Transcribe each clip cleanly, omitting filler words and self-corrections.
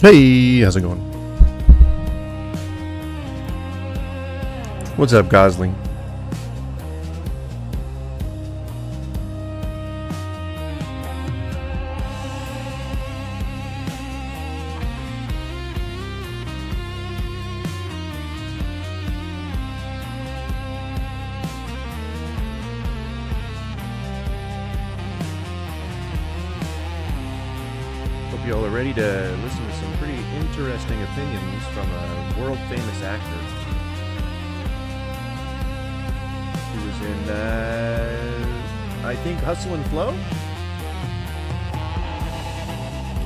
Hey, how's it going? What's up, Gosling? Hope y'all are ready to listen to some pretty interesting opinions from a world-famous actor who was in, I think, Hustle and Flow?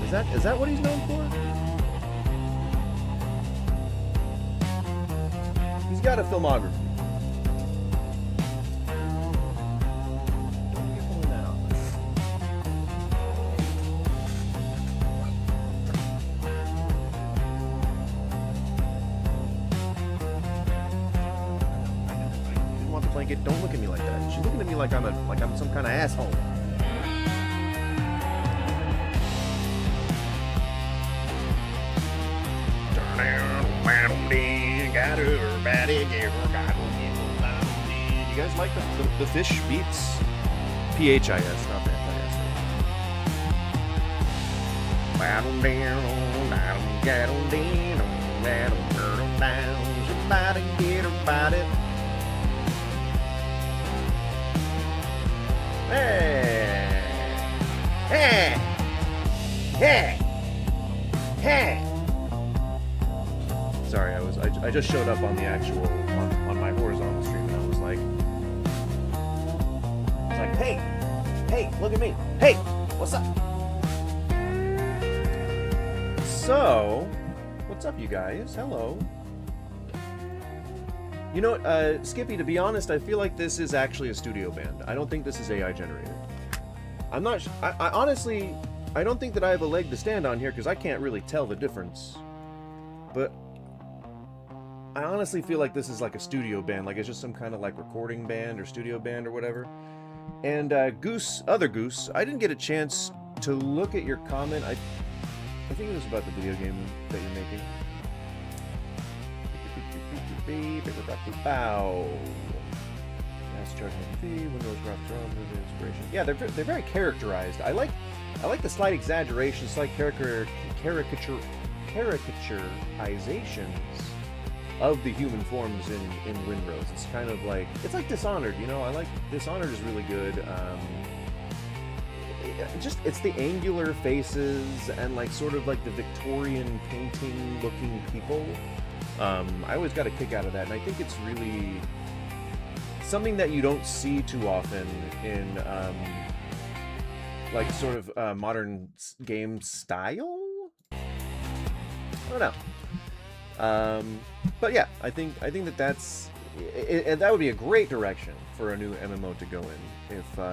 Is that what he's known for? He's got a filmography. Don't get pulling that off. I didn't want the blanket. Don't look at me like that. She's looking at me like I'm some kind of asshole. You guys like the fish beats? PHIS, not the FIS. Battle down, battle down, battle down, somebody get about it. Hey, hey, hey, hey. Sorry, I just showed up on the actual on my horizontal stream, and I was like, hey, look at me, hey, what's up? So, what's up, you guys? Hello. You know what, Skippy? To be honest, I feel like this is actually a studio band. I don't think this is AI generated. I'm not. I honestly, I don't think that I have a leg to stand on here because I can't really tell the difference. But I honestly feel like this is like a studio band, like it's just some kind of like recording band or studio band or whatever. And Other Goose, I didn't get a chance to look at your comment. I think it was about the video game that you're making. Bow. Mass charging fee, Windows graphics, inspiration. Yeah, they're very characterized. I like the slight exaggeration, slight caricaturizations of the human forms in Windrose. It's kind of like, it's like Dishonored, you know. I like Dishonored is really good. It's the angular faces and like sort of like the Victorian painting looking people. I always got a kick out of that, and I think it's really something that you don't see too often in like sort of modern game style. I don't know. But yeah, I think that's that would be a great direction for a new MMO to go in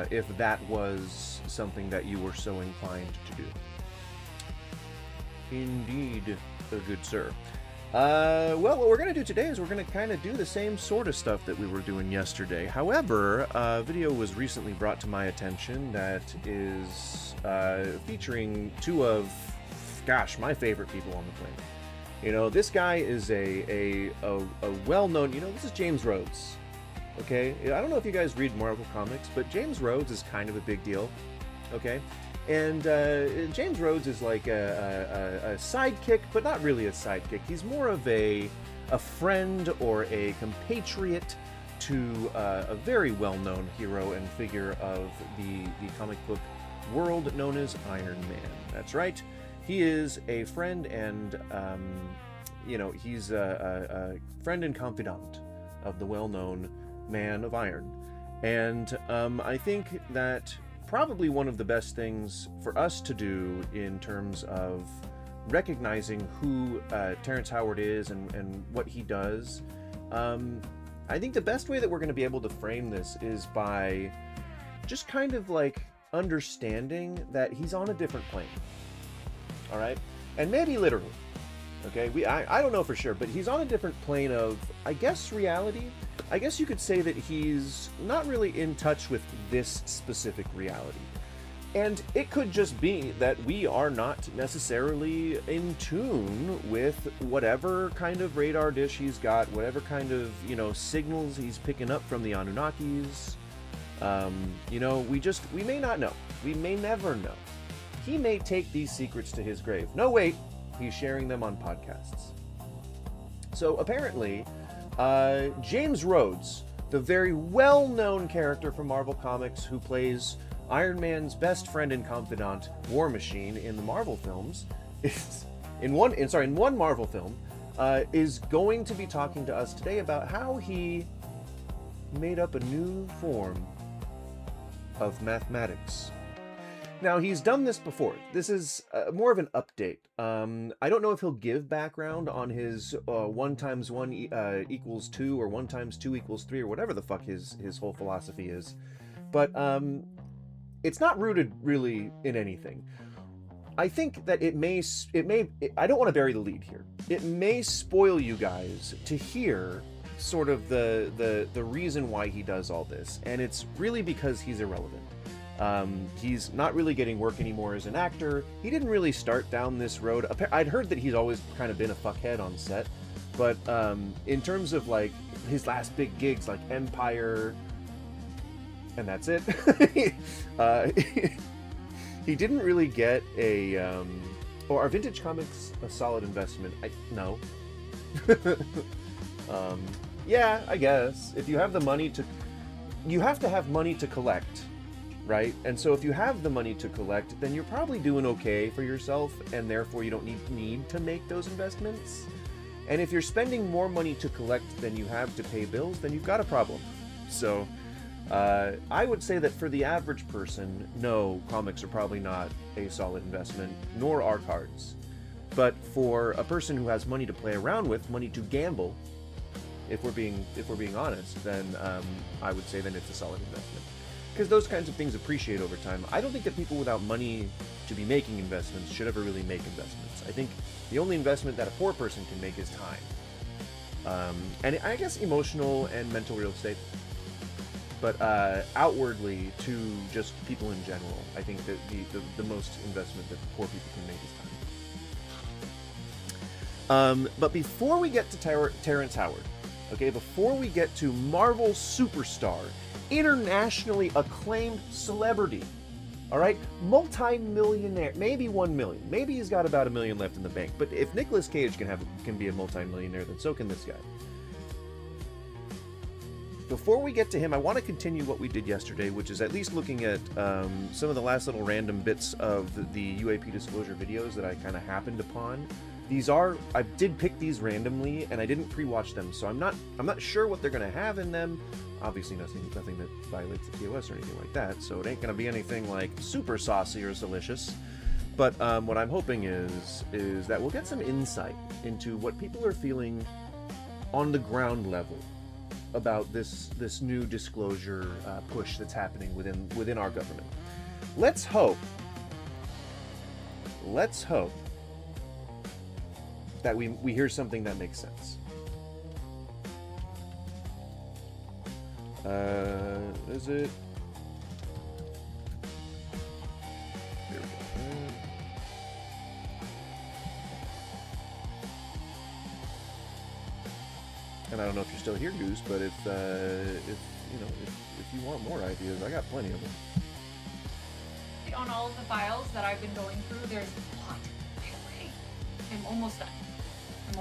if that was something that you were so inclined to do. Indeed, good sir. Well, what we're going to do today is we're going to kind of do the same sort of stuff that we were doing yesterday. However, a video was recently brought to my attention that is featuring two of, gosh, my favorite people on the planet. You know, this guy is a well-known, you know, this is James Rhodes, okay? I don't know if you guys read Marvel Comics, but James Rhodes is kind of a big deal, okay? And James Rhodes is like a sidekick, but not really a sidekick. He's more of a friend or a compatriot to a very well-known hero and figure of the comic book world known as Iron Man. That's right. He is a friend and, you know, he's a friend and confidant of the well-known Man of Iron. And I think that probably one of the best things for us to do in terms of recognizing who Terrence Howard is and what he does, I think the best way that we're going to be able to frame this is by just kind of like understanding that he's on a different plane. All right, and maybe literally, okay, I don't know for sure, but he's on a different plane of, I guess, reality. I guess you could say that he's not really in touch with this specific reality. And it could just be that we are not necessarily in tune with whatever kind of radar dish he's got, whatever kind of, signals he's picking up from the Anunnakis. We may not know. We may never know. He may take these secrets to his grave. No, wait, he's sharing them on podcasts. So apparently, James Rhodes, the very well-known character from Marvel Comics who plays Iron Man's best friend and confidant, War Machine, in the Marvel films, in one Marvel film, is going to be talking to us today about how he made up a new form of mathematics. Now, he's done this before. This is more of an update. I don't know if he'll give background on his 1 × 1 equals 2 or 1 × 2 equals 3 or whatever the fuck his whole philosophy is. But it's not rooted really in anything. I think that it may, I don't want to bury the lead here. It may spoil you guys to hear sort of the reason why he does all this. And it's really because he's irrelevant. He's not really getting work anymore as an actor. He didn't really start down this road. I'd heard that he's always kind of been a fuckhead on set. But in terms of like his last big gigs like Empire, and that's it. He didn't really get are Vintage Comics a solid investment? No. Yeah, I guess. If you have the money you have to have money to collect, right? And so if you have the money to collect, then you're probably doing okay for yourself, and therefore you don't need to make those investments. And if you're spending more money to collect than you have to pay bills, then you've got a problem. So I would say that for the average person, no, comics are probably not a solid investment, nor are cards. But for a person who has money to play around with, money to gamble, if we're being honest, then I would say then it's a solid investment. Because those kinds of things appreciate over time. I don't think that people without money to be making investments should ever really make investments. I think the only investment that a poor person can make is time. And I guess emotional and mental real estate. But outwardly, to just people in general, I think that the most investment that poor people can make is time. But before we get to Terrence Howard, okay, before we get to Marvel superstar, internationally acclaimed celebrity, all right, multi-millionaire, maybe 1 million, maybe he's got about $1 million left in the bank. But if Nicolas Cage can be a multi-millionaire, then so can this guy. Before we get to him, I want to continue what we did yesterday, which is at least looking at some of the last little random bits of the UAP disclosure videos that I kind of happened upon. I did pick these randomly, and I didn't pre-watch them, so I'm not sure what they're going to have in them. Obviously, nothing that violates the TOS or anything like that, so it ain't going to be anything like super saucy or delicious. But what I'm hoping is that we'll get some insight into what people are feeling on the ground level about this new disclosure push that's happening within our government. Let's hope that we hear something that makes sense. Is it? Here we go. And I don't know if you're still here, Goose, but if you want more ideas, I got plenty of them. On all of the files that I've been going through, there's a lot. I'm almost done.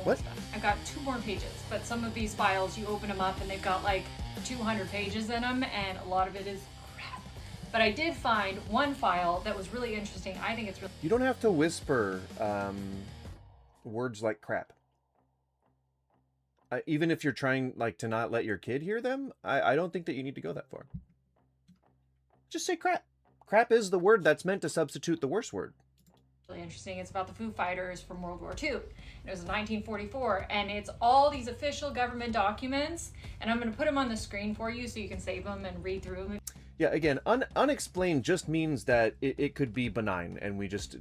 Done. I got 2 more pages, but some of these files, you open them up and they've got like 200 pages in them, and a lot of it is crap. But I did find one file that was really interesting. I think it's really... You don't have to whisper words like crap. Even if you're trying to not let your kid hear them, I don't think that you need to go that far. Just say crap. Crap is the word that's meant to substitute the worst word. Really interesting. It's about the Foo Fighters from World War II. It was 1944, and it's all these official government documents, and I'm going to put them on the screen for you so you can save them and read through them. Yeah, again, unexplained just means that it could be benign, and we just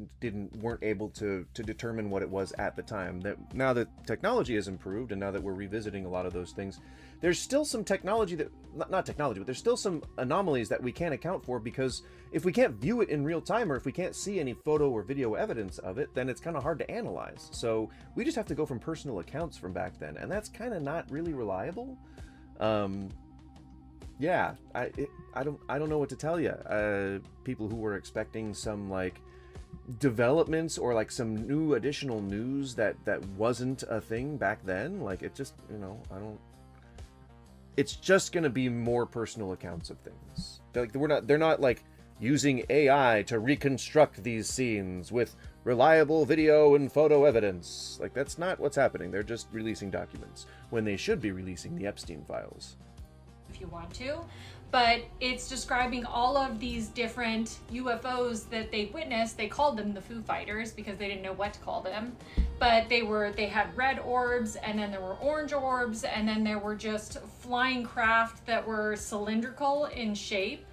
weren't able to determine what it was at the time. That now that technology has improved, and now that we're revisiting a lot of those things, there's still some technology that, not technology, but there's still some anomalies that we can't account for, because if we can't view it in real time, or if we can't see any photo or video evidence of it, then it's kind of hard to analyze. So we just have to go from personal accounts from back then, and that's kind of not really reliable. Yeah, I don't know what to tell you. People who were expecting some like developments or like some new additional news that wasn't a thing back then, like it just, you know, it's just gonna be more personal accounts of things. They're not like using AI to reconstruct these scenes with reliable video and photo evidence. Like, that's not what's happening. They're just releasing documents when they should be releasing the Epstein files. If you want to, but it's describing all of these different UFOs that they witnessed. They called them the Foo Fighters because they didn't know what to call them, but they had red orbs, and then there were orange orbs, and then there were just flying craft that were cylindrical in shape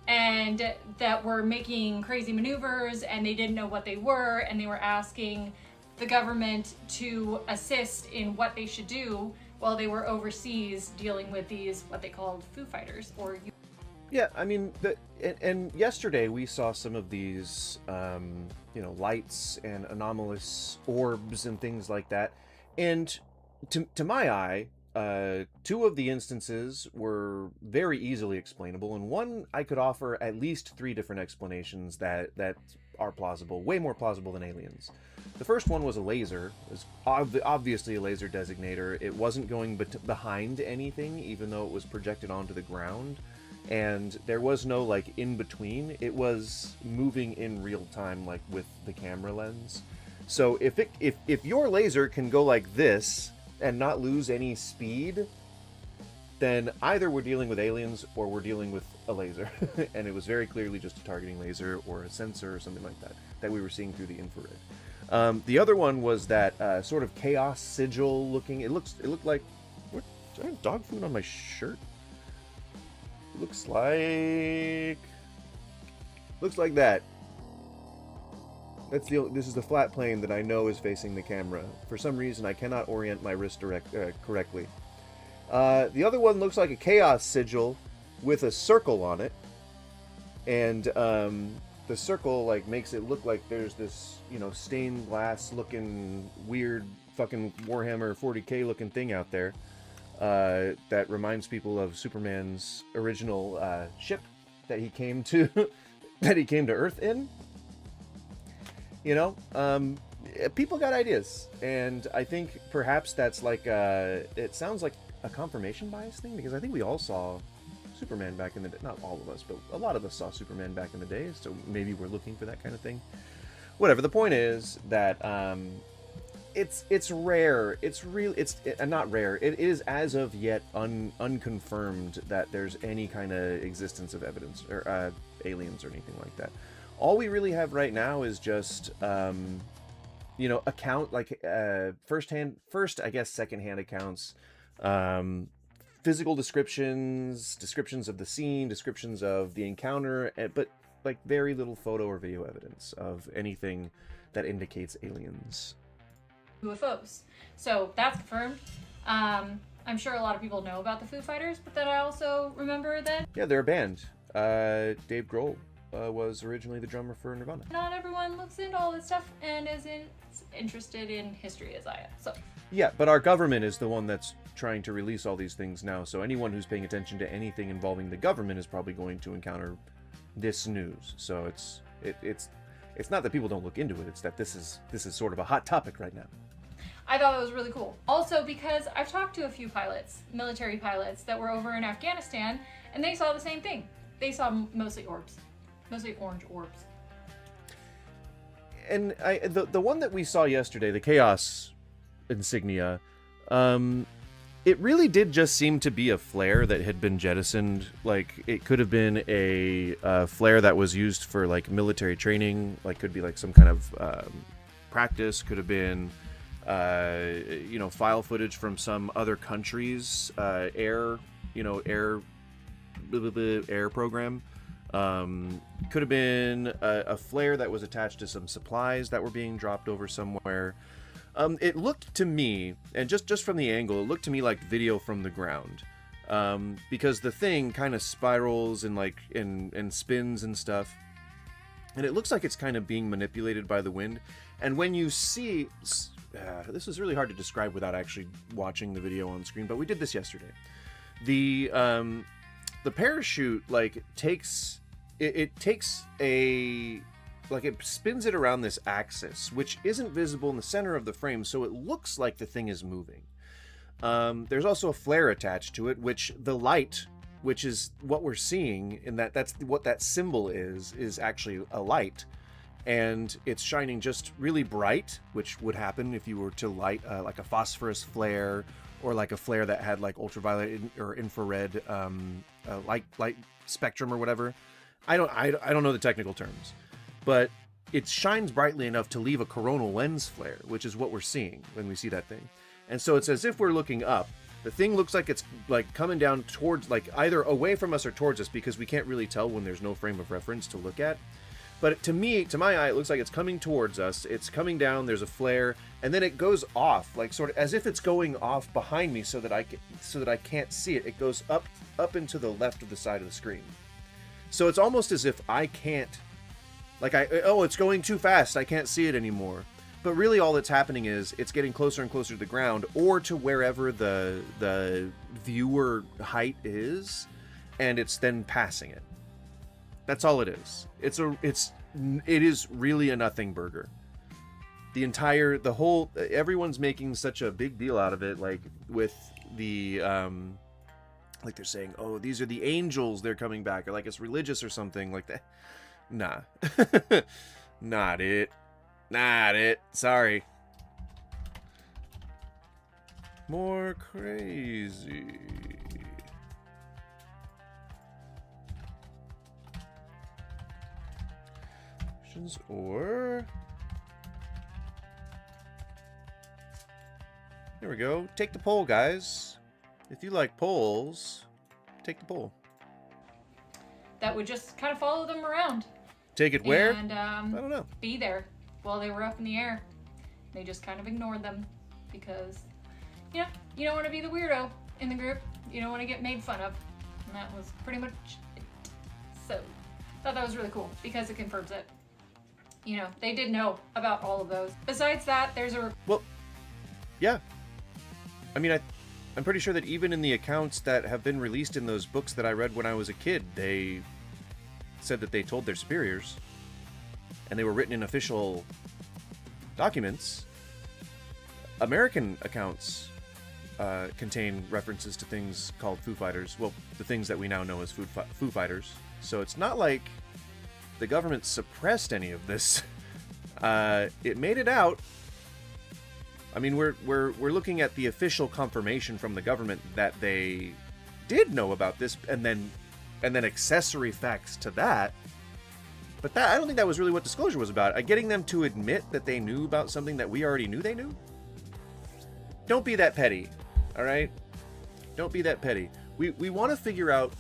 and that were making crazy maneuvers, and they didn't know what they were, and they were asking the government to assist in what they should do while they were overseas dealing with these, what they called Foo Fighters, or... Yeah, I mean, and yesterday we saw some of these, you know, lights and anomalous orbs and things like that. And to my eye, two of the instances were very easily explainable, and one I could offer at least 3 different explanations that are plausible, way more plausible than aliens. The first one was a laser. It was obviously a laser designator. It wasn't going behind anything, even though it was projected onto the ground. And there was no, like, in-between. It was moving in real time, like, with the camera lens. So if your laser can go like this and not lose any speed, then either we're dealing with aliens or we're dealing with a laser. And it was very clearly just a targeting laser or a sensor or something like that we were seeing through the infrared. The other one was that sort of chaos sigil looking. It looked like, what? Do I have dog food on my shirt? It looks like that. This is the flat plane that I know is facing the camera. For some reason, I cannot orient my wrist correctly. The other one looks like a chaos sigil with a circle on it, and the circle like makes it look like there's this, you know, stained glass looking weird fucking Warhammer 40k looking thing out there that reminds people of Superman's original ship that he came to Earth in. You know, people got ideas, and I think perhaps that's like it sounds like a confirmation bias thing, because I think we all saw Superman back in the day. Not all of us, but a lot of us saw Superman back in the day, so maybe we're looking for that kind of thing. Whatever. The point is that it's rare. It's not rare. It is as of yet unconfirmed that there's any kind of existence of evidence or aliens or anything like that. All we really have right now is just you know, secondhand accounts, physical descriptions of the scene, descriptions of the encounter, but like very little photo or video evidence of anything that indicates aliens. UFOs. So that's confirmed. I'm sure a lot of people know about the Foo Fighters, but then I also remember that... Yeah, they're a band. Dave Grohl was originally the drummer for Nirvana. Not everyone looks into all this stuff and is interested in history as I am. So yeah, but our government is the one that's trying to release all these things now. So anyone who's paying attention to anything involving the government is probably going to encounter this news. So it's not that people don't look into it. It's that this is sort of a hot topic right now. I thought it was really cool. Also because I've talked to a few pilots, military pilots, that were over in Afghanistan, and they saw the same thing. They saw mostly orbs. Mostly orange orbs. And the one that we saw yesterday, the Chaos insignia, it really did just seem to be a flare that had been jettisoned. Like, it could have been a flare that was used for, like, military training. Like, could be, like, some kind of practice. Could have been, you know, file footage from some other country's air program. Could have been a flare that was attached to some supplies that were being dropped over somewhere. It looked to me, and just from the angle, it looked to me like video from the ground. because the thing kind of spirals and like and spins and stuff, and it looks like it's kind of being manipulated by the wind. And when you see, this is really hard to describe without actually watching the video on screen, but we did this yesterday. The parachute like takes it takes a like it spins it around this axis, which isn't visible in the center of the frame, so it looks like the thing is moving. There's also a flare attached to it, which the light, which is what we're seeing, in that's what that symbol is actually a light, and it's shining just really bright, which would happen if you were to light like a phosphorus flare, or like a flare that had like ultraviolet or infrared light spectrum or whatever. I don't know the technical terms, but it shines brightly enough to leave a coronal lens flare, which is what we're seeing when we see that thing. And so it's as if we're looking up. The thing looks like it's like coming down towards, like either away from us or towards us, because we can't really tell when there's no frame of reference to look at. But to my eye, it looks like it's coming towards us. It's coming down. There's a flare, and then it goes off, like sort of as if it's going off behind me, so that I can't see it. It goes up into the left of the side of the screen. So it's almost as if I can't, like it's going too fast. I can't see it anymore. But really, all that's happening is it's getting closer and closer to the ground, or to wherever the viewer height is, and it's then passing it. That's all it is. It is really a nothing burger. Everyone's making such a big deal out of it, like with the like they're saying, oh, these are the angels, they're coming back, or like it's religious or something like that. Nah. Not it. Sorry. More crazy. Or here we go. Take the poll, guys. If you like polls, take the poll. That would just kind of follow them around. Take it where? And I don't know. Be there while they were up in the air. They just kind of ignored them because, you know, you don't want to be the weirdo in the group. You don't want to get made fun of. And that was pretty much it. So, thought that was really cool because it confirms it. You know, they did know about all of those. Besides that, there's a... Well, yeah. I mean, I'm pretty sure that even in the accounts that have been released in those books that I read when I was a kid, they said that they told their superiors, and they were written in official documents. American accounts contain references to things called Foo Fighters. Well, the things that we now know as Foo Fighters. So it's not like the government suppressed any of this. It made it out. I mean, we're looking at the official confirmation from the government that they did know about this, and then accessory facts to that. But that, I don't think that was really what disclosure was about. Getting them to admit that they knew about something that we already knew they knew. Don't be that petty, all right? Don't be that petty. We want to figure out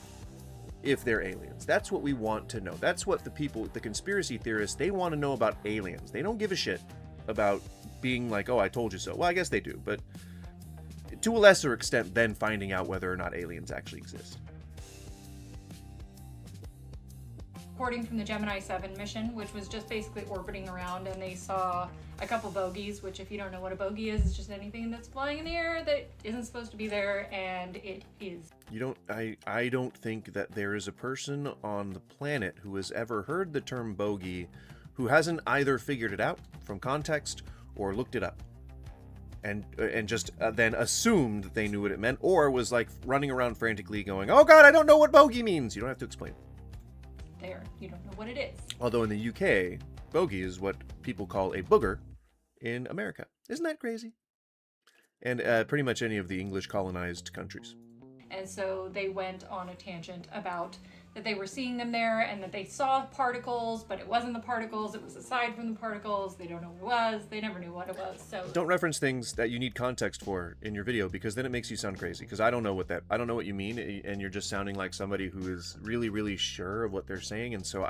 if they're aliens. That's what we want to know. That's what the conspiracy theorists, they want to know about aliens. They don't give a shit about being like, oh, I told you so. Well, I guess they do, but to a lesser extent than finding out whether or not aliens actually exist. Reporting from the Gemini 7 mission, which was just basically orbiting around, and they saw a couple bogeys, which if you don't know what a bogey is, it's just anything that's flying in the air that isn't supposed to be there, and it is. I don't think that there is a person on the planet who has ever heard the term bogey who hasn't either figured it out from context or looked it up and just then assumed that they knew what it meant, or was like running around frantically going, oh god, I don't know what bogey means. You don't have to explain. There, you don't know what it is. Although in the UK, bogey is what people call a booger in America. Isn't that crazy? And pretty much any of the English colonized countries. And so they went on a tangent about that they were seeing them there and that they saw particles, but it wasn't the particles, it was aside from the particles. They don't know what it was. They never knew what it was. So don't reference things that you need context for in your video, because then it makes you sound crazy, because I don't know what you mean, and you're just sounding like somebody who is really, really sure of what they're saying. And so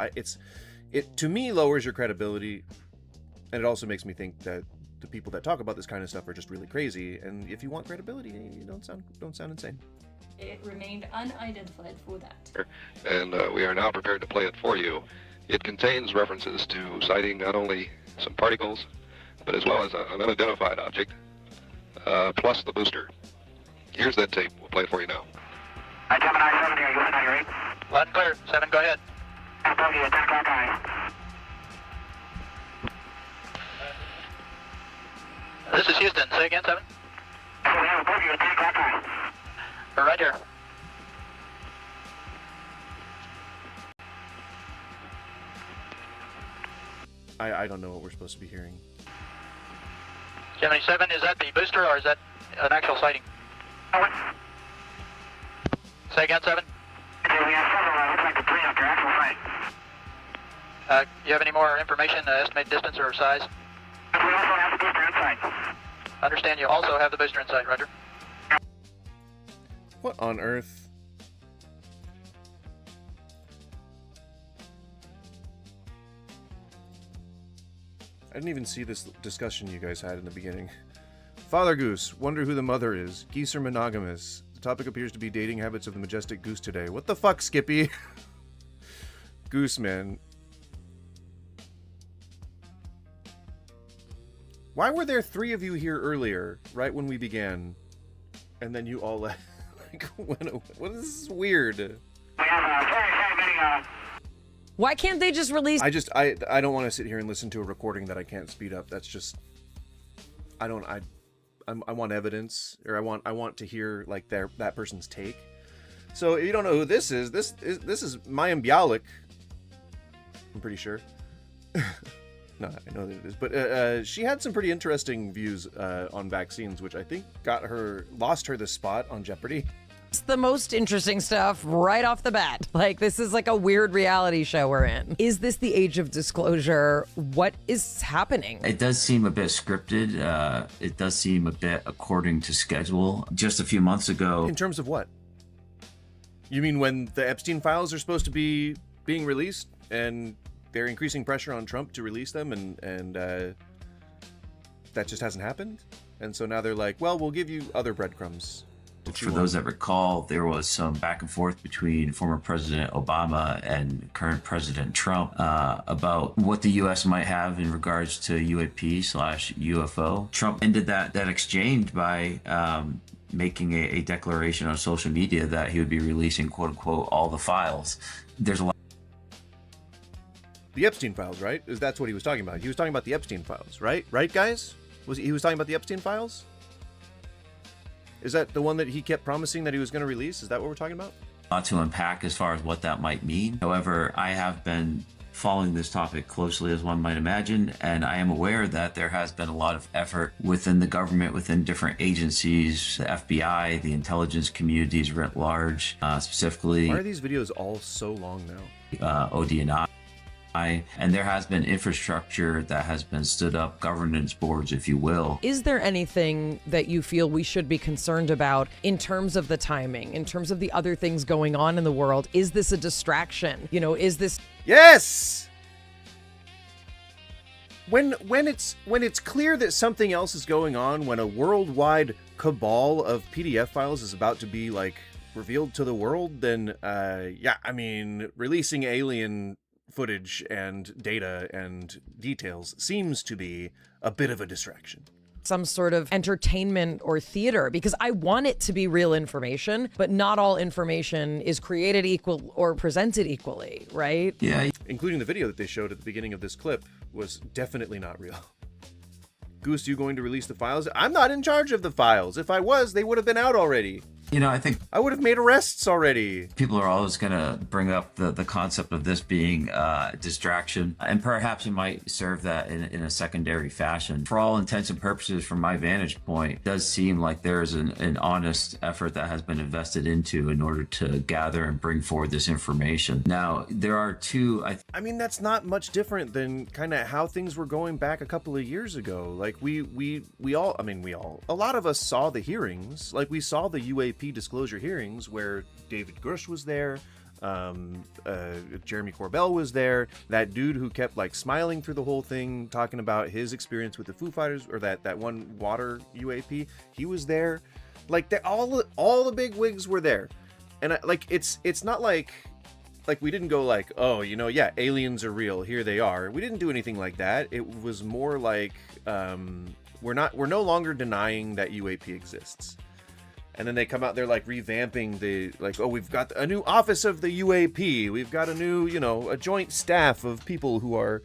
it to me lowers your credibility, and it also makes me think that the people that talk about this kind of stuff are just really crazy. And if you want credibility, you don't sound insane. It remained unidentified for that. And we are now prepared to play it for you. It contains references to sighting not only some particles, but as well as an unidentified object, plus the booster. Here's that tape. We'll play it for you now. Gemini 7 here, you listen on your 8. Loud and clear. 7, go ahead. Bogey at 10 o'clock high. This is Houston. Say again, 7. So we have a bogey at 10 o'clock high. We're right here. I don't know what we're supposed to be hearing. Gemini 7, is that the booster or is that an actual sighting? Say again, 7. Okay, we have several, looks like the 3 after actual sight. You have any more information, estimated distance or size? We also have the booster inside. Understand you also have the booster in sight, Roger. What on earth? I didn't even see this discussion you guys had in the beginning. Father Goose, wonder who the mother is. Geese are monogamous. The topic appears to be dating habits of the majestic goose today. What the fuck, Skippy? Goose, man. Why were there 3 of you here earlier, right when we began? And then you all left. Like, what is this weird? We have very many, Why can't they just release? I don't want to sit here and listen to a recording that I can't speed up. That's just, I want evidence, or I want to hear like that person's take. So if you don't know who this is Mayim Bialik. I'm pretty sure. No, I know that it is, but she had some pretty interesting views on vaccines, which I think lost her the spot on Jeopardy. It's the most interesting stuff right off the bat. Like, this is like a weird reality show we're in. Is this the age of disclosure? What is happening? It does seem a bit scripted. It does seem a bit according to schedule. Just a few months ago. In terms of what? You mean when the Epstein files are supposed to be being released and they're increasing pressure on Trump to release them, and that just hasn't happened? And so now they're like, well, we'll give you other breadcrumbs. For those that recall, there was some back and forth between former President Obama and current President Trump about what the U.S. might have in regards to UAP/UFO. Trump ended that exchange by making a declaration on social media that he would be releasing, quote unquote, all the files. There's a lot. The Epstein files, right? That's what he was talking about. He was talking about the Epstein files, right? Right, guys? He was talking about the Epstein files? Is that the one that he kept promising that he was going to release? Is that what we're talking about? A lot to unpack as far as what that might mean. However, I have been following this topic closely, as one might imagine, and I am aware that there has been a lot of effort within the government, within different agencies, the FBI, the intelligence communities writ large, specifically. Why are these videos all so long now? ODNI. And there has been infrastructure that has been stood up, governance boards, if you will. Is there anything that you feel we should be concerned about in terms of the timing, in terms of the other things going on in the world? Is this a distraction? You know, is this... Yes! When it's clear that something else is going on, when a worldwide cabal of PDF files is about to be, like, revealed to the world, then, yeah, I mean, releasing alien footage and data and details seems to be a bit of a distraction. Some sort of entertainment or theater, because I want it to be real information, but not all information is created equal or presented equally, right? Yeah. Including the video that they showed at the beginning of this clip was definitely not real. Goose, you going to release the files? I'm not in charge of the files. If I was, they would have been out already. You know, I think I would have made arrests already. People are always going to bring up the concept of this being distraction, and perhaps it might serve that in a secondary fashion. For all intents and purposes, from my vantage point, it does seem like there is an honest effort that has been invested into in order to gather and bring forward this information. Now, there are two... I mean, that's not much different than kind of how things were going back a couple of years ago. Like, we all, a lot of us saw the hearings. Like, we saw the UAP disclosure hearings where David Grush was there, Jeremy Corbell was there, that dude who kept like smiling through the whole thing, talking about his experience with the Foo Fighters, or that one water UAP, he was there. Like all the big wigs were there, and it's not like we didn't go like, oh, yeah, aliens are real, here they are. We didn't do anything like that. It was more like we're no longer denying that UAP exists. And then they come out there like revamping we've got a new office of the UAP. We've got a new, a joint staff of people who are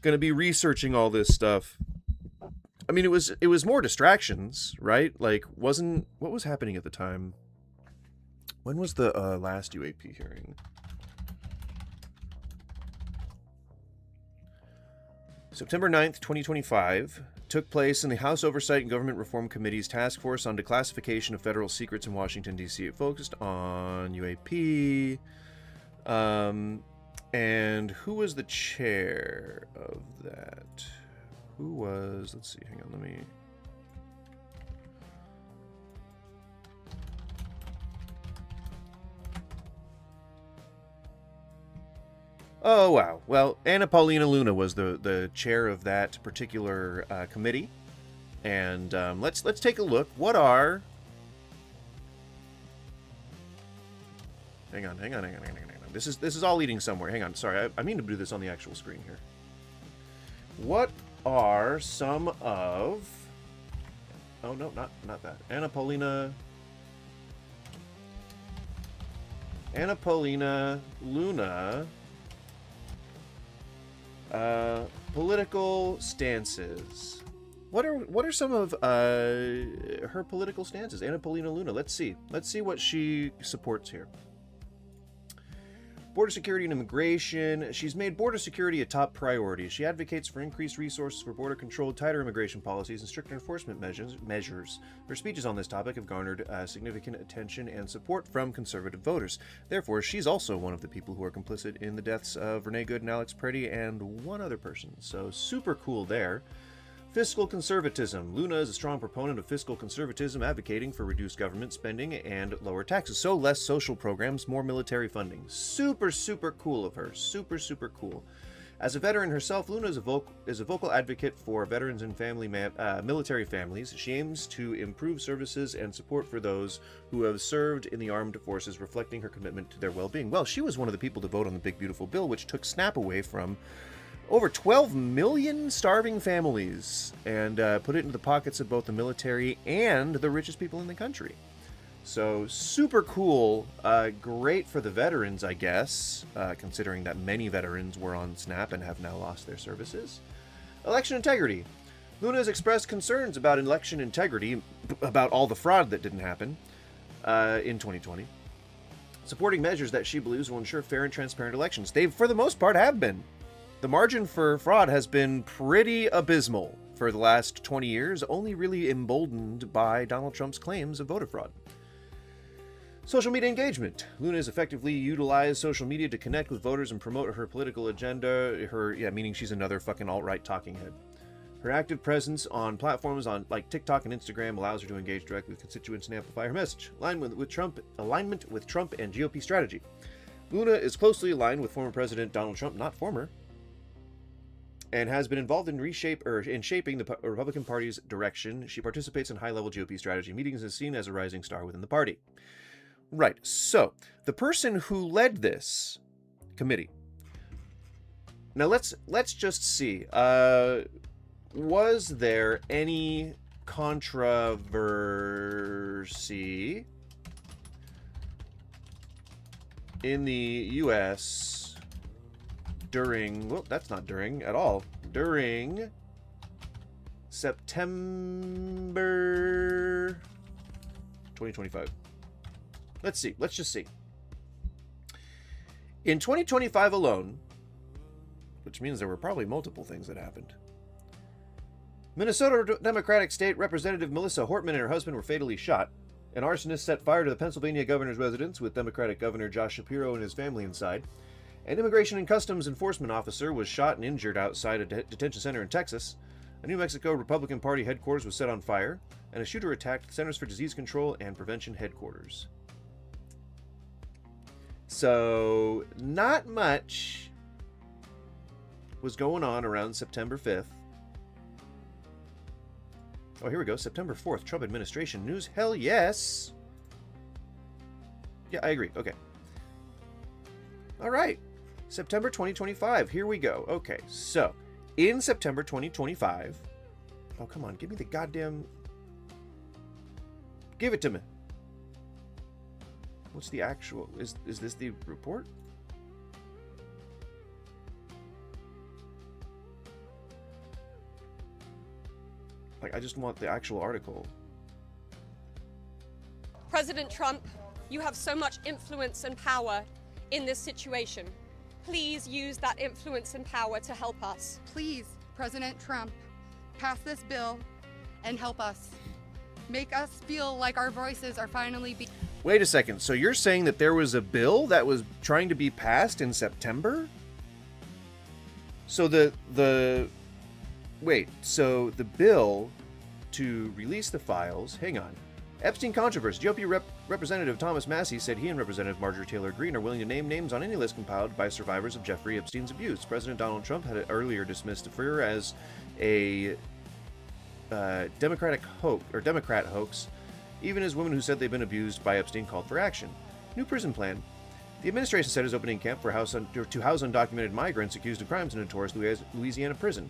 going to be researching all this stuff. I mean, it was more distractions, right? Like, what was happening at the time? When was the last UAP hearing? September 9th, 2025, took place in the House Oversight and Government Reform Committee's Task Force on Declassification of Federal Secrets in Washington, D.C. It focused on UAP. And who was the chair of that? Let's see, hang on, let me... Oh, wow. Well, Anna Paulina Luna was the chair of that particular committee. And let's take a look. What are... Hang on. This is all leading somewhere. Hang on, sorry. I mean to do this on the actual screen here. What are some of... Oh, no, not that. Anna Paulina Luna... political stances. What are some of her political stances? Anna Paulina Luna. Let's see what she supports here. Border security and immigration. She's made border security a top priority. She advocates for increased resources for border control, tighter immigration policies, and stricter enforcement measures. Her speeches on this topic have garnered significant attention and support from conservative voters. Therefore, she's also one of the people who are complicit in the deaths of Renee Good and Alex Preddy and one other person. So super cool there. Fiscal conservatism. Luna is a strong proponent of fiscal conservatism, advocating for reduced government spending and lower taxes. So less social programs, more military funding. Super, super cool of her. Super, super cool. As a veteran herself, Luna is a vocal advocate for veterans and military families. She aims to improve services and support for those who have served in the armed forces, reflecting her commitment to their well-being. Well, she was one of the people to vote on the Big Beautiful Bill, which took SNAP away from over 12 million starving families and put it into the pockets of both the military and the richest people in the country. So super cool. Great for the veterans, I guess, considering that many veterans were on SNAP and have now lost their services. Election integrity. Luna has expressed concerns about election integrity, about all the fraud that didn't happen in 2020. Supporting measures that she believes will ensure fair and transparent elections. They, for the most part, have been. The margin for fraud has been pretty abysmal for the last 20 years, only really emboldened by Donald Trump's claims of voter fraud. Social media engagement. Luna has effectively utilized social media to connect with voters and promote her political agenda. Meaning she's another fucking alt-right talking head. Her active presence on platforms like TikTok and Instagram allows her to engage directly with constituents and amplify her message. Alignment with Trump and GOP strategy. Luna is closely aligned with former President Donald Trump, not former, and has been involved in shaping the Republican Party's direction. She participates in high-level GOP strategy meetings and is seen as a rising star within the party. Right, so the person who led this committee. Now let's just see. Was there any controversy in the U.S. during, well, that's not during at all, during September 2025. Let's just see. In 2025 alone, which means there were probably multiple things that happened. Minnesota Democratic State Representative Melissa Hortman and her husband were fatally shot. An arsonist set fire to the Pennsylvania governor's residence with Democratic Governor Josh Shapiro and his family inside. An Immigration and Customs Enforcement officer was shot and injured outside a detention center in Texas. A New Mexico Republican Party headquarters was set on fire, and a shooter attacked the Centers for Disease Control and Prevention headquarters. So, not much was going on around September 5th. Oh, here we go. September 4th, Trump administration news. Hell yes. Yeah, I agree. Okay. All right. September 2025. Here we go. Okay, so in September 2025. Oh, come on. Give me the goddamn. Give it to me. What's the actual? Is this the report? Like, I just want the actual article. President Trump, you have so much influence and power in this situation. Please use that influence and power to help us. Please, President Trump, pass this bill and help us. Make us feel like our voices are finally being... Wait a second. So you're saying that there was a bill that was trying to be passed in September? So Wait, so the bill to release the files... Hang on. Epstein controversy. GOP Representative Thomas Massey said he and Representative Marjorie Taylor Greene are willing to name names on any list compiled by survivors of Jeffrey Epstein's abuse. President Donald Trump had earlier dismissed Freer as a Democrat hoax, even as women who said they've been abused by Epstein called for action. New prison plan. The administration said is opening camp to house undocumented migrants accused of crimes in a notorious Louisiana prison.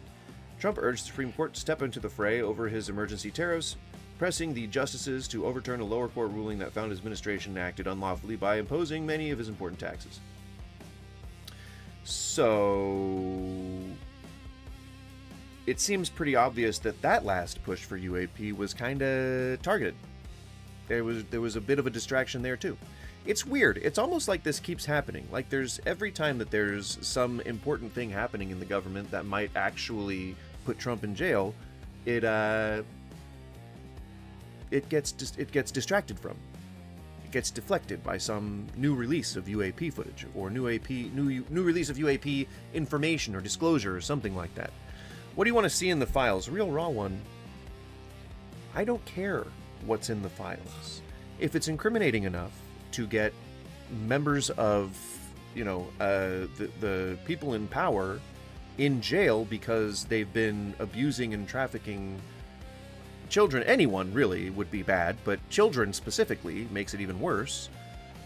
Trump urged the Supreme Court to step into the fray over his emergency tariffs, pressing the justices to overturn a lower court ruling that found his administration acted unlawfully by imposing many of his important taxes. So it seems pretty obvious that that last push for UAP was kind of targeted. There was a bit of a distraction there too. It's weird. It's almost like this keeps happening. Like every time that there's some important thing happening in the government that might actually put Trump in jail, it gets distracted from. It gets deflected by some new release of UAP footage or new release of UAP information or disclosure or something like that. What do you want to see in the files? Real raw one. I don't care what's in the files. If it's incriminating enough to get members of, the people in power in jail because they've been abusing and trafficking children, anyone really would be bad, but children specifically makes it even worse.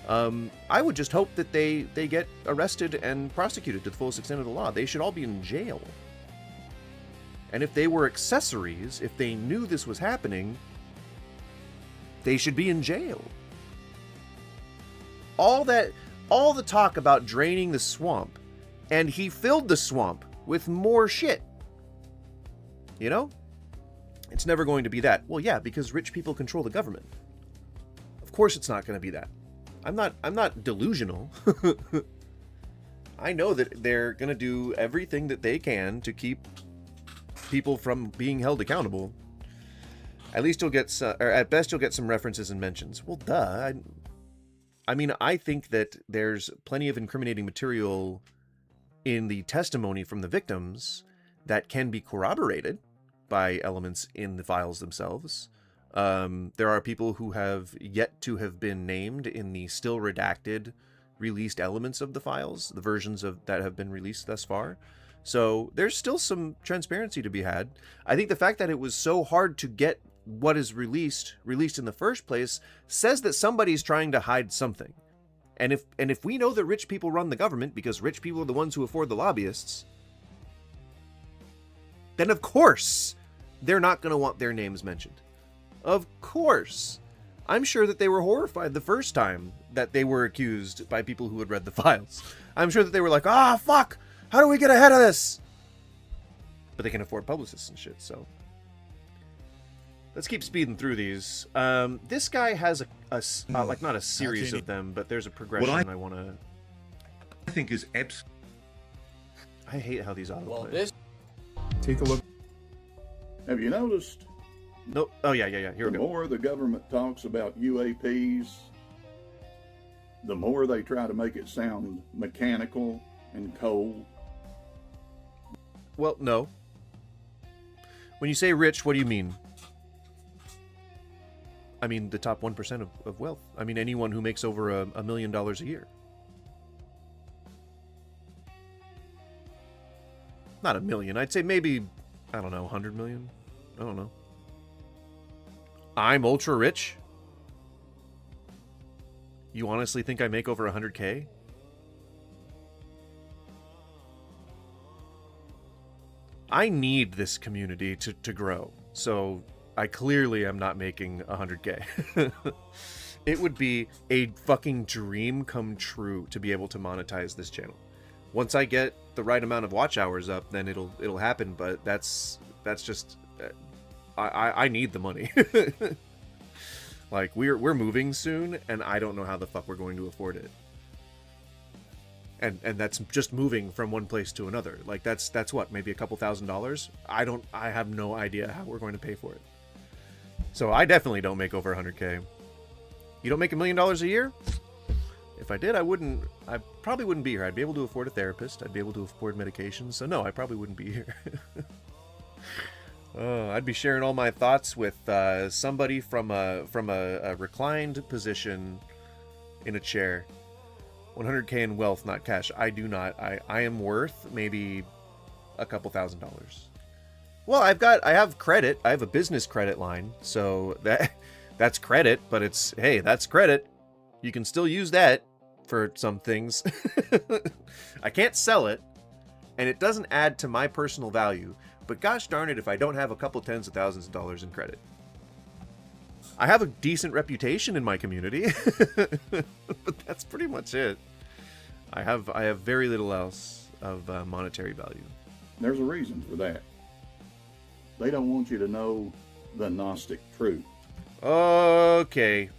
I would just hope that they get arrested and prosecuted to the fullest extent of the law. They should all be in jail. And if they were accessories, if they knew this was happening, they should be in jail. All the talk about draining the swamp, and he filled the swamp with more shit. You know? It's never going to be that. Well, yeah, because rich people control the government. Of course it's not going to be that. I'm not delusional. I know that they're going to do everything that they can to keep people from being held accountable. At least you'll get or at best you'll get some references and mentions. Well, duh. I mean, I think that there's plenty of incriminating material in the testimony from the victims that can be corroborated by elements in the files themselves. There are people who have yet to have been named in the still redacted released elements of the files, the versions of that have been released thus far. So there's still some transparency to be had. I think the fact that it was so hard to get what is released in the first place says that somebody's trying to hide something. And if we know that rich people run the government because rich people are the ones who afford the lobbyists, then of course they're not going to want their names mentioned. Of course. I'm sure that they were horrified the first time that they were accused by people who had read the files. I'm sure that they were like, fuck, how do we get ahead of this? But they can afford publicists and shit, so. Let's keep speeding through these. This guy has like not a series of them, but there's a progression I want to. I think is I hate how these autoplay. Well, Take a look. Have you noticed? No. Oh yeah. Here we go. The more the government talks about UAPs, the more they try to make it sound mechanical and cold. Well, no. When you say rich, what do you mean? I mean the top 1% of wealth. I mean anyone who makes over $1 million a year. Not 1 million. I'd say maybe, I don't know, 100 million? I don't know. I'm ultra rich? You honestly think I make over 100K? I need this community to grow, so I clearly am not making 100K. It would be a fucking dream come true to be able to monetize this channel. Once I get the right amount of watch hours up, then it'll happen, but that's just I need the money. Like, we're moving soon, and I don't know how the fuck we're going to afford it. And that's just moving from one place to another. Like, that's what, maybe a couple $1,000s? I have no idea how we're going to pay for it. So I definitely don't make over 100K. You don't make $1 million a year? If I did, I probably wouldn't be here. I'd be able to afford a therapist. I'd be able to afford medications. So no, I probably wouldn't be here. I'd be sharing all my thoughts with somebody from a reclined position in a chair. 100K in wealth, not cash. I do not. I am worth maybe a couple $1,000. Well, I have credit. I have a business credit line, so that's credit. But hey, that's credit. You can still use that for some things. I can't sell it, and it doesn't add to my personal value. But gosh darn it, if I don't have a couple tens of thousands of dollars in credit. I have a decent reputation in my community, but that's pretty much it. I have very little else of monetary value. There's a reason for that. They don't want you to know the Gnostic truth. Okay.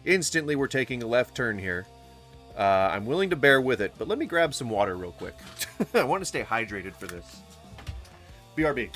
Instantly, we're taking a left turn here. I'm willing to bear with it, but let me grab some water real quick. I want to stay hydrated for this. BRB.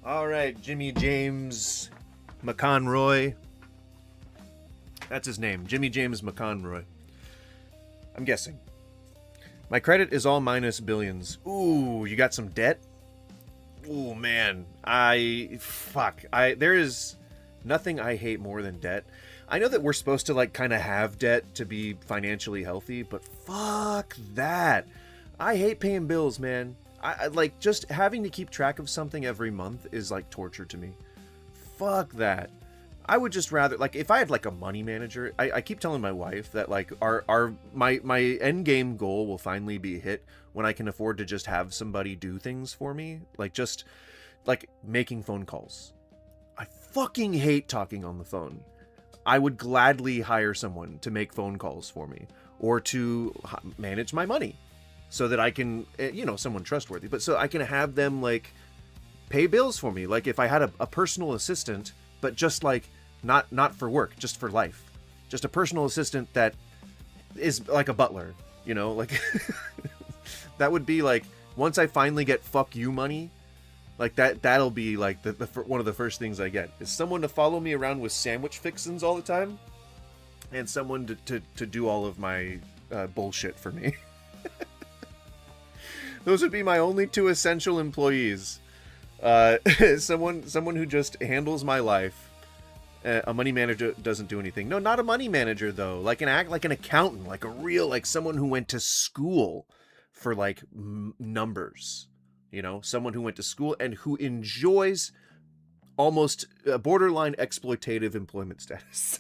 All right, Jimmy James McConroy. That's his name, Jimmy James McConroy. I'm guessing. My credit is all minus billions. Ooh, you got some debt? Ooh, man. There is nothing I hate more than debt. I know that we're supposed to, like, kind of have debt to be financially healthy, but fuck that. I hate paying bills, man. I like, just having to keep track of something every month is like torture to me. Fuck that. I would just rather, like, if I had like a money manager, I keep telling my wife that, like, my end game goal will finally be hit when I can afford to just have somebody do things for me, like, just like making phone calls. I fucking hate talking on the phone. I would gladly hire someone to make phone calls for me or to manage my money. So that I can, someone trustworthy, but so I can have them, like, pay bills for me. Like, if I had a personal assistant, but just, like, not for work, just for life. Just a personal assistant that is like a butler, like, that would be, like, once I finally get fuck you money, like, that'll be, like, the one of the first things I get. Is someone to follow me around with sandwich fixins all the time, and someone to do all of my bullshit for me. Those would be my only two essential employees. Someone who just handles my life. A money manager doesn't do anything. No, not a money manager though. Like an accountant, like a real, like someone who went to school for like numbers. Someone who went to school and who enjoys almost borderline exploitative employment status.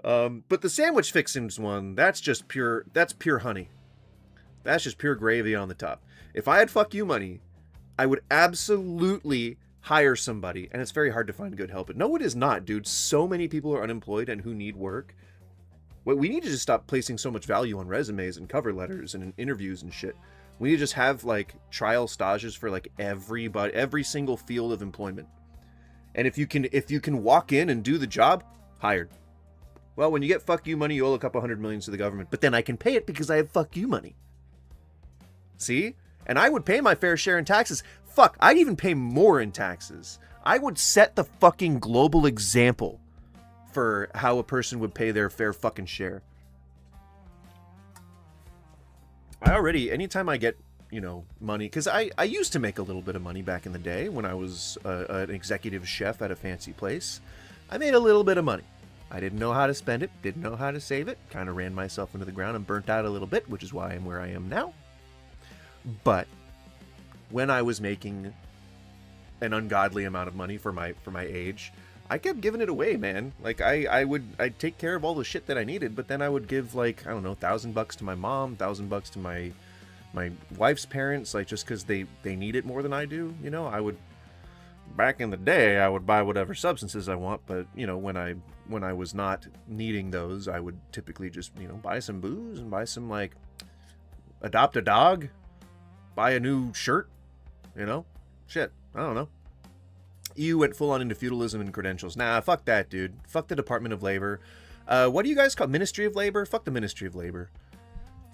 But the sandwich fixins one, that's pure honey. That's just pure gravy on the top. If I had fuck you money, I would absolutely hire somebody, and it's very hard to find good help. But no, it is not, dude. So many people are unemployed and who need work. We need to just stop placing so much value on resumes and cover letters and interviews and shit. We need to just have, like, trial stages for, like, every single field of employment. And if you can walk in and do the job, hired. Well, when you get fuck you money, you owe a couple $100 million to the government, but then I can pay it because I have fuck you money. See? And I would pay my fair share in taxes. Fuck, I'd even pay more in taxes. I would set the fucking global example for how a person would pay their fair fucking share. Anytime I get, money, because I used to make a little bit of money back in the day when I was an executive chef at a fancy place. I made a little bit of money. I didn't know how to spend it, didn't know how to save it, kind of ran myself into the ground and burnt out a little bit, which is why I'm where I am now. But when I was making an ungodly amount of money for my age, I kept giving it away, man. Like I'd take care of all the shit that I needed, but then I would give like, I don't know, $1,000 to my mom, $1,000 to my wife's parents, like just because they need it more than I do. I would, back in the day, I would buy whatever substances I want, but when I was not needing those, I would typically just buy some booze and buy some, like, adopt a dog, buy a new shirt, shit, I don't know. You went full on into feudalism and credentials. Nah, fuck that, dude. Fuck the Department of Labor. What do you guys call Ministry of Labor? Fuck the Ministry of Labor.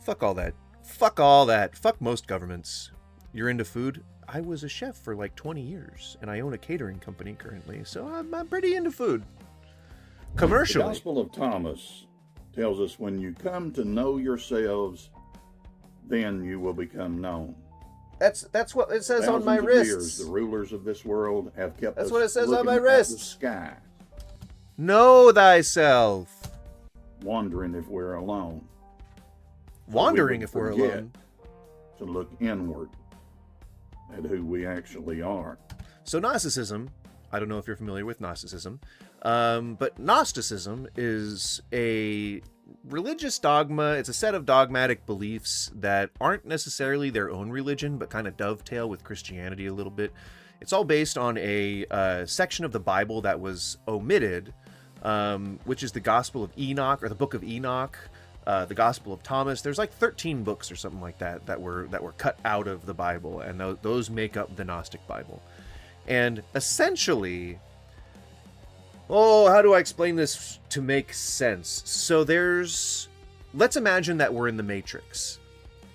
Fuck all that. Fuck all that. Fuck most governments. You're into food? I was a chef for like 20 years, and I own a catering company currently, so I'm pretty into food. Commercially. The Gospel of Thomas tells us when you come to know yourselves, then you will become known. That's what it says on my Thousands of wrists. years, the rulers of this world have kept That's us what it says on looking my at wrists. the sky, Know thyself. wondering if we're alone. Wandering if we we're would forget alone. to look inward at who we actually are. So Gnosticism, I don't know if you're familiar with Gnosticism, but Gnosticism is a religious dogma. It's a set of dogmatic beliefs that aren't necessarily their own religion, but kind of dovetail with Christianity a little bit. It's all based on a section of the Bible that was omitted, which is the Gospel of Enoch, or the Book of Enoch, the Gospel of Thomas. There's like 13 books or something like that were cut out of the Bible, and those make up the Gnostic Bible. And essentially, how do I explain this to make sense? So let's imagine that we're in the Matrix.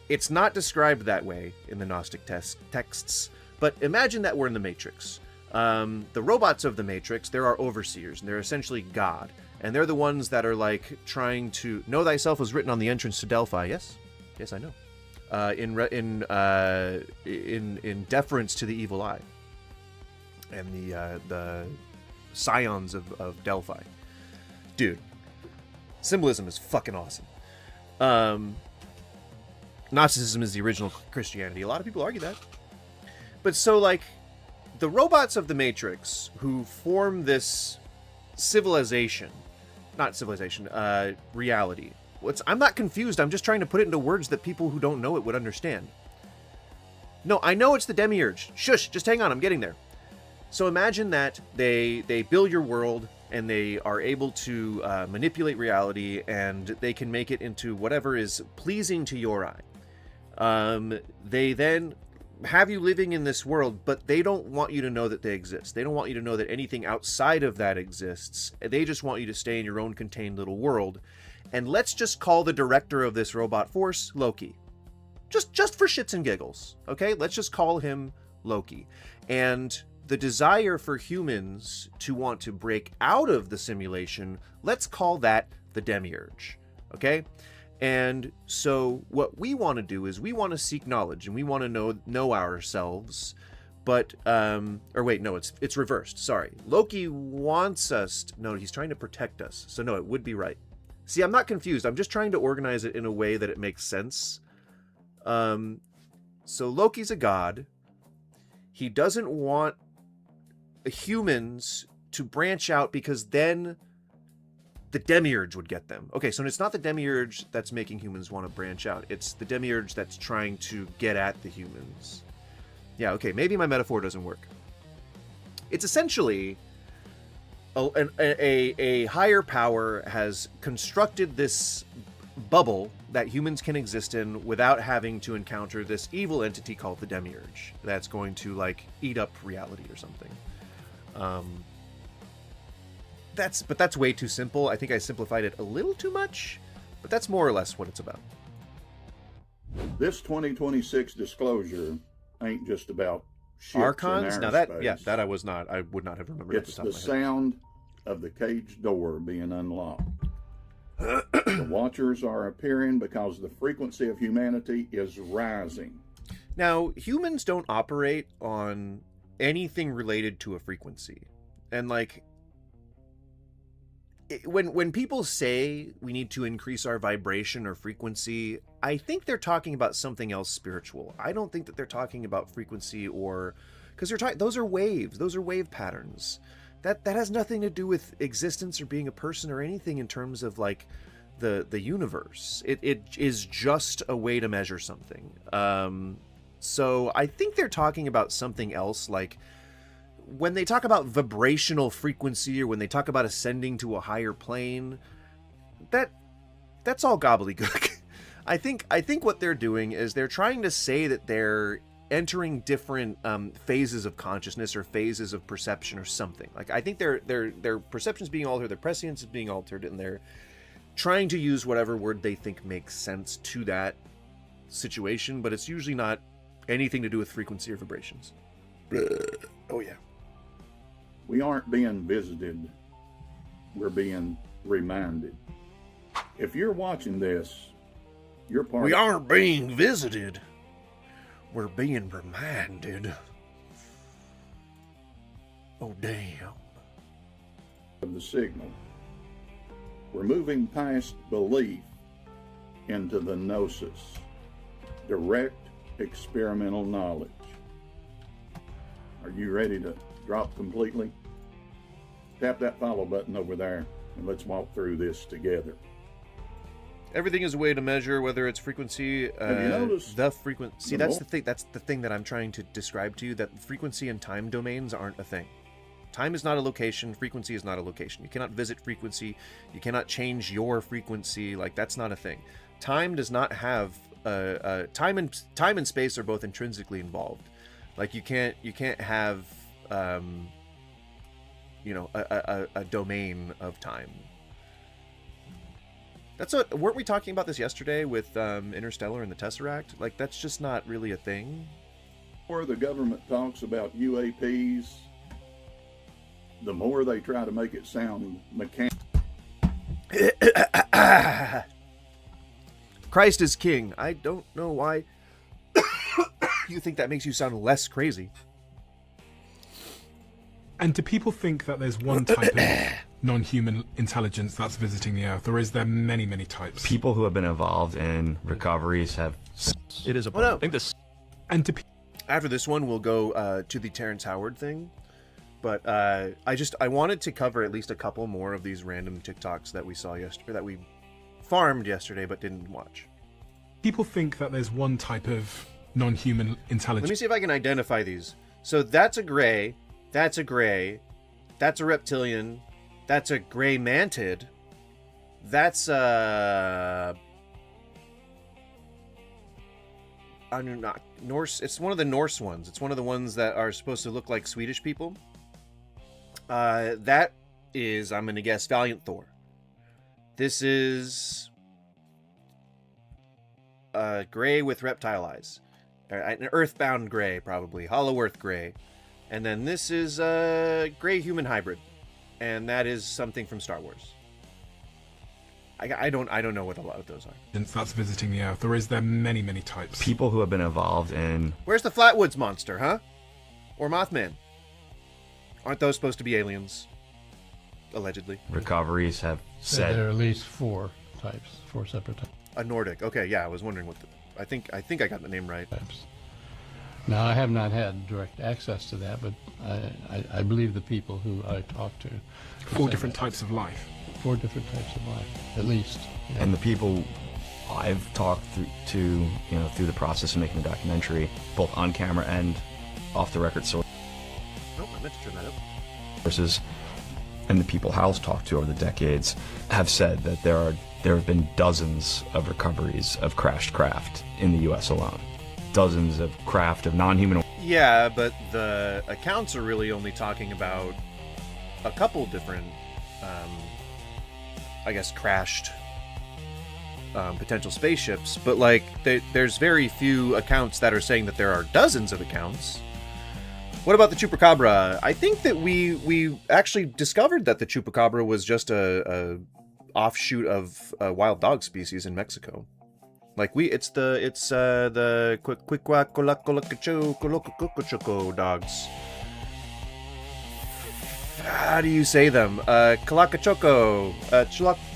It's not described that way in the Gnostic texts, but imagine that we're in the Matrix. The robots of the Matrix, there are overseers, and they're essentially God. And they're the ones that are like trying to know thyself was written on the entrance to Delphi. Yes, I know. In deference to the evil eye and the scions of Delphi. Dude, symbolism is fucking awesome. Gnosticism is the original Christianity. A lot of people argue that. But so, like, the robots of the Matrix who form this reality. I'm not confused. I'm just trying to put it into words that people who don't know it would understand. No, I know it's the demiurge. Shush, just hang on. I'm getting there. So imagine that they build your world, and they are able to manipulate reality, and they can make it into whatever is pleasing to your eye. They then have you living in this world, but they don't want you to know that they exist. They don't want you to know that anything outside of that exists. They just want you to stay in your own contained little world. And let's just call the director of this robot force Loki. Just for shits and giggles, okay? Let's just call him Loki. And the desire for humans to want to break out of the simulation, let's call that the demiurge, okay? And so what we want to do is we want to seek knowledge, and we want to know ourselves. But it's reversed. Sorry. Loki wants us he's trying to protect us. So no, it would be right. See, I'm not confused. I'm just trying to organize it in a way that it makes sense. So Loki's a god. He doesn't want humans to branch out, because then the demiurge would get them. Okay, so it's not the demiurge that's making humans want to branch out. It's the demiurge that's trying to get at the humans. Yeah, okay, maybe my metaphor doesn't work. It's essentially a higher power has constructed this bubble that humans can exist in without having to encounter this evil entity called the demiurge that's going to, like, eat up reality or something. That's way too simple. I think I simplified it a little too much, but that's more or less what it's about. This 2026 disclosure ain't just about ships in Archons? Now that, yeah, airspace. that I would not have remembered It's at the the top of my head. sound of the cage door being unlocked. The Watchers are appearing because the frequency of humanity is rising. Now, humans don't operate on anything related to a frequency. And like, when people say we need to increase our vibration or frequency, I think they're talking about something else spiritual. I don't think that they're talking about frequency, or because those are waves. Those are wave patterns. That has nothing to do with existence or being a person or anything in terms of like the universe. It is just a way to measure something. So I think they're talking about something else, like when they talk about vibrational frequency, or when they talk about ascending to a higher plane, that's all gobbledygook. I think what they're doing is they're trying to say that they're entering different phases of consciousness or phases of perception or something. Like, I think their perception's being altered, their prescience is being altered, and they're trying to use whatever word they think makes sense to that situation, but it's usually not anything to do with frequency or vibrations. Oh yeah. We aren't being visited. We're being reminded. If you're watching this, you're part We of... aren't being visited. We're being reminded. Oh, damn. of the signal. We're moving past belief into the gnosis, direct experimental knowledge. Are you ready to drop completely? Tap that follow button over there and let's walk through this together. Everything is a way to measure whether it's frequency. Have you noticed the frequency? See, the that's more- the thing. That's the thing that I'm trying to describe to you. That frequency and time domains aren't a thing. Time is not a location. Frequency is not a location. You cannot visit frequency. You cannot change your frequency. Like, that's not a thing. Time does not have time and space are both intrinsically involved. Like, you can't have a domain of time. That's what, weren't we talking about this yesterday with Interstellar and the Tesseract? Like, that's just not really a thing. The more the government talks about UAPs, the more they try to make it sound mechanical. Christ is king. I don't know why you think that makes you sound less crazy. And do people think that there's one type of non-human intelligence that's visiting the Earth, or is there many, many types? People who have been involved in recoveries have... It is a... Well, no. I think this... And after this one, we'll go to the Terrence Howard thing. But I wanted to cover at least a couple more of these random TikToks that we saw yesterday, that we farmed yesterday but didn't watch. People think that there's one type of non-human intelligence. Let me see if I can identify these. So that's a gray, that's a gray, that's a reptilian, that's a gray mantid, that's I'm not Norse. It's one of the Norse ones. It's one of the ones that are supposed to look like Swedish people. That is, I'm going to guess, Valiant Thor. This is gray with reptile eyes. An earthbound gray, probably. Hollow Earth gray. And then this is gray human hybrid. And that is something from Star Wars. I don't know what a lot of those are. That's visiting the Earth, or is there many, many types? People who have been involved in... Where's the Flatwoods monster, huh? Or Mothman? Aren't those supposed to be aliens? Allegedly. Recoveries have said... There are at least 4 types, 4 separate types. A Nordic. Okay, yeah, I was wondering what the... I think I got the name right. Now, I have not had direct access to that, but I believe the people who I talked to... 4 different types of life. 4 different types of life, at least. Yeah. And the people I've talked to, through the process of making the documentary, both on camera and off the record sources, Oh, I meant to turn that up. And the people Hal's talked to over the decades have said that there have been dozens of recoveries of crashed craft in the U.S. alone. Dozens of craft of non-human... Yeah, but the accounts are really only talking about a couple different, crashed potential spaceships. But, there's very few accounts that are saying that there are dozens of accounts. What about the chupacabra? I think that we actually discovered that the chupacabra was just a offshoot of a wild dog species in Mexico. Like it's the Quiquacolacochoco dogs. How do you say them? Calacachoco,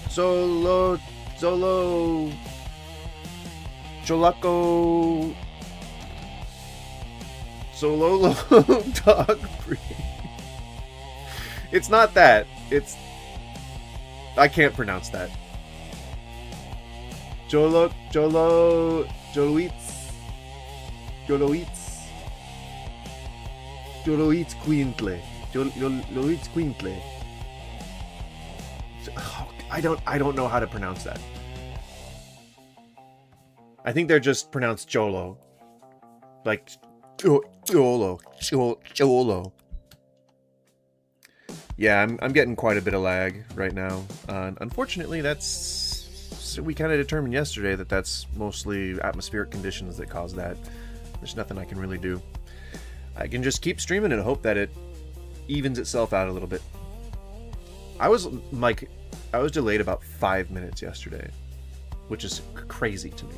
Zolo, Cholaco, Zololo dog breed. It's not that. I can't pronounce that. Joloitz Quintle. Joloitz Quintle. I don't know how to pronounce that. I think they're just pronounced Cholo. Like Cholo. Yeah, I'm getting quite a bit of lag right now. Unfortunately, we kind of determined yesterday that that's mostly atmospheric conditions that cause that. There's nothing I can really do. I can just keep streaming and hope that it evens itself out a little bit. I was delayed about 5 minutes yesterday, which is crazy to me.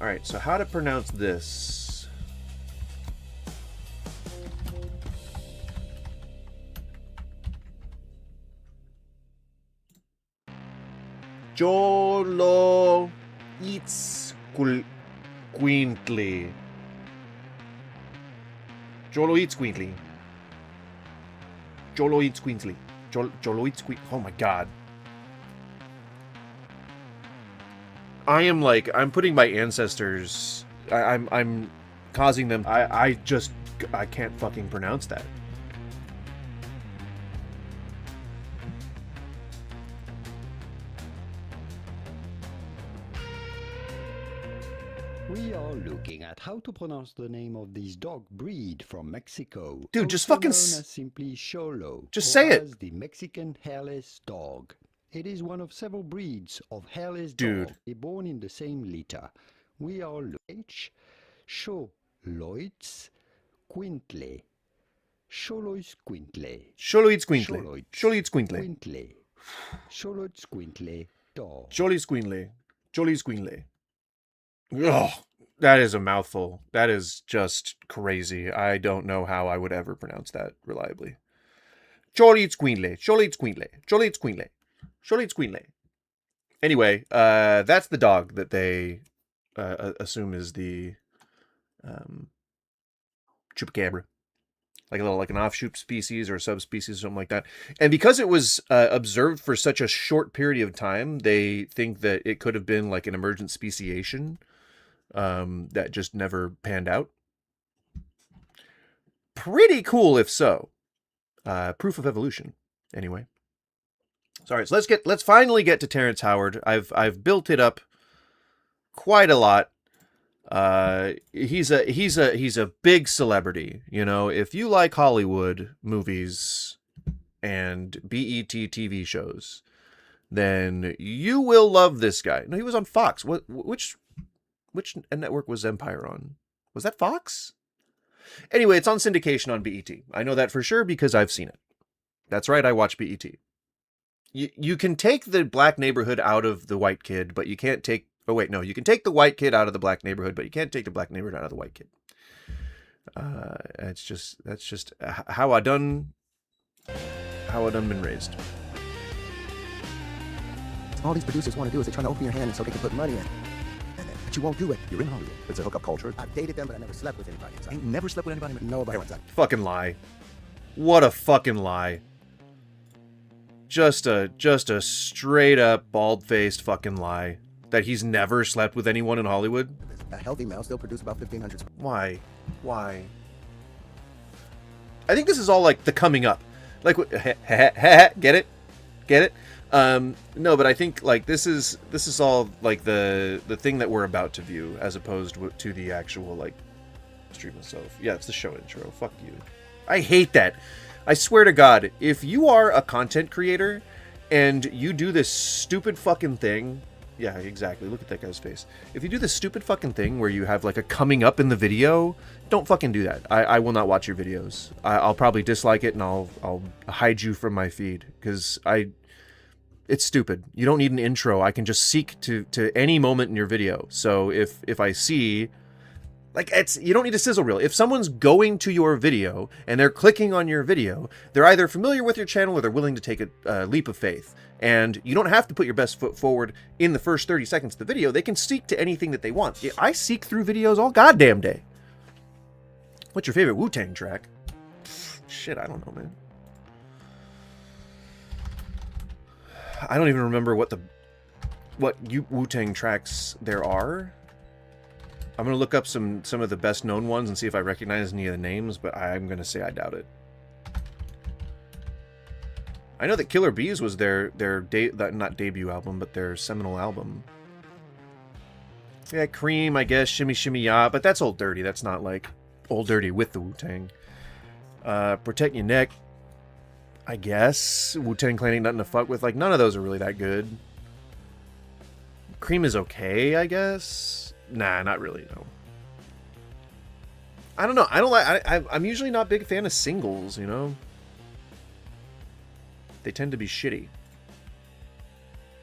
Alright, so how to pronounce this? Jolo eats Quintly. Jolo eats Quintly. Jolo eats Quintly. Jolo eats Quintly. Oh my god. I'm putting my ancestors. I'm causing them. I can't fucking pronounce that. We are looking at how to pronounce the name of this dog breed from Mexico. Dude, just also fucking known as simply Xolo. just or say it. as the Mexican hairless dog. It is one of several breeds of hairless Dude. dog born in the same litter. We are H. Xoloitz Quintle. Xoloitz Quintle. Xoloitz Quintle. Xoloitz Quintle. Quintle. Xoloitz Quintle dog. Jolly's Queenly. Jolly's Queenly. Ugh, that is a mouthful. That is just crazy. I don't know how I would ever pronounce that reliably. Jolly's Queenly. Jolly's Queenly. Jolly's Queenly. Jolly's Queenly. Anyway, that's the dog that they assume is the chupacabra. Like an offshoot species or subspecies, something like that. And because it was observed for such a short period of time, they think that it could have been like an emergent speciation that just never panned out. Pretty cool if so. Proof of evolution, anyway. Sorry, so let's finally get to Terrence Howard. I've built it up quite a lot. He's a big celebrity, you know. If you like Hollywood movies and BET TV shows, then you will love this guy. No, he was on Fox. Which network was Empire on? Was that Fox? Anyway, it's on syndication on BET. I know that for sure because I've seen it. That's right, I watch BET. You can take the black neighborhood out of the white kid, but you can't take... Oh, wait, no. You can take the white kid out of the black neighborhood, but you can't take the black neighborhood out of the white kid. That's just how I done been raised. All these producers want to do is they're trying to open your hand so they can put money in. But you won't do it. You're in Hollywood. It's a hookup culture. I've dated them, but I never slept with anybody. I ain't never slept with anybody, but nobody wants that. Fucking lie. What a fucking lie. Just a straight up bald-faced fucking lie. That he's never slept with anyone in Hollywood? A healthy male still produces about 1,500. Why? I think this is all like the coming up. Like, get it? No, but I think like this is all like the thing that we're about to view, as opposed to the actual like stream itself. Yeah, it's the show intro. Fuck you. I hate that. I swear to God, if you are a content creator and you do this stupid fucking thing Yeah, exactly. Look at that guy's face. If you do this stupid fucking thing where you have like a coming up in the video, don't fucking do that. I will not watch your videos. I'll probably dislike it and I'll hide you from my feed because it's stupid. You don't need an intro. I can just seek to any moment in your video. So if I see, like, you don't need a sizzle reel. If someone's going to your video and they're clicking on your video, they're either familiar with your channel or they're willing to take a leap of faith. And you don't have to put your best foot forward in the first 30 seconds of the video. They can seek to anything that they want. I seek through videos all goddamn day. What's your favorite Wu-Tang track? Shit, I don't know, man. I don't even remember what Wu-Tang tracks there are. I'm going to look up some of the best known ones and see if I recognize any of the names, but I'm going to say I doubt it. I know that Killer Bees was their not debut album, but their seminal album. Yeah, Cream, I guess, Shimmy Shimmy Ya, but that's Old Dirty. That's not like Old Dirty with the Wu-Tang. Protect Your Neck, I guess. Wu-Tang Clan ain't nothing to fuck with. Like, none of those are really that good. Cream is okay, I guess. Nah, not really, no. I don't know. I don't like. I'm usually not a big fan of singles, you know? They tend to be shitty.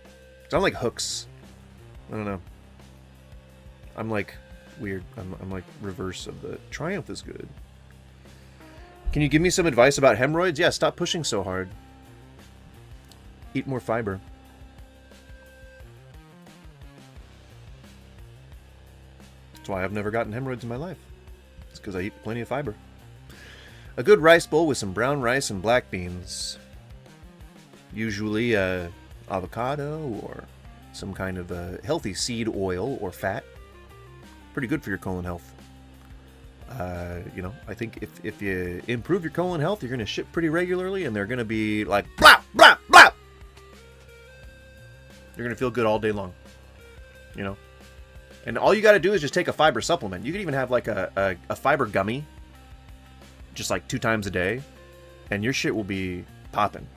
I don't like hooks. I don't know. I'm like weird. I'm like reverse of the Triumph is good. Can you give me some advice about hemorrhoids? Yeah, stop pushing so hard. Eat more fiber. That's why I've never gotten hemorrhoids in my life. It's because I eat plenty of fiber. A good rice bowl with some brown rice and black beans. Usually avocado or some kind of healthy seed oil or fat. Pretty good for your colon health. You know, I think if you improve your colon health, you're going to shit pretty regularly and they're going to be like, blah, blah, blah. You're going to feel good all day long. You know? And all you got to do is just take a fiber supplement. You could even have like a fiber gummy, just like 2 times a day, and your shit will be popping.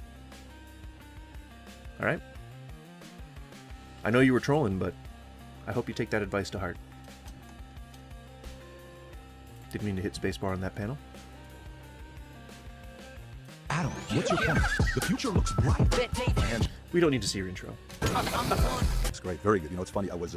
All right? I know you were trolling, but I hope you take that advice to heart. Didn't mean to hit spacebar on that panel. Adam, what's your point? The future looks bright. We don't need to see your intro. It's great, very good. You know, it's funny. I was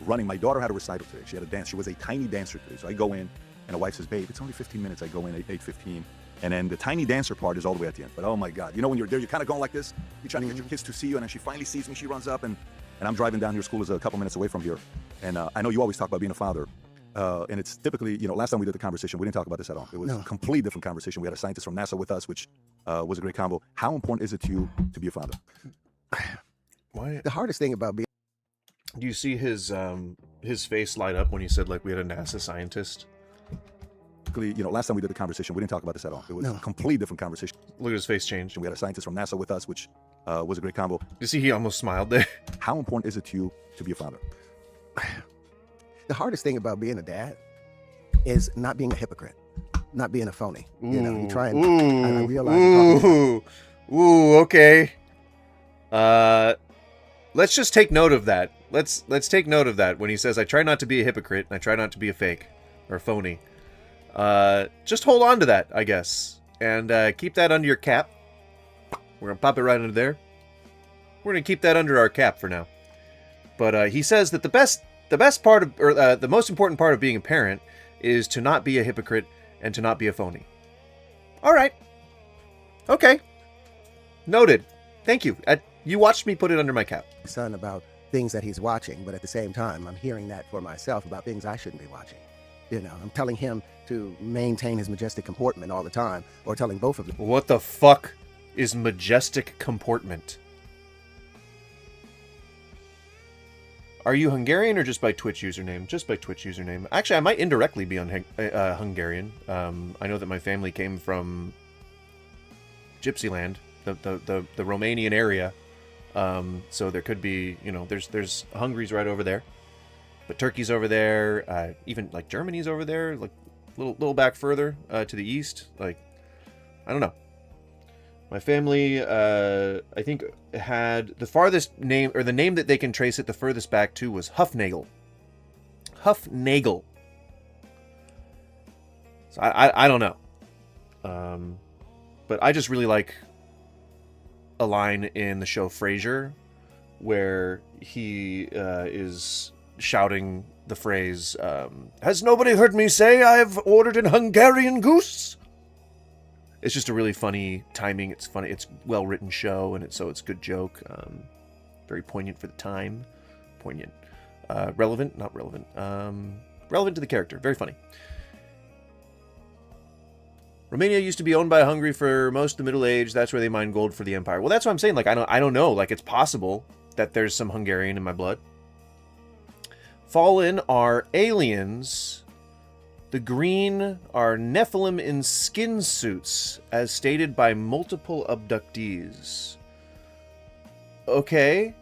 running. My daughter had a recital today. She had a dance. She was a tiny dancer today. So I go in, and the wife says, "Babe, it's only 15 minutes." I go in at 8:15. And then the tiny dancer part is all the way at the end. But oh my God, you know when you're there, you're kind of going like this. You're trying to get your kids to see you, and then she finally sees me. She runs up, and I'm driving down here. School is a couple minutes away from here. And I know you always talk about being a father. And it's typically, you know, last time we did the conversation, we didn't talk about this at all. It was a completely different conversation. We had a scientist from NASA with us, which was a great combo. How important is it to you to be a father? Why? The hardest thing about being... Do you see his face light up when he said, like, we had a NASA scientist? You know, last time we did the conversation, we didn't talk about this at all. It was a completely different conversation. Look at his face change. And we had a scientist from NASA with us, which was a great combo. You see, he almost smiled there. How important is it to you to be a father? The hardest thing about being a dad is not being a hypocrite, not being a phony. You know, you try and I realize. Okay. Let's just take note of that. Let's take note of that when he says, "I try not to be a hypocrite and I try not to be a fake or a phony." Just hold on to that, I guess, and keep that under your cap. We're gonna pop it right under there. We're gonna keep that under our cap for now. But he says that the best part of, or the most important part of being a parent is to not be a hypocrite and to not be a phony. All right. Okay. Noted. Thank you. You watched me put it under my cap. Son about things that he's watching, but at the same time, I'm hearing that for myself about things I shouldn't be watching. You know, I'm telling him to maintain his majestic comportment all the time, or telling both of them. What the fuck is majestic comportment? Are you Hungarian or just by Twitch username? Just by Twitch username. Actually, I might indirectly be on Hungarian. I know that my family came from Gypsyland, the Romanian area. So there could be, you know, there's Hungary's right over there, but Turkey's over there. Even like Germany's over there, like little back further to the east. Like, I don't know. My family, I think, had the farthest name, or the name that they can trace it the furthest back to was Huffnagel. Huffnagel. So I don't know. But I just really like a line in the show Frasier where he is shouting the phrase, "Has nobody heard me say I've ordered an Hungarian goose?" It's just a really funny timing. It's funny. It's well-written show, and it's a good joke. Very poignant for the time. Poignant. Relevant? Not relevant. Relevant to the character. Very funny. Romania used to be owned by Hungary for most of the Middle Age. That's where they mined gold for the empire. Well, that's what I'm saying. Like, I don't know. Like, it's possible that there's some Hungarian in my blood. Fallen are aliens. The green are Nephilim in skin suits, as stated by multiple abductees. Okay.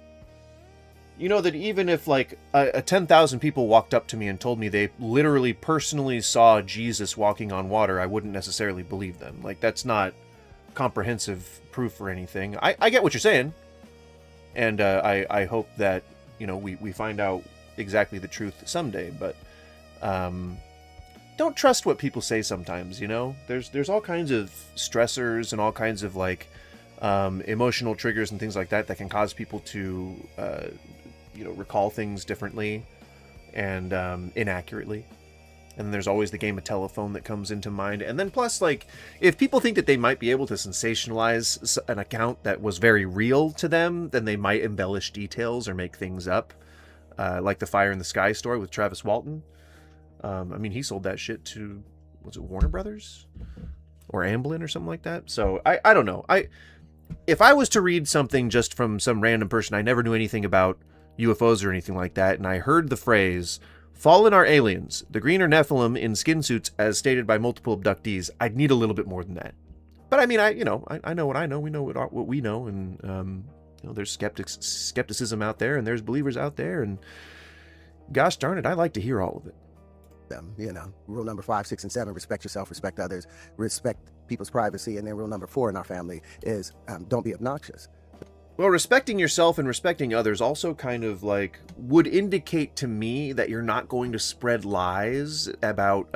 You know that even if, like, 10,000 people walked up to me and told me they literally personally saw Jesus walking on water, I wouldn't necessarily believe them. Like, that's not comprehensive proof or anything. I get what you're saying. And I hope that, you know, we find out exactly the truth someday. But don't trust what people say sometimes, you know? There's all kinds of stressors and all kinds of, like, emotional triggers and things like that can cause people to, you know, recall things differently and inaccurately. And then there's always the game of telephone that comes into mind. And then plus, like, if people think that they might be able to sensationalize an account that was very real to them, then they might embellish details or make things up. Like the Fire in the Sky story with Travis Walton. I mean, he sold that shit to, was it Warner Brothers? Or Amblin or something like that? So, I don't know. If I was to read something just from some random person I never knew anything about UFOs or anything like that, and I heard the phrase, "Fallen are aliens, the green are Nephilim in skin suits as stated by multiple abductees," I'd need a little bit more than that. But I mean, I know what I know. We know what we know, and you know, there's skepticism out there, and there's believers out there, and gosh darn it, I like to hear all of it. You know, rule number 5, 6, and 7, respect yourself, respect others, respect people's privacy. And then rule number 4 in our family is don't be obnoxious. Well, respecting yourself and respecting others also kind of like would indicate to me that you're not going to spread lies about,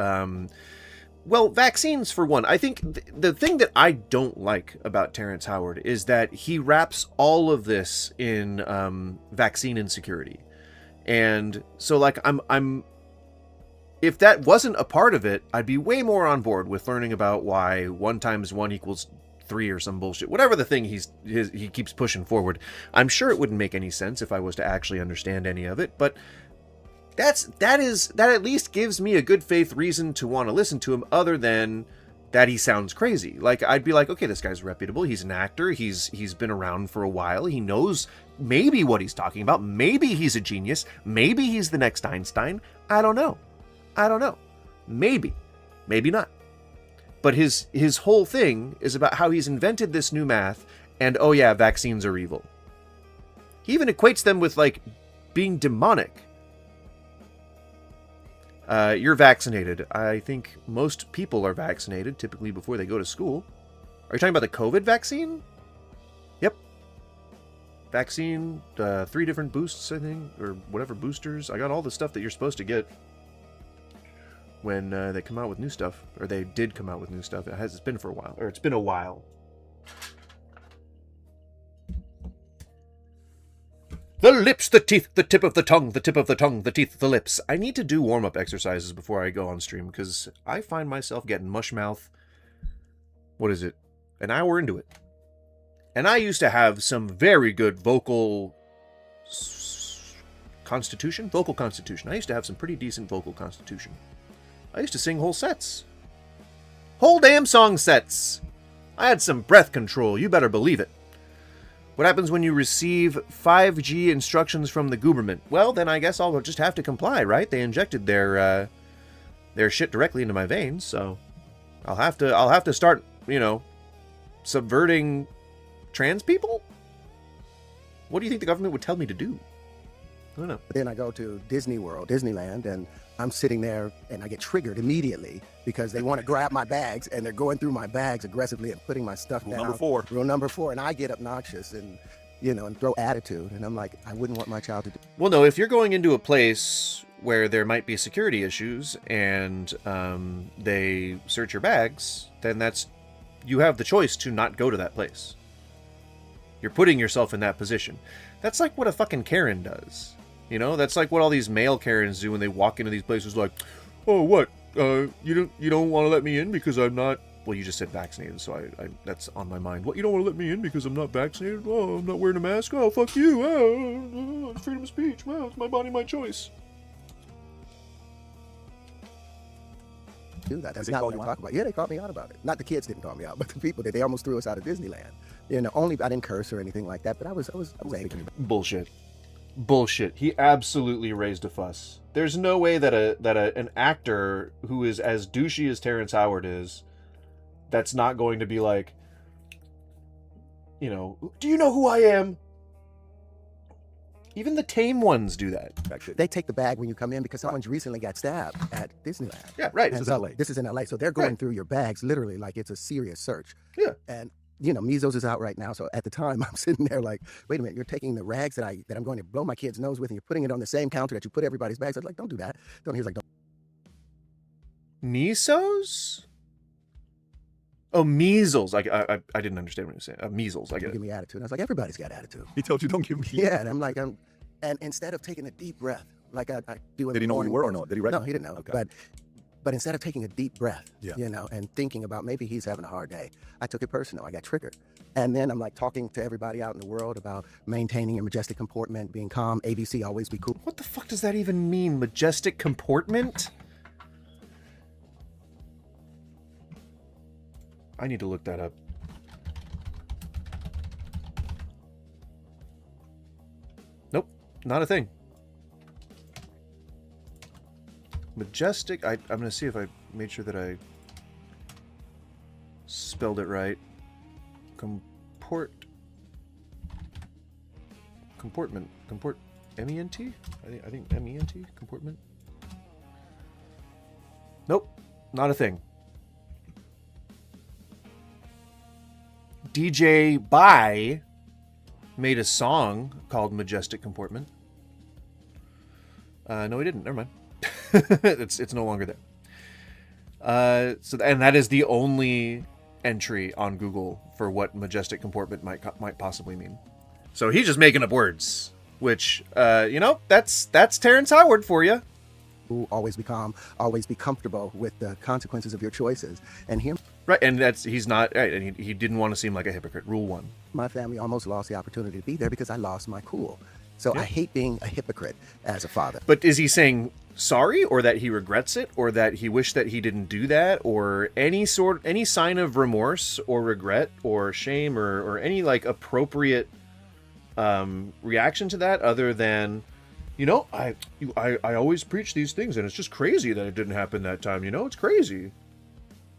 well, vaccines for one. I think the thing that I don't like about Terrence Howard is that he wraps all of this in vaccine insecurity. And so, like, I'm if that wasn't a part of it, I'd be way more on board with learning about why 1 × 1 = 3 or some bullshit. Whatever the thing he keeps pushing forward. I'm sure it wouldn't make any sense if I was to actually understand any of it, but that at least gives me a good faith reason to want to listen to him, other than that he sounds crazy. Like, I'd be like, okay, this guy's reputable, he's an actor, he's been around for a while, he knows maybe what he's talking about, maybe he's a genius, maybe he's the next Einstein. I don't know. Maybe not. But his whole thing is about how he's invented this new math, and oh yeah, vaccines are evil. He even equates them with, like, being demonic. You're vaccinated. I think most people are vaccinated, typically before they go to school. Are you talking about the COVID vaccine? Yep. Vaccine, 3 different boosts, I think, or whatever boosters. I got all the stuff that you're supposed to get when they come out with new stuff, or they did come out with new stuff. It's been for a while, or it's been a while. The lips, the teeth, the tip of the tongue, the tip of the tongue, the teeth, the lips. I need to do warm-up exercises before I go on stream, because I find myself getting mush mouth. What is it? An hour into it. And I used to have some very good vocal constitution. I used to have some pretty decent vocal constitution. I used to sing whole sets. Whole damn song sets. I had some breath control, you better believe it. What happens when you receive 5G instructions from the government? Well, then I guess I'll just have to comply, right? They injected their shit directly into my veins, so I'll have to start, you know, subverting trans people? What do you think the government would tell me to do? I don't know. But then I go to Disney World, Disneyland, and I'm sitting there and I get triggered immediately because they want to grab my bags and they're going through my bags aggressively and putting my stuff down. Number 4. Rule number 4. And I get obnoxious and, and throw attitude. And I'm like, I wouldn't want my child to do. Well, no, if you're going into a place where there might be security issues and they search your bags, then you have the choice to not go to that place. You're putting yourself in that position. That's like what a fucking Karen does. That's like what all these male Karens do when they walk into these places like, oh, what? You don't want to let me in because I'm not... Well, you just said vaccinated, so I that's on my mind. What, you don't want to let me in because I'm not vaccinated? Oh, I'm not wearing a mask? Oh, fuck you. Oh, freedom of speech. Well, it's my body, my choice. Do that. That's not what we talk about. Yeah, they caught me out about it. Not the kids didn't call me out, but the people they almost threw us out of Disneyland. Only I didn't curse or anything like that, but I was angry. Bullshit. He absolutely raised a fuss. There's no way that an actor who is as douchey as Terrence Howard is, that's not going to be like, do you know who I am? Even the tame ones do that. They take the bag when you come in because someone's recently got stabbed at Disneyland. Yeah, right. This is LA. This is in LA. So they're going through your bags literally like it's a serious search. Yeah. And measles is out right now. So at the time I'm sitting there like, wait a minute, you're taking the rags that I'm going to blow my kid's nose with and you're putting it on the same counter that you put everybody's bags. I was like, don't do that. He's like, don't. Mesos? Oh, measles. I didn't understand what you were saying. Measles. I get it. Give me attitude. I was like, everybody's got attitude. He told you don't give me. Yeah, and I'm like, and instead of taking a deep breath, like I do in Did he know who you were or not? Did he No, he didn't know. Okay. But instead of taking a deep breath, and thinking about maybe he's having a hard day, I took it personal. I got triggered. And then I'm like talking to everybody out in the world about maintaining your majestic comportment, being calm, ABC, always be cool. What the fuck does that even mean? Majestic comportment? I need to look that up. Nope, not a thing. Majestic, I'm going to see if I made sure that I spelled it right. Comportment, M-E-N-T? I think M-E-N-T, comportment. Nope, not a thing. DJ Bai made a song called Majestic Comportment. No, he didn't. Never mind. It's no longer there. And that is the only entry on Google for what majestic comportment might possibly mean. So he's just making up words, which that's Terrence Howard for you. Always be calm, always be comfortable with the consequences of your choices, and here. Right, and he's not, and he didn't want to seem like a hypocrite. Rule 1. My family almost lost the opportunity to be there because I lost my cool. So I hate being a hypocrite as a father. But is he saying sorry, or that he regrets it, or that he wished that he didn't do that, or any sign of remorse or regret or shame or any like appropriate reaction to that, other than, I always preach these things and it's just crazy that it didn't happen that time. It's crazy.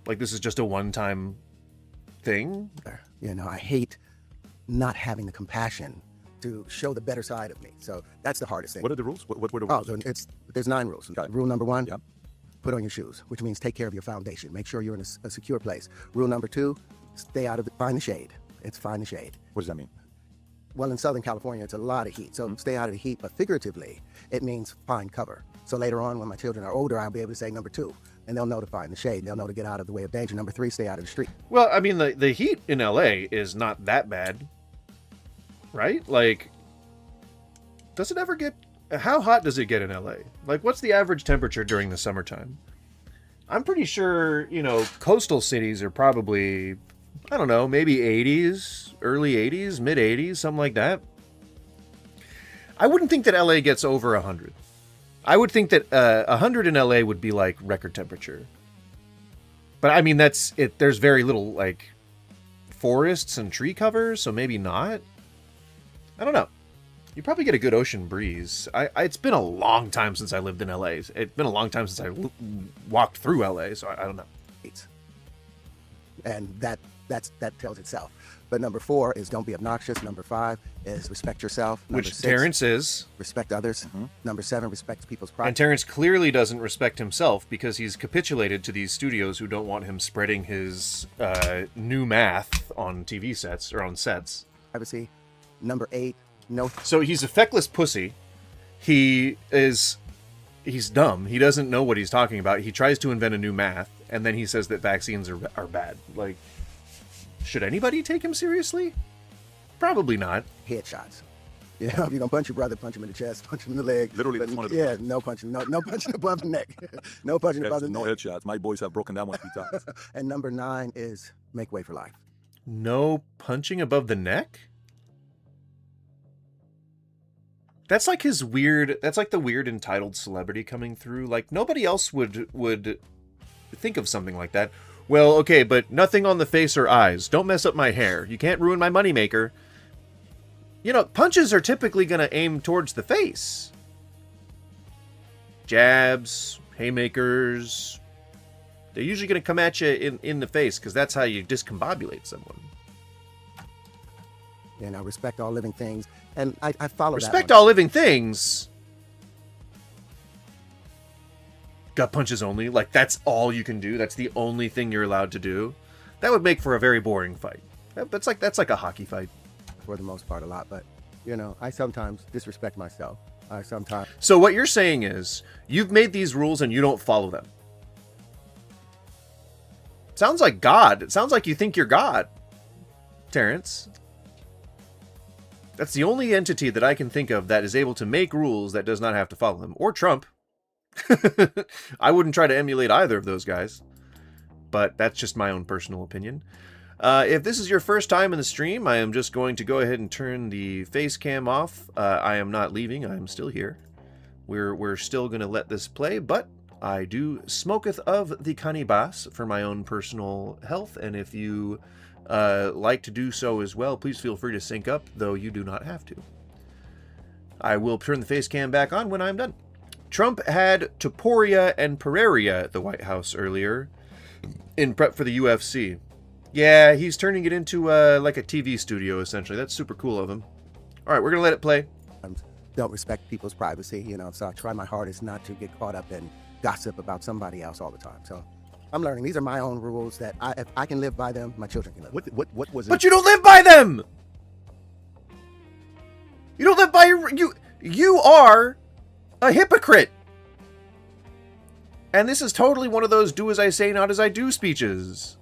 Like this is just a one-time thing. I hate not having the compassion to show the better side of me. So that's the hardest thing. What are the rules? What were the rules? Oh, there's 9 rules. Rule number 1, put on your shoes, which means take care of your foundation. Make sure you're in a secure place. Rule number 2, find the shade. Find the shade. What does that mean? Well, in Southern California, it's a lot of heat. So stay out of the heat, but figuratively, it means find cover. So later on, when my children are older, I'll be able to say number 2, and they'll know to find the shade. They'll know to get out of the way of danger. Number 3, stay out of the street. Well, I mean, the heat in LA is not that bad, right? Like, does it ever get... How hot does it get in LA? Like, what's the average temperature during the summertime? I'm pretty sure, coastal cities are probably, I don't know, maybe 80s, early 80s, mid 80s, something like that. I wouldn't think that LA gets over 100. I would think that 100 in LA would be like record temperature. But I mean, that's it. There's very little like forests and tree cover, so maybe not. I don't know. You probably get a good ocean breeze. It's been a long time since I lived in LA. It's been a long time since I walked through LA, so I don't know. And that tells itself. But number 4 is don't be obnoxious. Number 5 is respect yourself. Number Which 6, Terrence is. Respect others. Number 7, respect people's privacy. And Terrence clearly doesn't respect himself because he's capitulated to these studios who don't want him spreading his new math on TV sets or on sets. Privacy. Number 8, no. So he's a feckless pussy. He's dumb. He doesn't know what he's talking about. He tries to invent a new math, and then he says that vaccines are bad. Like, should anybody take him seriously? Probably not. Headshots. You know, if you're gonna punch your brother, punch him in the chest, punch him in the leg. Literally, but, one of the yeah, no punching, no punching above the neck, no punching above the no neck. headshots. My boys have broken that one 3 times. And number 9 is make way for life. No punching above the neck? That's like his weird, that's like the weird entitled celebrity coming through. Like, nobody else would think of something like that. Well, okay, but nothing on the face or eyes. Don't mess up my hair. You can't ruin my moneymaker. You know, punches are typically going to aim towards the face. Jabs, haymakers. They're usually going to come at you in the face because that's how you discombobulate someone. You know, respect all living things. And I follow that. Respect all living things. Gut punches only. Like, that's all you can do. That's the only thing you're allowed to do. That would make for a very boring fight. That's like a hockey fight. For the most part, a lot. But, you know, I sometimes disrespect myself. I sometimes. So what you're saying is, you've made these rules and you don't follow them. Sounds like God. It sounds like you think you're God, Terrence. That's the only entity that I can think of that is able to make rules that does not have to follow them. Or Trump. I wouldn't try to emulate either of those guys. But that's just my own personal opinion. If this is your first time in the stream, I am just going to go ahead and turn the face cam off. I am not leaving. I am still here. We're still going to let this play, but I do smoketh of the cannabis for my own personal health, and if you like to do so as well, please feel free to sync up, though you do not have to. I will turn the face cam back on when I'm done. Trump had Topuria and Pereira at the White House earlier in prep for the UFC. Yeah, he's turning it into like a TV studio, essentially. That's super cool of him. All right, we're going to let it play. Don't respect people's privacy, you know, so I try my hardest not to get caught up in gossip about somebody else all the time. So I'm learning. These are my own rules that if I can live by them, my children can live. What was it? But you don't live by them! You don't live by you are a hypocrite. And this is totally one of those do as I say, not as I do speeches.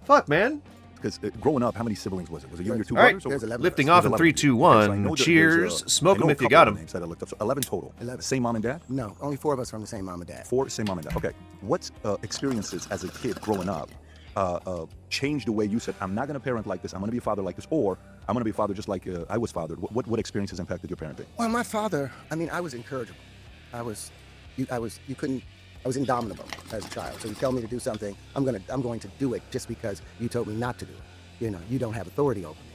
Fuck, man. Because growing up, how many siblings was it? Was it you and your 2 All right, brothers? lifting off in 3, 2, 1. Cheers. Smoke them if you got them. Names that I looked up. So 11 total. 11. Same mom and dad? No, only 4 of us from the same mom and dad. 4, same mom and dad. Okay. What experiences as a kid growing up changed the way you said, I'm not going to parent like this, I'm going to be a father like this, or I'm going to be a father just like I was fathered? What experiences impacted your parenting? Well, my father, I mean, I was incorrigible. I was indomitable as a child. So you tell me to do something, I'm going to do it just because you told me not to do it. You know, you don't have authority over me.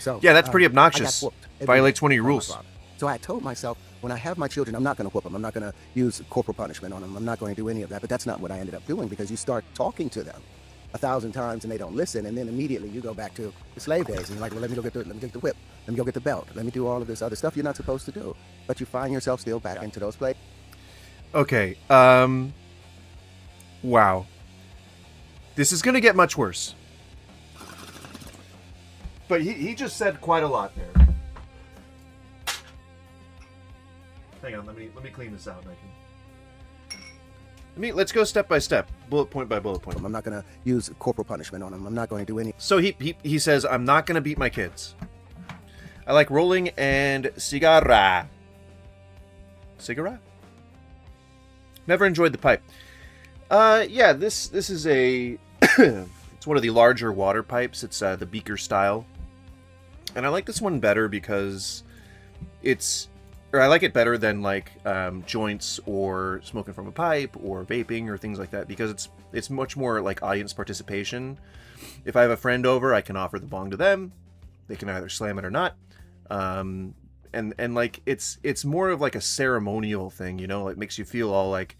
So yeah, that's pretty I obnoxious. got whooped Violates one of your rules. So I told myself, when I have my children, I'm not going to whoop them. I'm not going to use corporal punishment on them. I'm not going to do any of that. But that's not what I ended up doing, because you start talking to them 1,000 times and they don't listen, and then immediately you go back to the slave days and you're like, well, let me go get the whip, let me go get the belt, let me do all of this other stuff you're not supposed to do. But you find yourself still back into those places. Okay. Wow. This is going to get much worse. But he just said quite a lot there. Hang on, let me clean this out. Let's go step by step, bullet point by bullet point. I'm not going to use corporal punishment on them. I'm not going to do any. So he says, I'm not going to beat my kids. I like rolling and cigarra. Cigarra? Never enjoyed the pipe. Yeah, this is a it's one of the larger water pipes. It's the beaker style. And I like this one better because I like it better than like joints or smoking from a pipe or vaping or things like that, because it's much more like audience participation. If I have a friend over, I can offer the bong to them. They can either slam it or not. And like it's more of like a ceremonial thing, you know. It makes you feel all like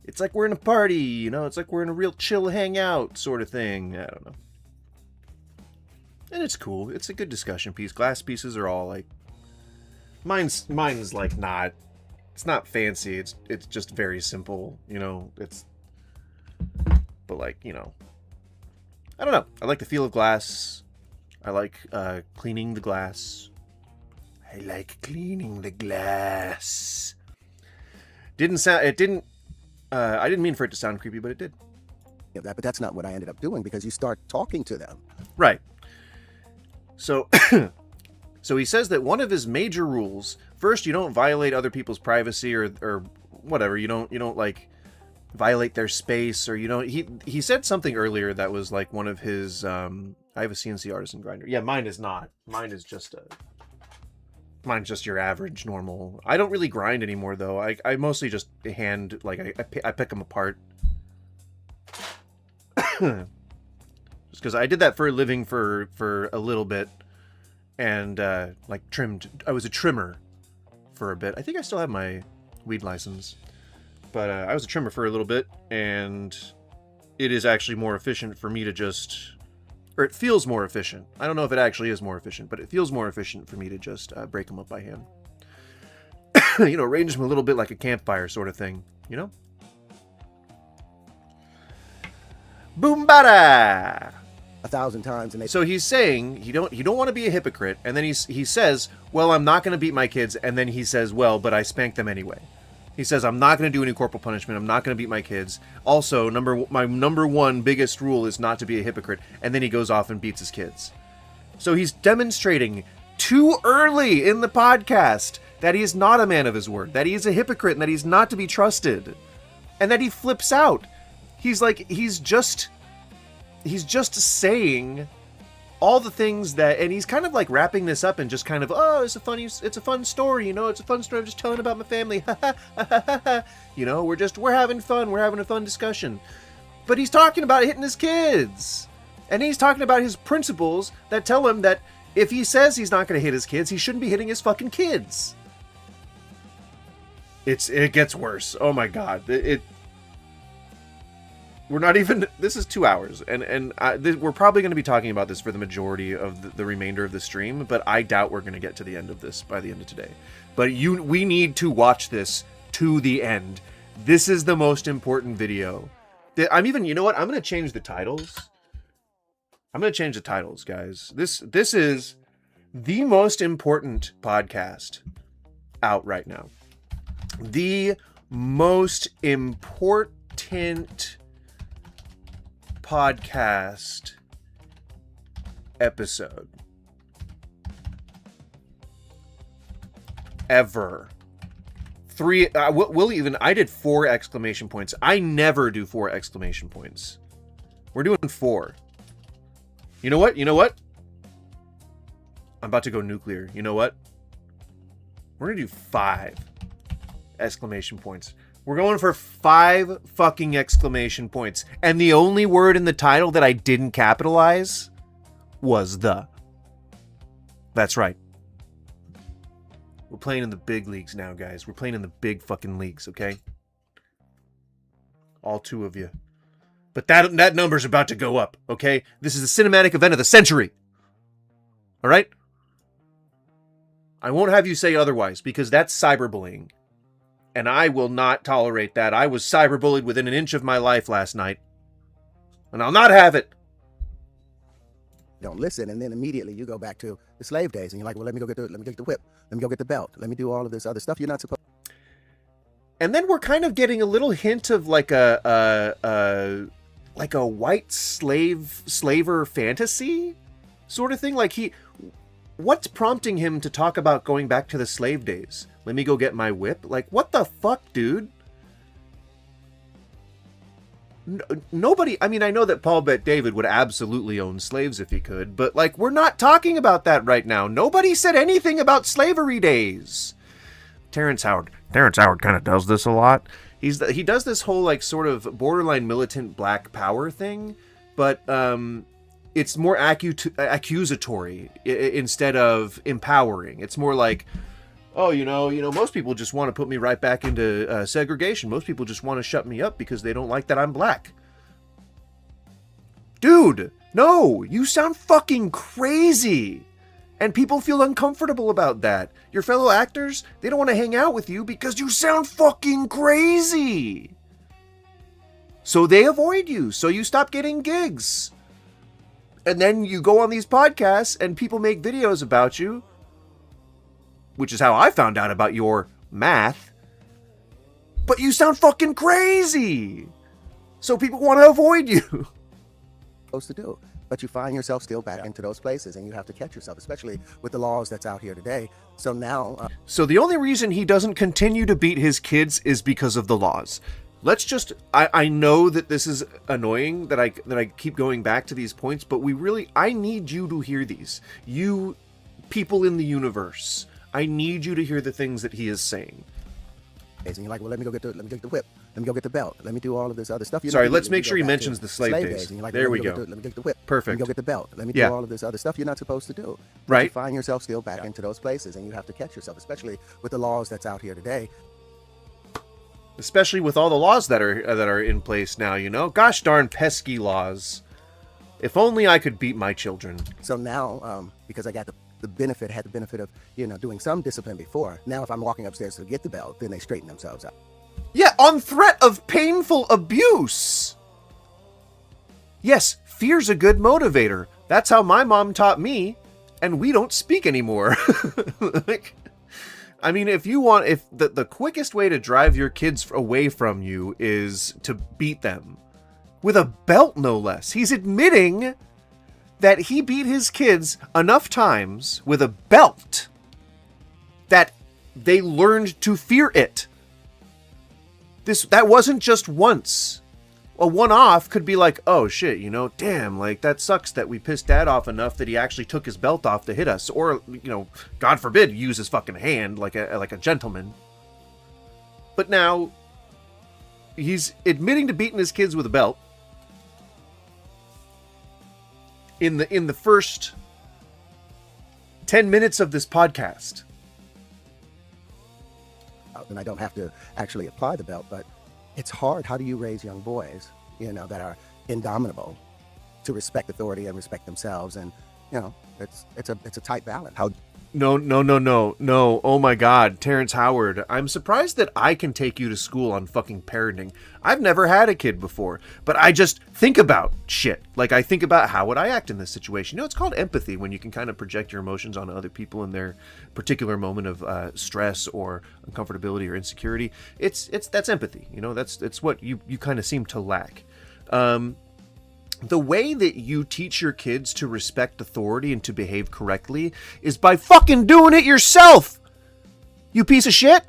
it's like we're in a party, you know. It's like we're in a real chill hangout sort of thing. I don't know. And it's cool. It's a good discussion piece. Glass pieces are all like... Mine's like not... It's not fancy. It's just very simple, you know. But like, you know... I don't know. I like the feel of glass. I like cleaning the glass. I like cleaning the glass. Didn't sound... It didn't... I didn't mean for it to sound creepy, but it did. Yeah, but that's not what I ended up doing because you start talking to them. Right. So, so he says that one of his major rules, first, you don't violate other people's privacy or whatever. You don't like violate their space, or you don't. He said something earlier that was like one of his. I have a CNC artisan grinder. Yeah, mine is not. Mine's just your average normal. I don't really grind anymore though. I mostly just hand, like I pick them apart. Just because I did that for a living for a little bit, and like trimmed. I was a trimmer for a bit. I think I still have my weed license, but I was a trimmer for a little bit, and it is actually more efficient for me to just, or it feels more efficient. I don't know if it actually is more efficient, but it feels more efficient for me to just break them up by hand. You know, arrange them a little bit like a campfire sort of thing. You know. Boom bada. 1,000 times, and so he's saying you don't want to be a hypocrite, and then he says, well, I'm not going to beat my kids, and then he says, well, but I spank them anyway. He says, I'm not going to do any corporal punishment. I'm not going to beat my kids. Also, my number one biggest rule is not to be a hypocrite, and then he goes off and beats his kids. So he's demonstrating too early in the podcast that he is not a man of his word, that he is a hypocrite, and that he's not to be trusted, and that he flips out. He's just saying all the things that, and he's kind of like wrapping this up and just kind of, oh, it's a fun story, you know, it's a fun story. I'm just telling about my family. You know, we're having fun. We're having a fun discussion. But he's talking about hitting his kids. And he's talking about his principles that tell him that if he says he's not going to hit his kids, he shouldn't be hitting his fucking kids. It gets worse. Oh my God. We're not even... This is 2 hours, and we're probably going to be talking about this for the majority of the remainder of the stream, but I doubt we're going to get to the end of this by the end of today. But we need to watch this to the end. This is the most important video. You know what? I'm going to change the titles. I'm going to change the titles, guys. This is the most important podcast out right now. The most important podcast episode ever. I did 4 exclamation points. I never do 4 exclamation points. We're doing 4. You know what? I'm about to go nuclear. You know what? We're gonna do 5 exclamation points. We're going for 5 fucking exclamation points. And the only word in the title that I didn't capitalize was the. That's right. We're playing in the big leagues now, guys. We're playing in the big fucking leagues, okay? All 2 of you. But that number's about to go up, okay? This is the cinematic event of the century. All right? I won't have you say otherwise, because that's cyberbullying. And I will not tolerate that. I was cyberbullied within an inch of my life last night. And I'll not have it. Don't listen, and then immediately you go back to the slave days, and you're like, well, let me get the whip. Let me go get the belt. Let me do all of this other stuff you're not supposed to. And then we're kind of getting a little hint of like a white slaver fantasy sort of thing. Like what's prompting him to talk about going back to the slave days? Let me go get my whip? Like, what the fuck, dude? Nobody... I mean, I know that Paul Bet David would absolutely own slaves if he could, but, like, we're not talking about that right now. Nobody said anything about slavery days. Terrence Howard kind of does this a lot. He does this whole, like, sort of borderline militant black power thing, but, it's more accusatory instead of empowering. It's more like... Oh, you know, most people just want to put me right back into segregation. Most people just want to shut me up because they don't like that I'm black. Dude, No, you sound fucking crazy. And people feel uncomfortable about that. Your fellow actors, they don't want to hang out with you because you sound fucking crazy. So they avoid you, so you stop getting gigs. And then you go on these podcasts and people make videos about you, which is how I found out about your math. But you sound fucking crazy. So people want to avoid you. Supposed to do. But you find yourself still back into those places, and you have to catch yourself, especially with the laws that's out here today. So now... So the only reason he doesn't continue to beat his kids is because of the laws. Let's just... I know that this is annoying that I keep going back to these points, but I need you to hear these. You people in the universe, I need you to hear the things that he is saying. And you're like, well, let me go get the whip. Let me go get the belt. Let me do all of this other stuff. Sorry, let's make sure he mentions the slave days. And you're like, there we go. Let me get the whip. Perfect. Let me go get the belt. Let me do all of this other stuff you're not supposed to do. But right. You find yourself still back into those places, and you have to catch yourself, especially with the laws that's out here today. Especially with all the laws that are in place now, you know? Gosh darn pesky laws. If only I could beat my children. So now, because I got the benefit of, doing some discipline before, now if I'm walking upstairs to get the belt, then they straighten themselves out. Yeah, on threat of painful abuse. Yes, fear's a good motivator. That's how my mom taught me, and we don't speak anymore. I mean, if the quickest way to drive your kids away from you is to beat them. With a belt, no less. He's admitting that he beat his kids enough times with a belt that they learned to fear it. That wasn't just once. A one-off could be like, oh shit, damn, like that sucks that we pissed dad off enough that he actually took his belt off to hit us, or God forbid, use his fucking hand like a gentleman. But now he's admitting to beating his kids with a belt. In the first 10 minutes of this podcast. And I don't have to actually apply the belt, but it's hard. How do you raise young boys, that are indomitable, to respect authority and respect themselves? And, it's a tight balance. No. Oh my God, Terrence Howard. I'm surprised that I can take you to school on fucking parenting. I've never had a kid before, but I just think about shit. Like, I think about how would I act in this situation. It's called empathy, when you can kind of project your emotions on other people in their particular moment of stress or uncomfortability or insecurity. That's empathy. That's what you kind of seem to lack. The way that you teach your kids to respect authority and to behave correctly is by fucking doing it yourself, you piece of shit.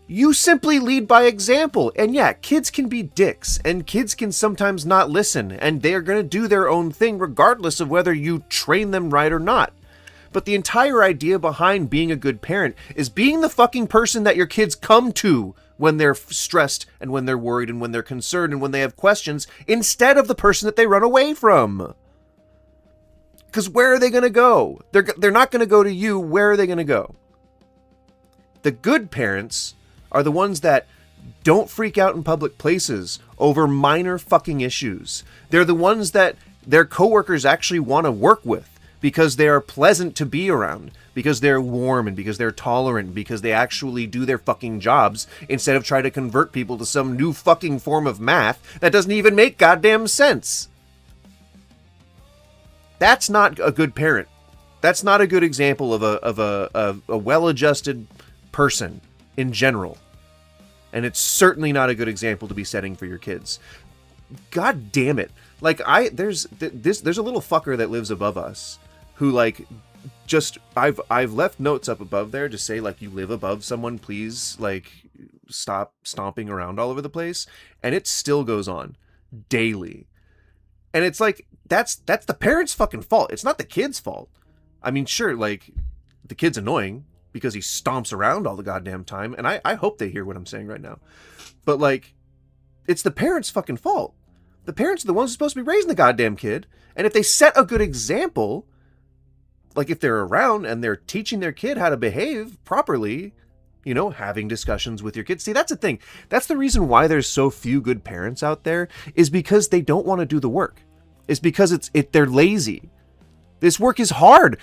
You simply lead by example. And yeah, kids can be dicks, and kids can sometimes not listen, and they're going to do their own thing regardless of whether you train them right or not. But the entire idea behind being a good parent is being the fucking person that your kids come to when they're stressed and when they're worried and when they're concerned and when they have questions, instead of the person that they run away from. Because where are they going to go? They're not going to go to you. Where are they going to go? The good parents are the ones that don't freak out in public places over minor fucking issues. They're the ones that their coworkers actually want to work with because they are pleasant to be around, because they're warm and because they're tolerant, because they actually do their fucking jobs instead of try to convert people to some new fucking form of math that doesn't even make goddamn sense. That's not a good parent. That's not a good example of a well-adjusted person in general. And it's certainly not a good example to be setting for your kids. God damn it. Like, there's a little fucker that lives above us who, like, just, I've left notes up above there to say, like, you live above someone, please, like, stop stomping around all over the place. And it still goes on daily. And it's like, that's the parents' fucking fault. It's not the kid's fault. I mean, sure, like, the kid's annoying because he stomps around all the goddamn time. And I hope they hear what I'm saying right now. But, like, it's the parents' fucking fault. The parents are the ones who are supposed to be raising the goddamn kid. And if they set a good example, like if they're around and they're teaching their kid how to behave properly, having discussions with your kids. See, that's the thing. That's the reason why there's so few good parents out there, is because they don't want to do the work. is because they're lazy. This work is hard.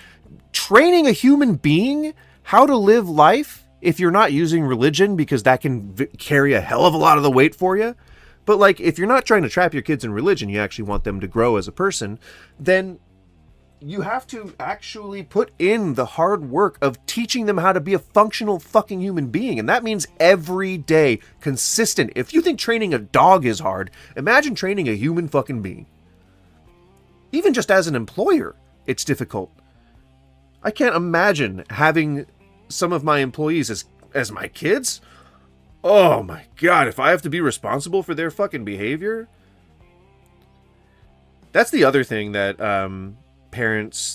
Training a human being how to live life, if you're not using religion, because that can carry a hell of a lot of the weight for you. But like, if you're not trying to trap your kids in religion, you actually want them to grow as a person, then you have to actually put in the hard work of teaching them how to be a functional fucking human being. And that means every day, consistent. If you think training a dog is hard, imagine training a human fucking being. Even just as an employer, it's difficult. I can't imagine having some of my employees as my kids. Oh my God, if I have to be responsible for their fucking behavior. That's the other thing that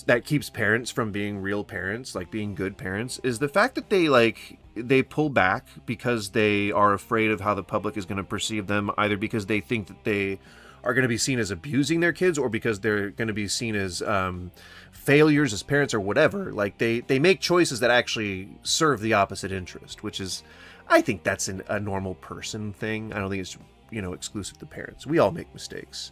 that keeps parents from being real parents, like being good parents, is the fact that they pull back because they are afraid of how the public is going to perceive them, either because they think that they are going to be seen as abusing their kids, or because they're going to be seen as failures as parents, or whatever. Like they make choices that actually serve the opposite interest, which is, I think that's a normal person thing. I don't think it's, exclusive to parents. We all make mistakes.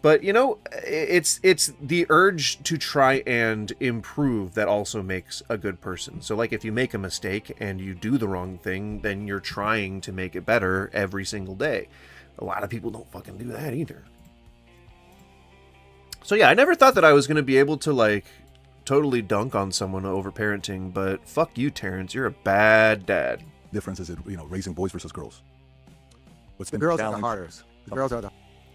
But, it's the urge to try and improve that also makes a good person. So, like, if you make a mistake and you do the wrong thing, then you're trying to make it better every single day. A lot of people don't fucking do that either. So, yeah, I never thought that I was going to be able to, like, totally dunk on someone over parenting, but fuck you, Terrence. You're a bad dad. Difference is, raising boys versus girls. What's been The girls the are the challenge? hardest. The girls are the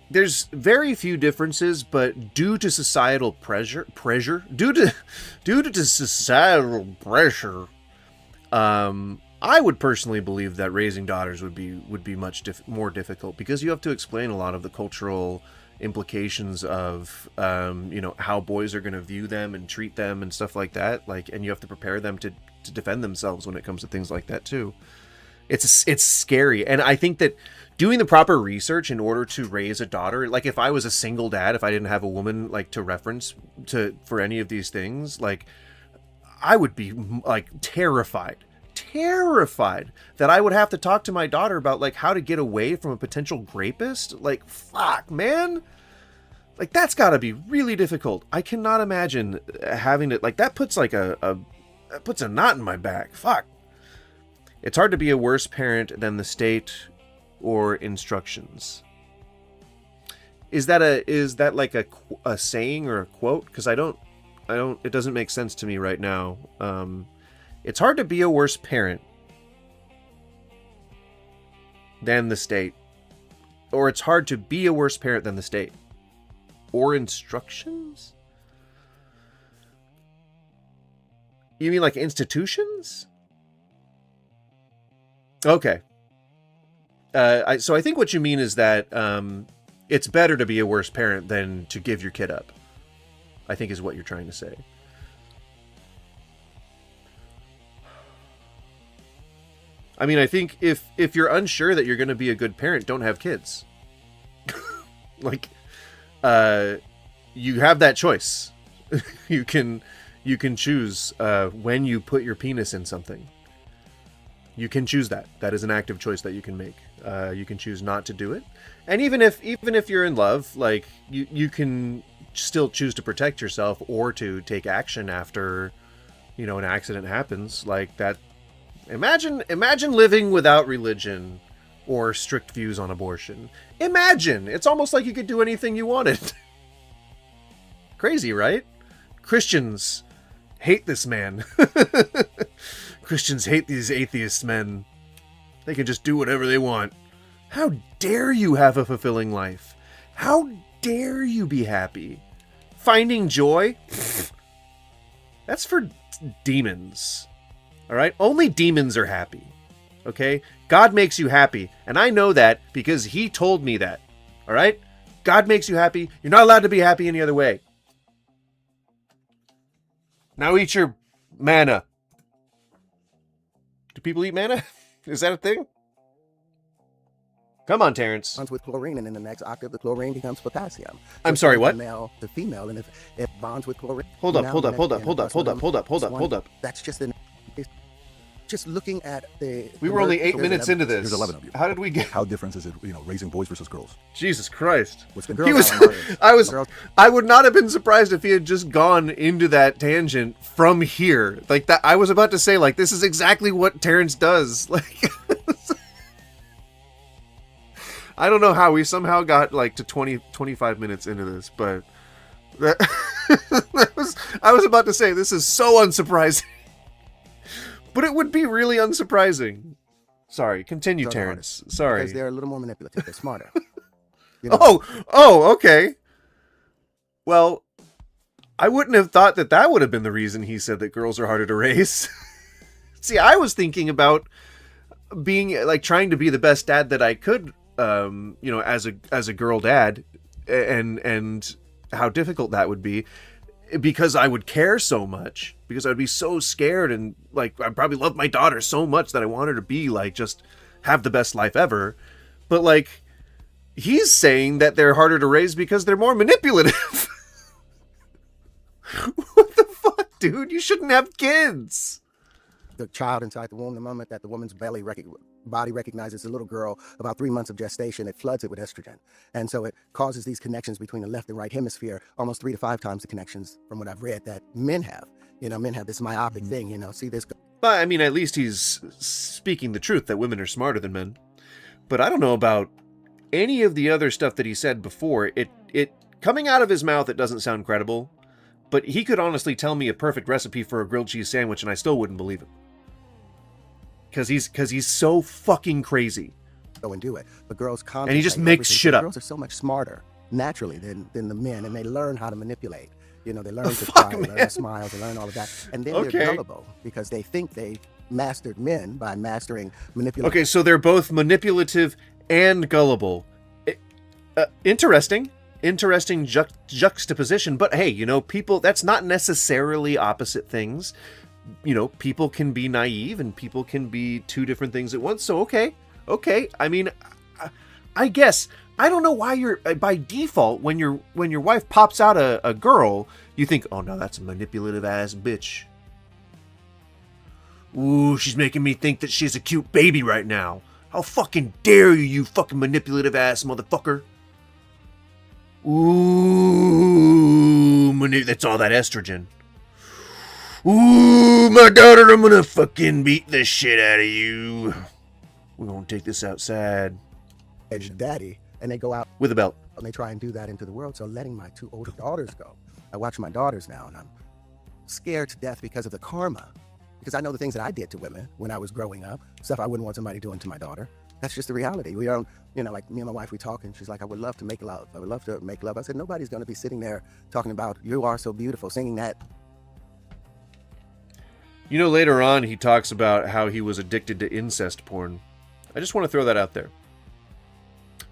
There's very few differences, but due to societal pressure, due to societal pressure, I would personally believe that raising daughters would be much more difficult, because you have to explain a lot of the cultural implications of how boys are going to view them and treat them and stuff like that. And you have to prepare them to defend themselves when it comes to things like that too. It's scary, and I think that doing the proper research in order to raise a daughter, like if I was a single dad, if I didn't have a woman like to reference for any of these things, like I would be like terrified that I would have to talk to my daughter about like how to get away from a potential rapist. Like, fuck, man. Like, that's got to be really difficult. I cannot imagine having to, like, that puts like that puts a knot in my back. Fuck. It's hard to be a worse parent than the state or instructions. Is that like a saying or a quote? Because I don't, it doesn't make sense to me right now. It's hard to be a worse parent than the state. Or it's hard to be a worse parent than the state. Or instructions? You mean like institutions? Okay. So I think what you mean is that it's better to be a worse parent than to give your kid up, I think is what you're trying to say. I mean, I think if you're unsure that you're going to be a good parent, don't have kids. Like, you have that choice. You can choose when you put your penis in something. You can choose that. That is an active choice that you can make. You can choose not to do it. And even if you're in love, like you can still choose to protect yourself or to take action after, an accident happens like that. Imagine living without religion or strict views on abortion. Imagine. It's almost like you could do anything you wanted. Crazy, right? Christians hate this man. Christians hate these atheist men. They can just do whatever they want. How dare you have a fulfilling life? How dare you be happy? Finding joy? That's for demons. All right? Only demons are happy. Okay? God makes you happy. And I know that because he told me that. All right? God makes you happy. You're not allowed to be happy any other way. Now eat your manna. Do people eat manna? Is that a thing? Come on, Terrence. Bonds with chlorine, and in the next octave, the chlorine becomes potassium. I'm sorry, what? Male to female, and if it bonds with chlorine. Hold up. That's just an. just looking at the... We were only 8 minutes into this. There's 11 of you. How did we get... How different is it, raising boys versus girls? Jesus Christ. What's been He was... I would not have been surprised if he had just gone into that tangent from here. Like, that, I was about to say, like, this is exactly what Terrence does. Like... I don't know how we somehow got, like, to 25 minutes into this, but... I was about to say, this is so unsurprising. But it would be really unsurprising. Sorry, continue, Terrence. Sorry. Because they're a little more manipulative. They're smarter. Oh, okay. Well, I wouldn't have thought that would have been the reason he said that girls are harder to raise. See, I was thinking about being, like, trying to be the best dad that I could, as a girl dad, and how difficult that would be, because I would care so much, because I'd be so scared, and, like, I probably love my daughter so much that I want her to be, like, just have the best life ever. But, like, he's saying that they're harder to raise because they're more manipulative. What the fuck, dude? You shouldn't have kids. The child inside the womb, the moment that the woman's body recognizes a little girl, about 3 months of gestation, it floods it with estrogen. And so it causes these connections between the left and right hemisphere, almost 3 to 5 times the connections, from what I've read, that men have. Men have this myopic thing, see this. But, I mean, at least he's speaking the truth that women are smarter than men. But I don't know about any of the other stuff that he said before. It coming out of his mouth, it doesn't sound credible. But he could honestly tell me a perfect recipe for a grilled cheese sandwich, and I still wouldn't believe it. Because he's so fucking crazy. Go and do it. But girls and he just makes shit up. Girls are so much smarter naturally than the men, and they learn how to manipulate. They learn to cry, they learn to smile, they learn all of that. And then they're gullible because they think they mastered men by mastering manipulation. Okay, so they're both manipulative and gullible. Interesting juxtaposition. But hey, people, that's not necessarily opposite things. People can be naive and people can be two different things at once. So, okay. I mean, I guess, I don't know why you're, by default, when your wife pops out a girl, you think, oh no, that's a manipulative ass bitch. Ooh, she's making me think that she's a cute baby right now. How fucking dare you, you fucking manipulative ass motherfucker. Ooh, that's all that estrogen. Ooh, my daughter, I'm gonna fucking beat the shit out of you. We're gonna take this outside. And daddy, and they go out with a belt. And they try and do that into the world. So letting my 2 older daughters go. I watch my daughters now, and I'm scared to death because of the karma. Because I know the things that I did to women when I was growing up, stuff I wouldn't want somebody doing to my daughter. That's just the reality. We don't, like me and my wife, we talk, and she's like, I would love to make love. I would love to make love. I said, nobody's going to be sitting there talking about, you are so beautiful, singing that. Later on, he talks about how he was addicted to incest porn. I just want to throw that out there.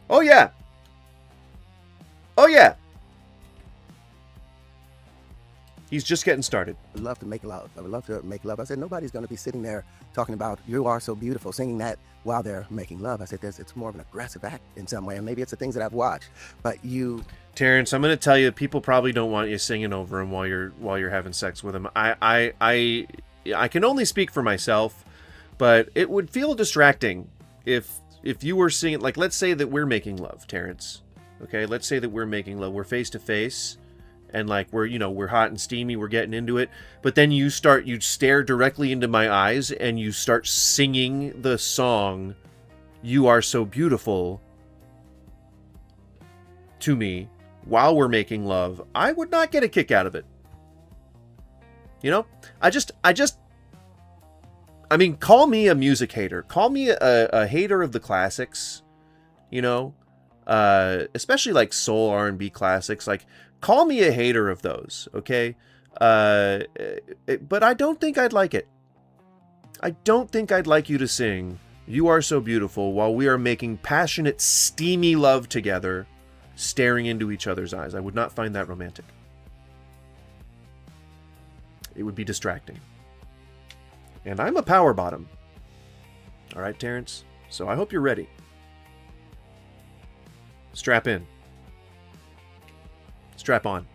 Oh, yeah. He's just getting started. I would love to make love. I would love to make love. I said, nobody's going to be sitting there talking about, you are so beautiful, singing that while they're making love. I said, it's more of an aggressive act in some way, and maybe it's the things that I've watched. But Terrence, I'm going to tell you, people probably don't want you singing over them while you're having sex with them. I can only speak for myself, but it would feel distracting if you were singing, like, let's say that we're making love, Terrence. Okay, let's say that we're making love. We're face to face, and like we're hot and steamy, we're getting into it. But then you stare directly into my eyes and you start singing the song "You Are So Beautiful" to me while we're making love. I would not get a kick out of it. I mean, call me a music hater. Call me a hater of the classics, especially like soul R&B classics. Like, call me a hater of those, okay? But I don't think I'd like it. I don't think I'd like you to sing "You Are So Beautiful" while we are making passionate, steamy love together, staring into each other's eyes. I would not find that romantic. It would be distracting. And I'm a power bottom. All right, Terrence? So I hope you're ready. Strap in. Strap on.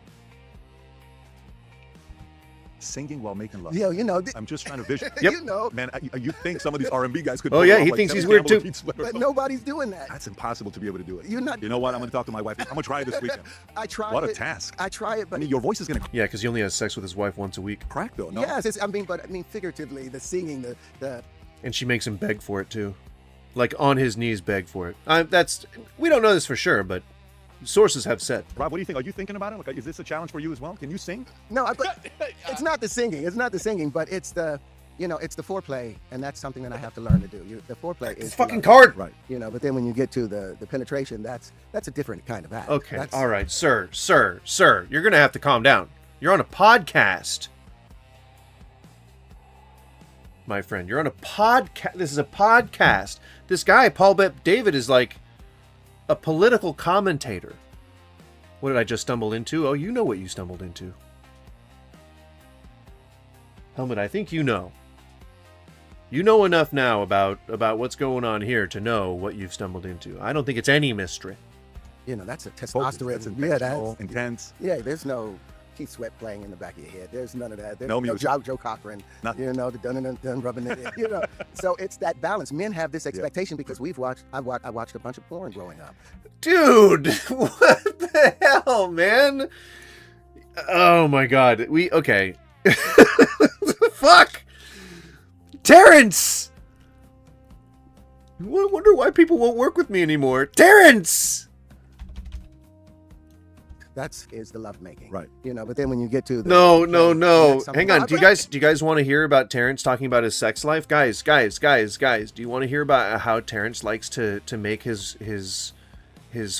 singing while making love. Yo, I'm just trying to vision. Yep. Man, you think some of these R&B guys could? Oh yeah, he thinks he's weird too. But nobody's doing that. That's impossible to be able to do it. You're not. You know what? I'm going to talk to my wife. I'm going to try it this weekend. I try. What a task. I try it, but I mean, your voice is going to Yeah, because he only has sex with his wife once a week. crack though. No. yes, figuratively, the singing, the And she makes him beg for it too, like on his knees beg for it. We don't know this for sure, but sources have said. Rob, what do you think? Are you thinking about it? Like, is this a challenge for you as well? Can you sing? No, but it's not the singing. It's not the singing, but it's the, it's the foreplay, and that's something that I have to learn to do. The foreplay is fucking hard, right? But then when you get to the penetration, that's a different kind of act. Okay, That's, all right, sir, you're gonna have to calm down. You're on a podcast, my friend. You're on a podcast. This is a podcast. This guy, Paul Bet David, is like a political commentator. What did I just stumble into? Oh, you know what you stumbled into. Helmet, I think you know. You know enough now about what's going on here to know what you've stumbled into. I don't think it's any mystery. That's a testosterone. That's intense. Yeah, there's no Keith Sweat playing in the back of your head. There's none of that. There's no music. Joe Cochran. Nothing. The dun rubbing it. So it's that balance. Men have this expectation because I watched a bunch of porn growing up. Dude, what the hell, man? Oh my God. Okay. Fuck. Terrence! I wonder why people won't work with me anymore. Terrence! That is the lovemaking, right? But then when you get to the no. Hang on. Do you guys want to hear about Terrence talking about his sex life, guys? Do you want to hear about how Terrence likes to make his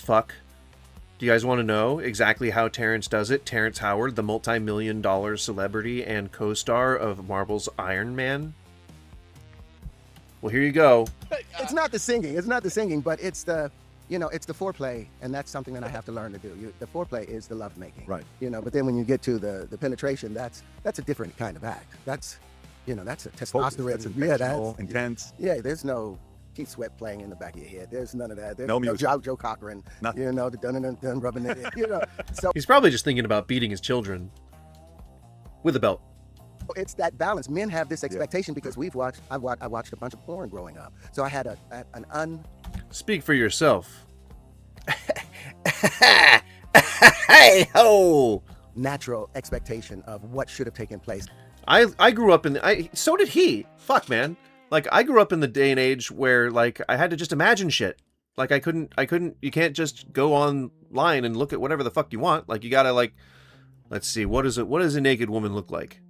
fuck? Do you guys want to know exactly how Terrence does it? Terrence Howard, the multi-million-dollar celebrity and co-star of Marvel's Iron Man. Well, here you go. It's not the singing, but it's the. It's the foreplay, and that's something that I have to learn to do. The foreplay is the lovemaking, right? But then when you get to the penetration, that's a different kind of act. That's a testosterone. That's intense. Yeah, there's no Keith Sweat playing in the back of your head. There's none of that. There's no music. Joe Cochran. Nothing. The dun rubbing it. So he's probably just thinking about beating his children with a belt. It's that balance. Men have this expectation because I watched a bunch of porn growing up, so I had Speak for yourself. Hey ho! Natural expectation of what should have taken place. I grew up so did he. Fuck, man. Like, I grew up in the day and age where, like, I had to just imagine shit. Like, I couldn't, you can't just go online and look at whatever the fuck you want. Like, you gotta, like, let's see, what does a naked woman look like?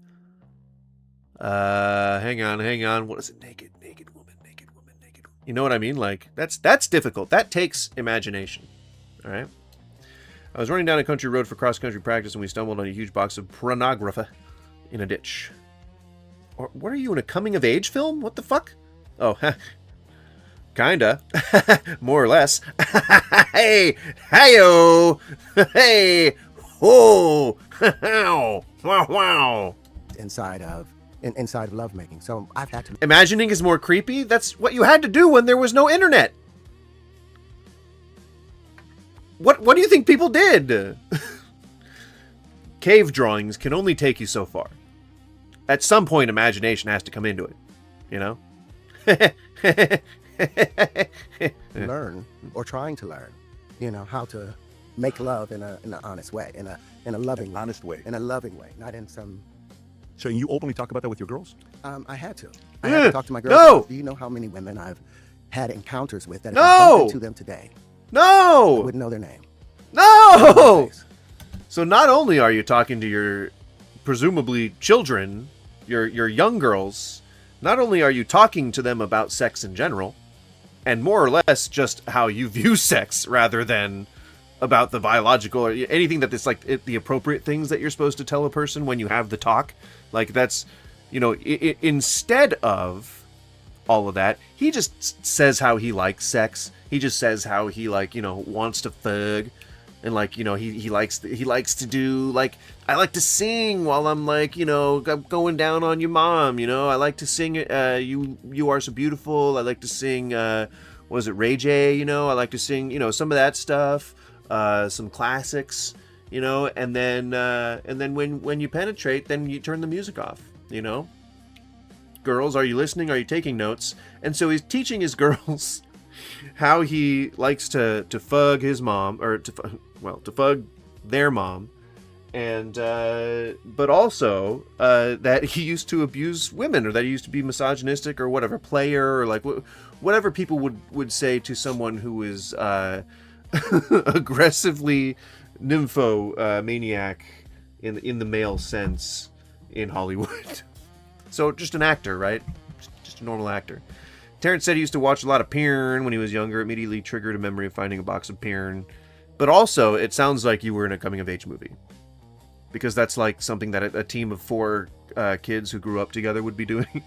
Hang on. What is it? Naked woman. You know what I mean? Like, that's difficult. That takes imagination. All right. I was running down a country road for cross-country practice and we stumbled on a huge box of pornography in a ditch. Or what are you, in a coming-of-age film? What the fuck? Oh, kinda. More or less. Hey! Hey-o! Hey! Ho! Wow! Inside of lovemaking. So I've had to... Imagining is more creepy? That's what you had to do when there was no internet. What do you think people did? Cave drawings can only take you so far. At some point, imagination has to come into it. You know? Learn, or trying to learn, how to make love in an honest way, in a loving, honest way, in a loving way, not in some... So you openly talk about that with your girls? I had to. I had to talk to my girls. No! Do you know how many women I've had encounters with that if No! I bumped into them today, No! I wouldn't know their name. No! So not only are you talking to your presumably children, your young girls, not only are you talking to them about sex in general, and more or less just how you view sex rather than about the biological or anything that it's like the appropriate things that you're supposed to tell a person when you have the talk. Like, that's, instead of all of that, he just says how he likes sex. He just says how he, like, wants to thug. And, like, he likes to do, like, I like to sing while I'm, like, going down on your mom, I like to sing, you are so beautiful. I like to sing, Ray J, I like to sing, some of that stuff, some classics, you know, and then when you penetrate, then you turn the music off, you know. Girls, are you listening? Are you taking notes? And so he's teaching his girls how he likes to fug his mom, or to fug their mom, and but also that he used to abuse women, or that he used to be misogynistic, or whatever, player, or like whatever people would say to someone who is aggressively nymphomaniac in the male sense in Hollywood. So just an actor, right? Just a normal actor. Terrence said he used to watch a lot of porn when he was younger. Immediately triggered a memory of finding a box of porn. But also, it sounds like you were in a coming-of-age movie. Because that's like something that a team of 4 kids who grew up together would be doing.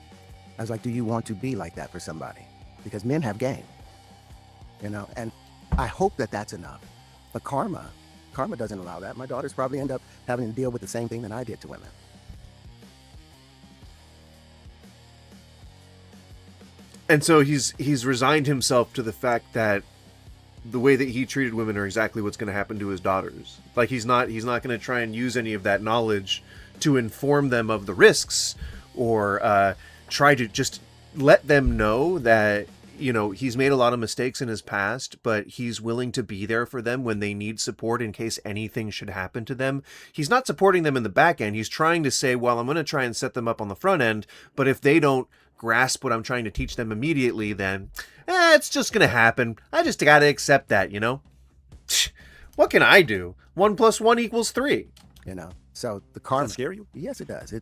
I was like, do you want to be like that for somebody? Because men have game, you know? And I hope that that's enough. But karma doesn't allow that. My daughters probably end up having to deal with the same thing that I did to women. And so he's resigned himself to the fact that the way that he treated women are exactly what's going to happen to his daughters. Like he's not going to try and use any of that knowledge to inform them of the risks, or try to just let them know that, you know, he's made a lot of mistakes in his past, but he's willing to be there for them when they need support in case anything should happen to them. He's not supporting them in the back end. He's trying to say, well, I'm going to try and set them up on the front end, but if they don't grasp what I'm trying to teach them immediately, then it's just gonna happen. I just gotta accept that, you know. What can I do? 1 + 1 = 3. You know. So the karma. Does that scare you? Yes, it does.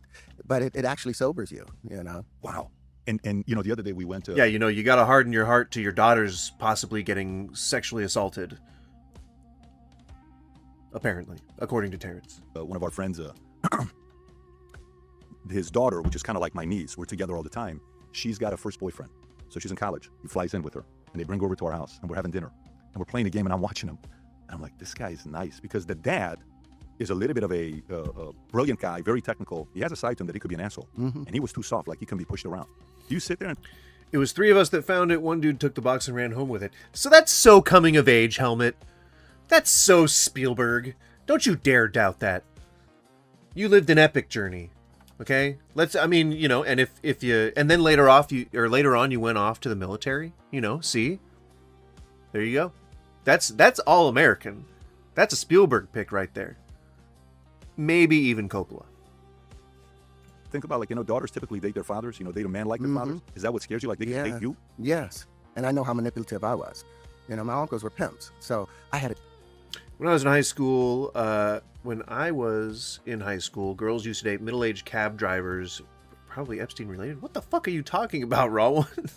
But it actually sobers you. You know. Wow. And you know, the other day we went to. Yeah, you know, you gotta harden your heart to your daughters possibly getting sexually assaulted. Apparently, according to Terrence. One of our friends, his daughter, which is kind of like my niece, we're together all the time. She's got a first boyfriend, so she's in college. He flies in with her, and they bring her over to our house, and we're having dinner, and we're playing a game, and I'm watching him, and I'm like, this guy is nice, because the dad is a little bit of a brilliant guy, very technical. He has a side to him that he could be an asshole, and he was too soft, like he can be pushed around. You sit there and... It was 3 of us that found it. One dude took the box and ran home with it. So that's so coming of age, Helmet. That's so Spielberg. Don't you dare doubt that. You lived an epic journey. Okay, I mean, you know, and if you, and then later on you went off to the military, you know, see, there you go. That's all American. That's a Spielberg pick right there. Maybe even Coppola. Think about, like, you know, daughters typically date their fathers, you know, date a man like their fathers. Is that what scares you? Like, they can date you? Yes. And I know how manipulative I was. You know, my uncles were pimps, so I had When I was in high school, girls used to date middle-aged cab drivers, probably Epstein-related. What the fuck are you talking about, Raw One?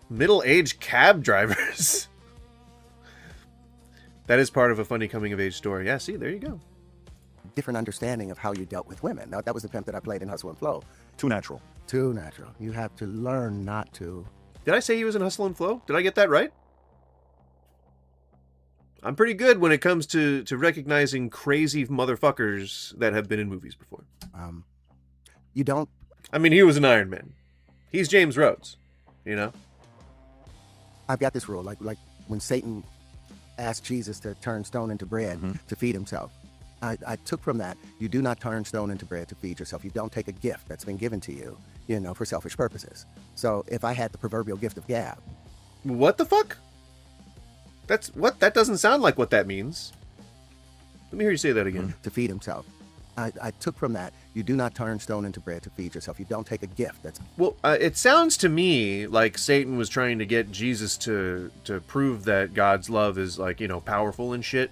Middle-aged cab drivers. That is part of a funny coming-of-age story. Yeah, see, there you go. different understanding of how you dealt with women. Now, that was the pimp that I played in Hustle and Flow. Too natural. Too natural. You have to learn not to. Did I say he was in Hustle and Flow? Did I get that right? I'm pretty good when it comes to recognizing crazy motherfuckers that have been in movies before. You don't... I mean, he was an Iron Man. He's James Rhodes, you know? I've got this rule, like when Satan asked Jesus to turn stone into bread to feed himself. I took from that, you do not turn stone into bread to feed yourself. You don't take a gift that's been given to you, you know, for selfish purposes. So if I had the proverbial gift of gab. What the fuck? That doesn't sound like what that means. Let me hear you say that again. To feed himself. I took from that, you do not turn stone into bread to feed yourself. You don't take a gift that's... Well, it sounds to me like Satan was trying to get Jesus to prove that God's love is, like, you know, powerful and shit.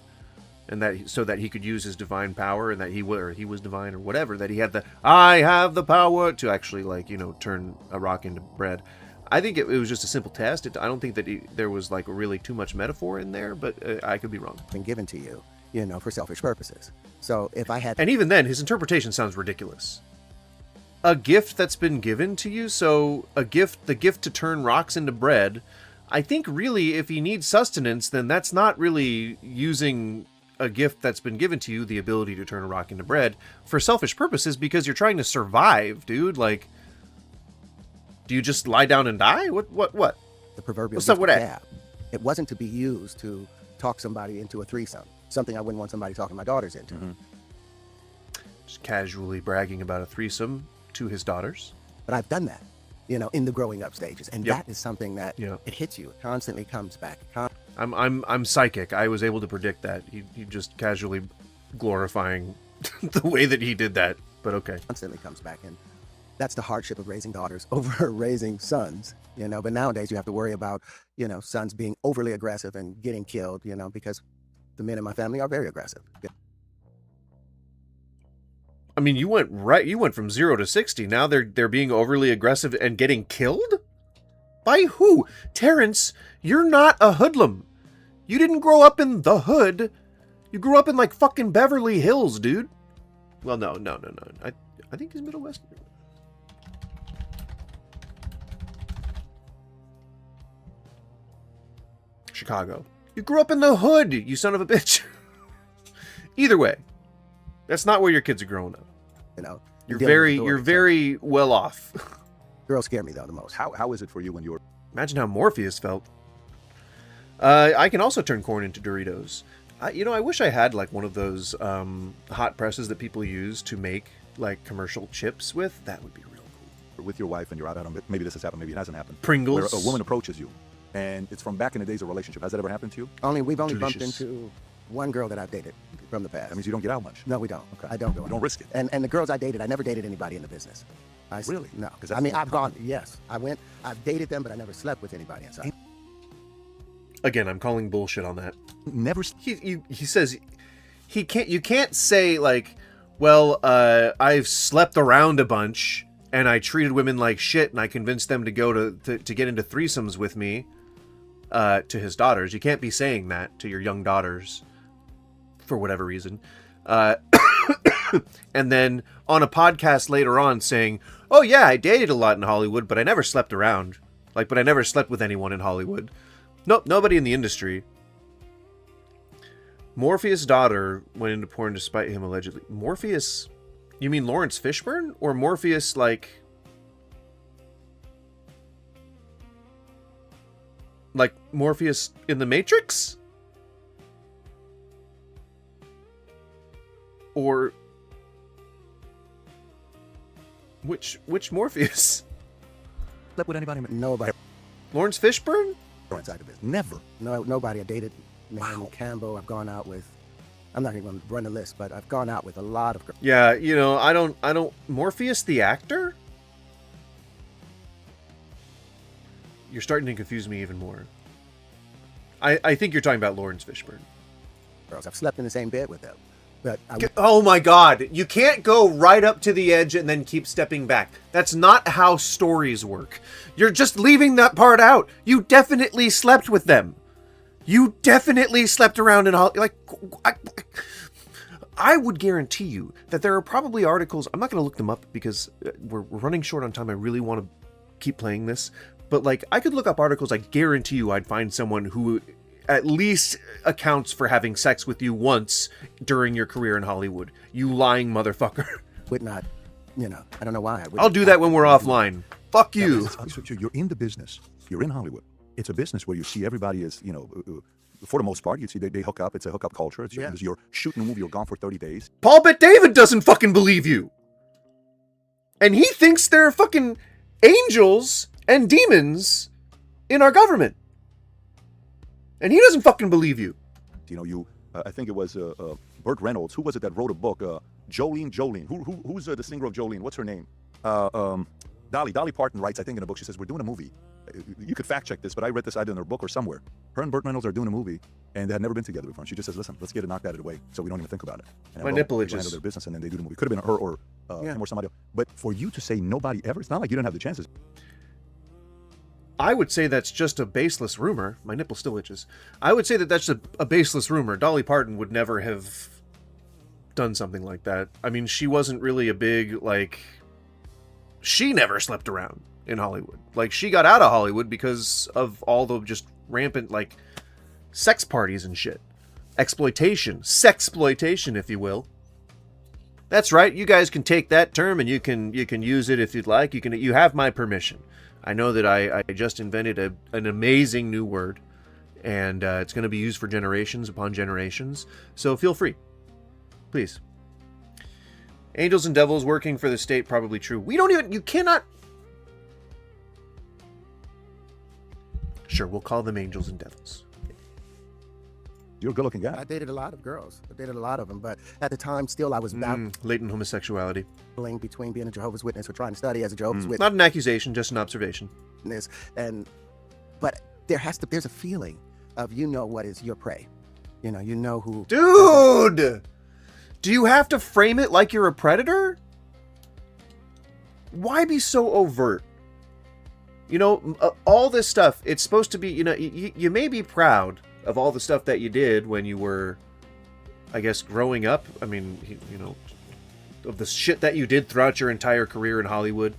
And that so that he could use his divine power, and that he was divine or whatever, that he had I have the power to actually, like, you know, turn a rock into bread. I think it was just a simple test. I don't think that there was, like, really too much metaphor in there, but I could be wrong. Been given to you, you know, for selfish purposes. So if I had... And even then, his interpretation sounds ridiculous. A gift that's been given to you, so the gift to turn rocks into bread, I think really if he needs sustenance, then that's not really using a gift that's been given to you, the ability to turn a rock into bread, for selfish purposes, because you're trying to survive, dude. Like, do you just lie down and die? What? The proverbial What's up with that? gab. It wasn't to be used to talk somebody into a threesome. something I wouldn't want somebody talking my daughters into. Just casually bragging about a threesome to his daughters. But I've done that, in the growing up stages, and Yep. that is something that it hits you. It constantly comes back. I'm psychic. I was able to predict that. He just casually glorifying the way that he did that. But okay. Constantly comes back, and that's the hardship of raising daughters over raising sons. But nowadays you have to worry about sons being overly aggressive and getting killed. Because the men in my family are very aggressive. I mean, you went from 0 to 60. Now they're being overly aggressive and getting killed? By who? Terrence, you're not a hoodlum. You didn't grow up in the hood. You grew up in like fucking Beverly Hills, dude. Well, no. I think he's Middle Western. Chicago. You grew up in the hood, you son of a bitch. Either way, that's not where your kids are growing up. You're very well off. Girls scare me though the most. How is it for you when you're... Imagine how Morpheus felt. I can also turn corn into Doritos. I wish I had like one of those hot presses that people use to make like commercial chips with. That would be real cool. With your wife and you're out on, maybe this has happened, maybe it hasn't happened. Pringles. Where a woman approaches you, and it's from back in the days of relationship. Has that ever happened to you? We've only bumped Delicious. into one girl that I've dated from the past. That means you don't get out much. No, we don't. Okay. I don't go You out. don't risk it. And the girls I dated, I never dated anybody in the business. Really? No. 'Cause that's I mean, more I've gone, yes. I've dated them, but I never slept with anybody inside. Again, I'm calling bullshit on that. Never. He says you can't say like, well, I've slept around a bunch and I treated women like shit and I convinced them to go to get into threesomes with me, to his daughters. You can't be saying that to your young daughters for whatever reason. And then on a podcast later on saying, oh yeah, I dated a lot in Hollywood, but I never slept around. But I never slept with anyone in Hollywood. Nope, nobody in the industry. Morpheus' daughter went into porn despite him allegedly. Morpheus? You mean Lawrence Fishburne? Or Morpheus like Morpheus in the Matrix? Or which Morpheus? Slept with anybody? Nobody. Lawrence Fishburne? Inside of it. Never. No, nobody. I dated Naomi Campbell. I've gone out with, I'm not even going to run the list, but I've gone out with a lot of girls. Yeah, I don't. Morpheus the actor? You're starting to confuse me even more. I think you're talking about Lawrence Fishburne. Girls, I've slept in the same bed with them. But oh my god, you can't go right up to the edge and then keep stepping back. That's not how stories work. You're just leaving that part out. You definitely slept with them. You definitely slept around in Hollywood. I would guarantee you that there are probably articles. I'm not going to look them up because we're running short on time. I really want to keep playing this. But I could look up articles. I guarantee you I'd find someone who at least accounts for having sex with you once during your career in Hollywood. You lying motherfucker. Would not, I don't know why. I'll do that when we're offline. Fuck you. You're in the business. You're in Hollywood. It's a business where you see everybody is, for the most part, you see they hook up. It's a hookup culture. You're shooting a movie. You're gone for 30 days. Paul Bet-David doesn't fucking believe you. And he thinks there are fucking angels and demons in our government. And he doesn't fucking believe you. I think it was Burt Reynolds. Who was it that wrote a book? Jolene. Who's the singer of Jolene? What's her name? Dolly Parton writes, I think in a book, she says, we're doing a movie. You could fact check this, but I read this either in her book or somewhere. Her and Burt Reynolds are doing a movie, and they had never been together before. And she just says, listen, let's get it knocked out of the way so we don't even think about it. And My nipple they itches. go into their business, and then they do the movie. Could have been her or him or somebody else. But for you to say nobody ever, it's not like you didn't have the chances. I would say that's just a baseless rumor. My nipple still itches. I would say that that's a baseless rumor. Dolly Parton would never have done something like that. I mean, she wasn't really a big, she never slept around in Hollywood. She got out of Hollywood because of all the just rampant, sex parties and shit. Exploitation. Sexploitation, if you will. That's right. You guys can take that term and you can use it if you'd like. You have my permission. I know that I just invented an amazing new word, and it's going to be used for generations upon generations. So feel free, please. Angels and devils working for the state, probably true. We don't even, you cannot. Sure, we'll call them angels and devils. You're a good-looking guy. I dated a lot of girls. I dated a lot of them, but at the time, still, I was latent homosexuality. Between being a Jehovah's Witness or trying to study as a Jehovah's Witness. Not an accusation, just an observation. But there's a feeling of what is your prey. You know who. Dude! Do you have to frame it like you're a predator? Why be so overt? All this stuff, it's supposed to be, you may be proud of all the stuff that you did when you were, I guess, growing up. I mean, of the shit that you did throughout your entire career in Hollywood.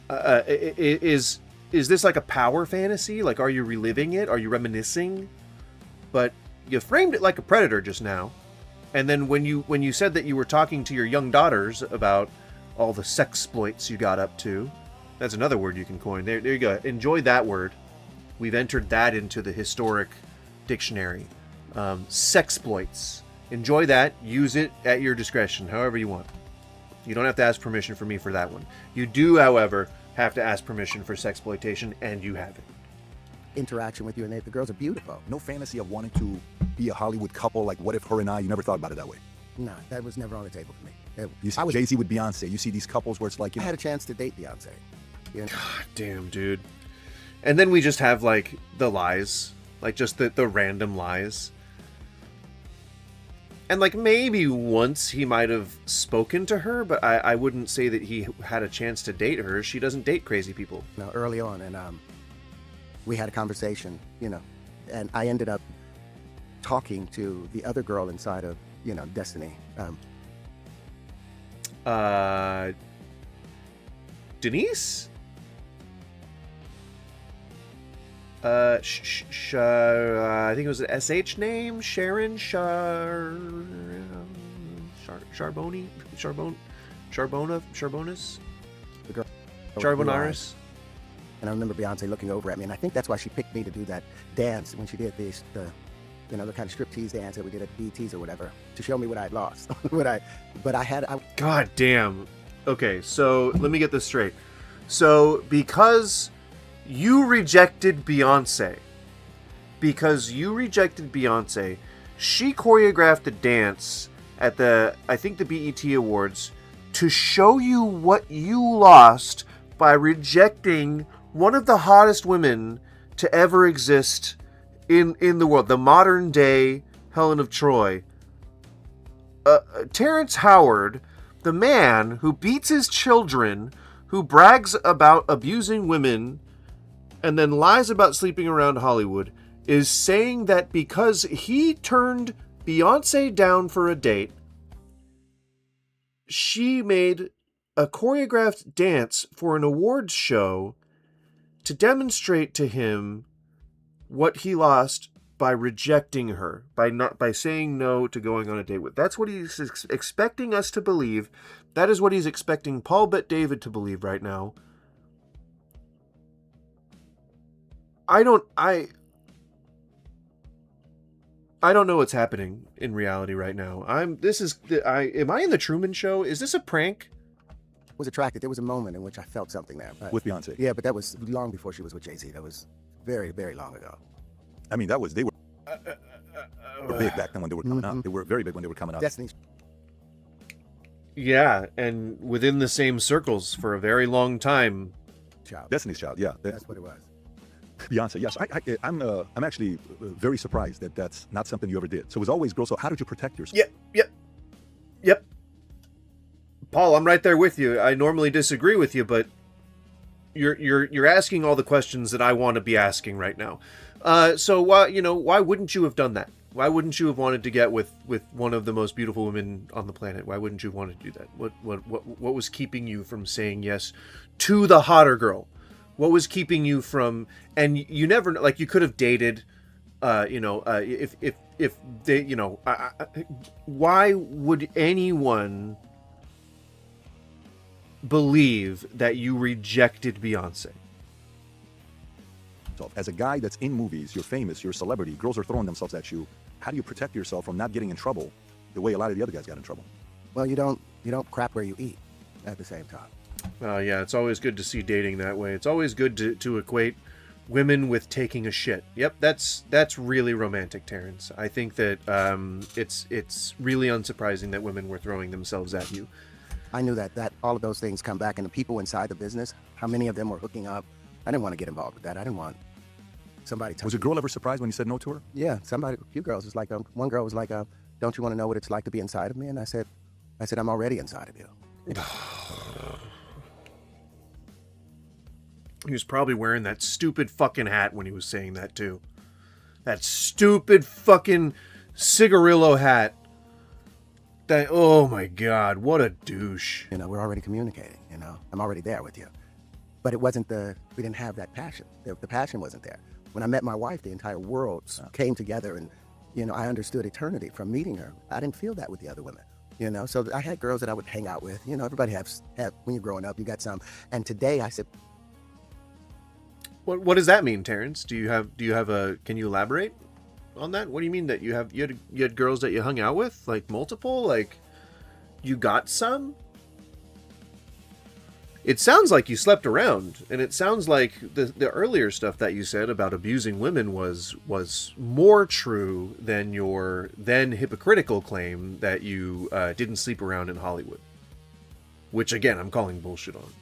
Is this like a power fantasy? Like, are you reliving it? Are you reminiscing? But you framed it like a predator just now. And then when you said that you were talking to your young daughters about all the sexploits you got up to, that's another word you can coin. There you go. Enjoy that word. We've entered that into the historic dictionary. Sexploits. Enjoy that. Use it at your discretion, however you want. You don't have to ask permission from me for that one. You do, however, have to ask permission for sexploitation, and you have it. Interaction with you, and the girls are beautiful. No fantasy of wanting to be a Hollywood couple, like what if her and I, you never thought about it that way? No, that was never on the table for me. You see Jay-Z with Beyonce. You see these couples where it's like, I had a chance to date Beyonce. God damn, dude. And then we just have, like, the lies. Like, just the random lies. And, like, maybe once he might have spoken to her, but I wouldn't say that he had a chance to date her. She doesn't date crazy people. No, early on, and we had a conversation, and I ended up talking to the other girl inside of, Destiny. Denise? I think it was an SH name? Sharon Charbonis? The girl. Charbonaris? And I remember Beyonce looking over at me, and I think that's why she picked me to do that dance when she did the kind of striptease dance that we did at BTs or whatever, to show me what I'd lost. God damn. Okay, so let me get this straight. So because you rejected Beyonce, she choreographed a dance at the BET Awards to show you what you lost by rejecting one of the hottest women to ever exist in the world, the modern day Helen of Troy. Terrence Howard, the man who beats his children, who brags about abusing women, and then lies about sleeping around Hollywood, is saying that because he turned Beyonce down for a date, she made a choreographed dance for an awards show to demonstrate to him what he lost by rejecting her, by saying no to going on a date with. That's what he's expecting us to believe. That is what he's expecting Paul Bet-David to believe right now. I don't know what's happening in reality right now. Am I in the Truman Show? Is this a prank? Was attracted. There was a moment in which I felt something there. With Beyonce? Yeah, but that was long before she was with Jay-Z. That was very, very long ago. I mean, they were big back then when they were coming up. They were very big when they were coming up. Destiny. Yeah, and within the same circles for a very long time. Destiny's Child, yeah. That's what it was. Beyonce, yes. I'm actually very surprised that that's not something you ever did. So it was always girls. So how did you protect yourself? Yep. Paul, I'm right there with you. I normally disagree with you, but you're asking all the questions that I want to be asking right now. So why wouldn't you have done that? Why wouldn't you have wanted to get with one of the most beautiful women on the planet? Why wouldn't you want to do that? What was keeping you from saying yes to the hotter girl? What was keeping you from? And you never, like, you could have dated, if they, why would anyone believe that you rejected Beyonce? tough. As a guy that's in movies, you're famous, you're a celebrity, girls are throwing themselves at you. How do you protect yourself from not getting in trouble the way a lot of the other guys got in trouble? Well, you don't crap where you eat at the same time. Yeah, it's always good to see dating that way. It's always good to equate women with taking a shit. Yep, that's really romantic, Terrence. I think that it's really unsurprising that women were throwing themselves at you. I knew that all of those things come back, and the people inside the business, how many of them were hooking up. I didn't want to get involved with that. I didn't want somebody Was a girl ever surprised when you said no to her? Yeah, a few girls was like, one girl was like, don't you want to know what it's like to be inside of me? And I said, I'm already inside of you. He was probably wearing that stupid fucking hat when he was saying that too. That stupid fucking cigarillo hat. That, oh my God, what a douche. You know, we're already communicating, you know. I'm already there with you. But it wasn't we didn't have that passion. The passion wasn't there. When I met my wife, the entire world came together, and, you know, I understood eternity from meeting her. I didn't feel that with the other women, you know. So I had girls that I would hang out with. You know, everybody has when you're growing up, you got some. And today I said, What does that mean, Terrence? Do you have a? Can you elaborate on that? What do you mean that you had girls that you hung out with, like multiple, like you got some? It sounds like you slept around, and it sounds like the earlier stuff that you said about abusing women was more true than your then hypocritical claim that you didn't sleep around in Hollywood, which again I'm calling bullshit on.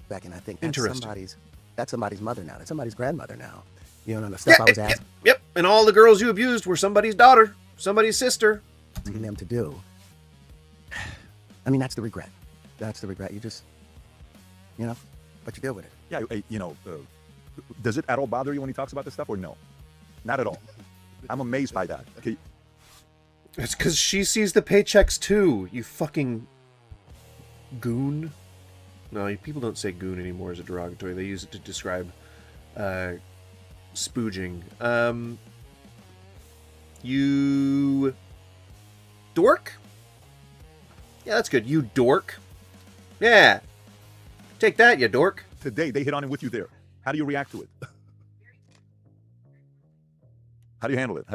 Back, and I think that's somebody's mother now. That's somebody's grandmother now. You know, the stuff I was asking. Yep, and all the girls you abused were somebody's daughter, somebody's sister. Asking them to do. I mean, that's the regret. That's the regret. You just, you know, but you deal with it. Yeah, you know, does it at all bother you when he talks about this stuff, or no? Not at all. I'm amazed by that. Okay. It's because she sees the paychecks too, you fucking goon. No, people don't say goon anymore as a derogatory. They use it to describe spooging. You dork? Yeah, that's good. You dork. Yeah. Take that, you dork. Today, they hit on it with you there. How do you react to it? How do you handle it?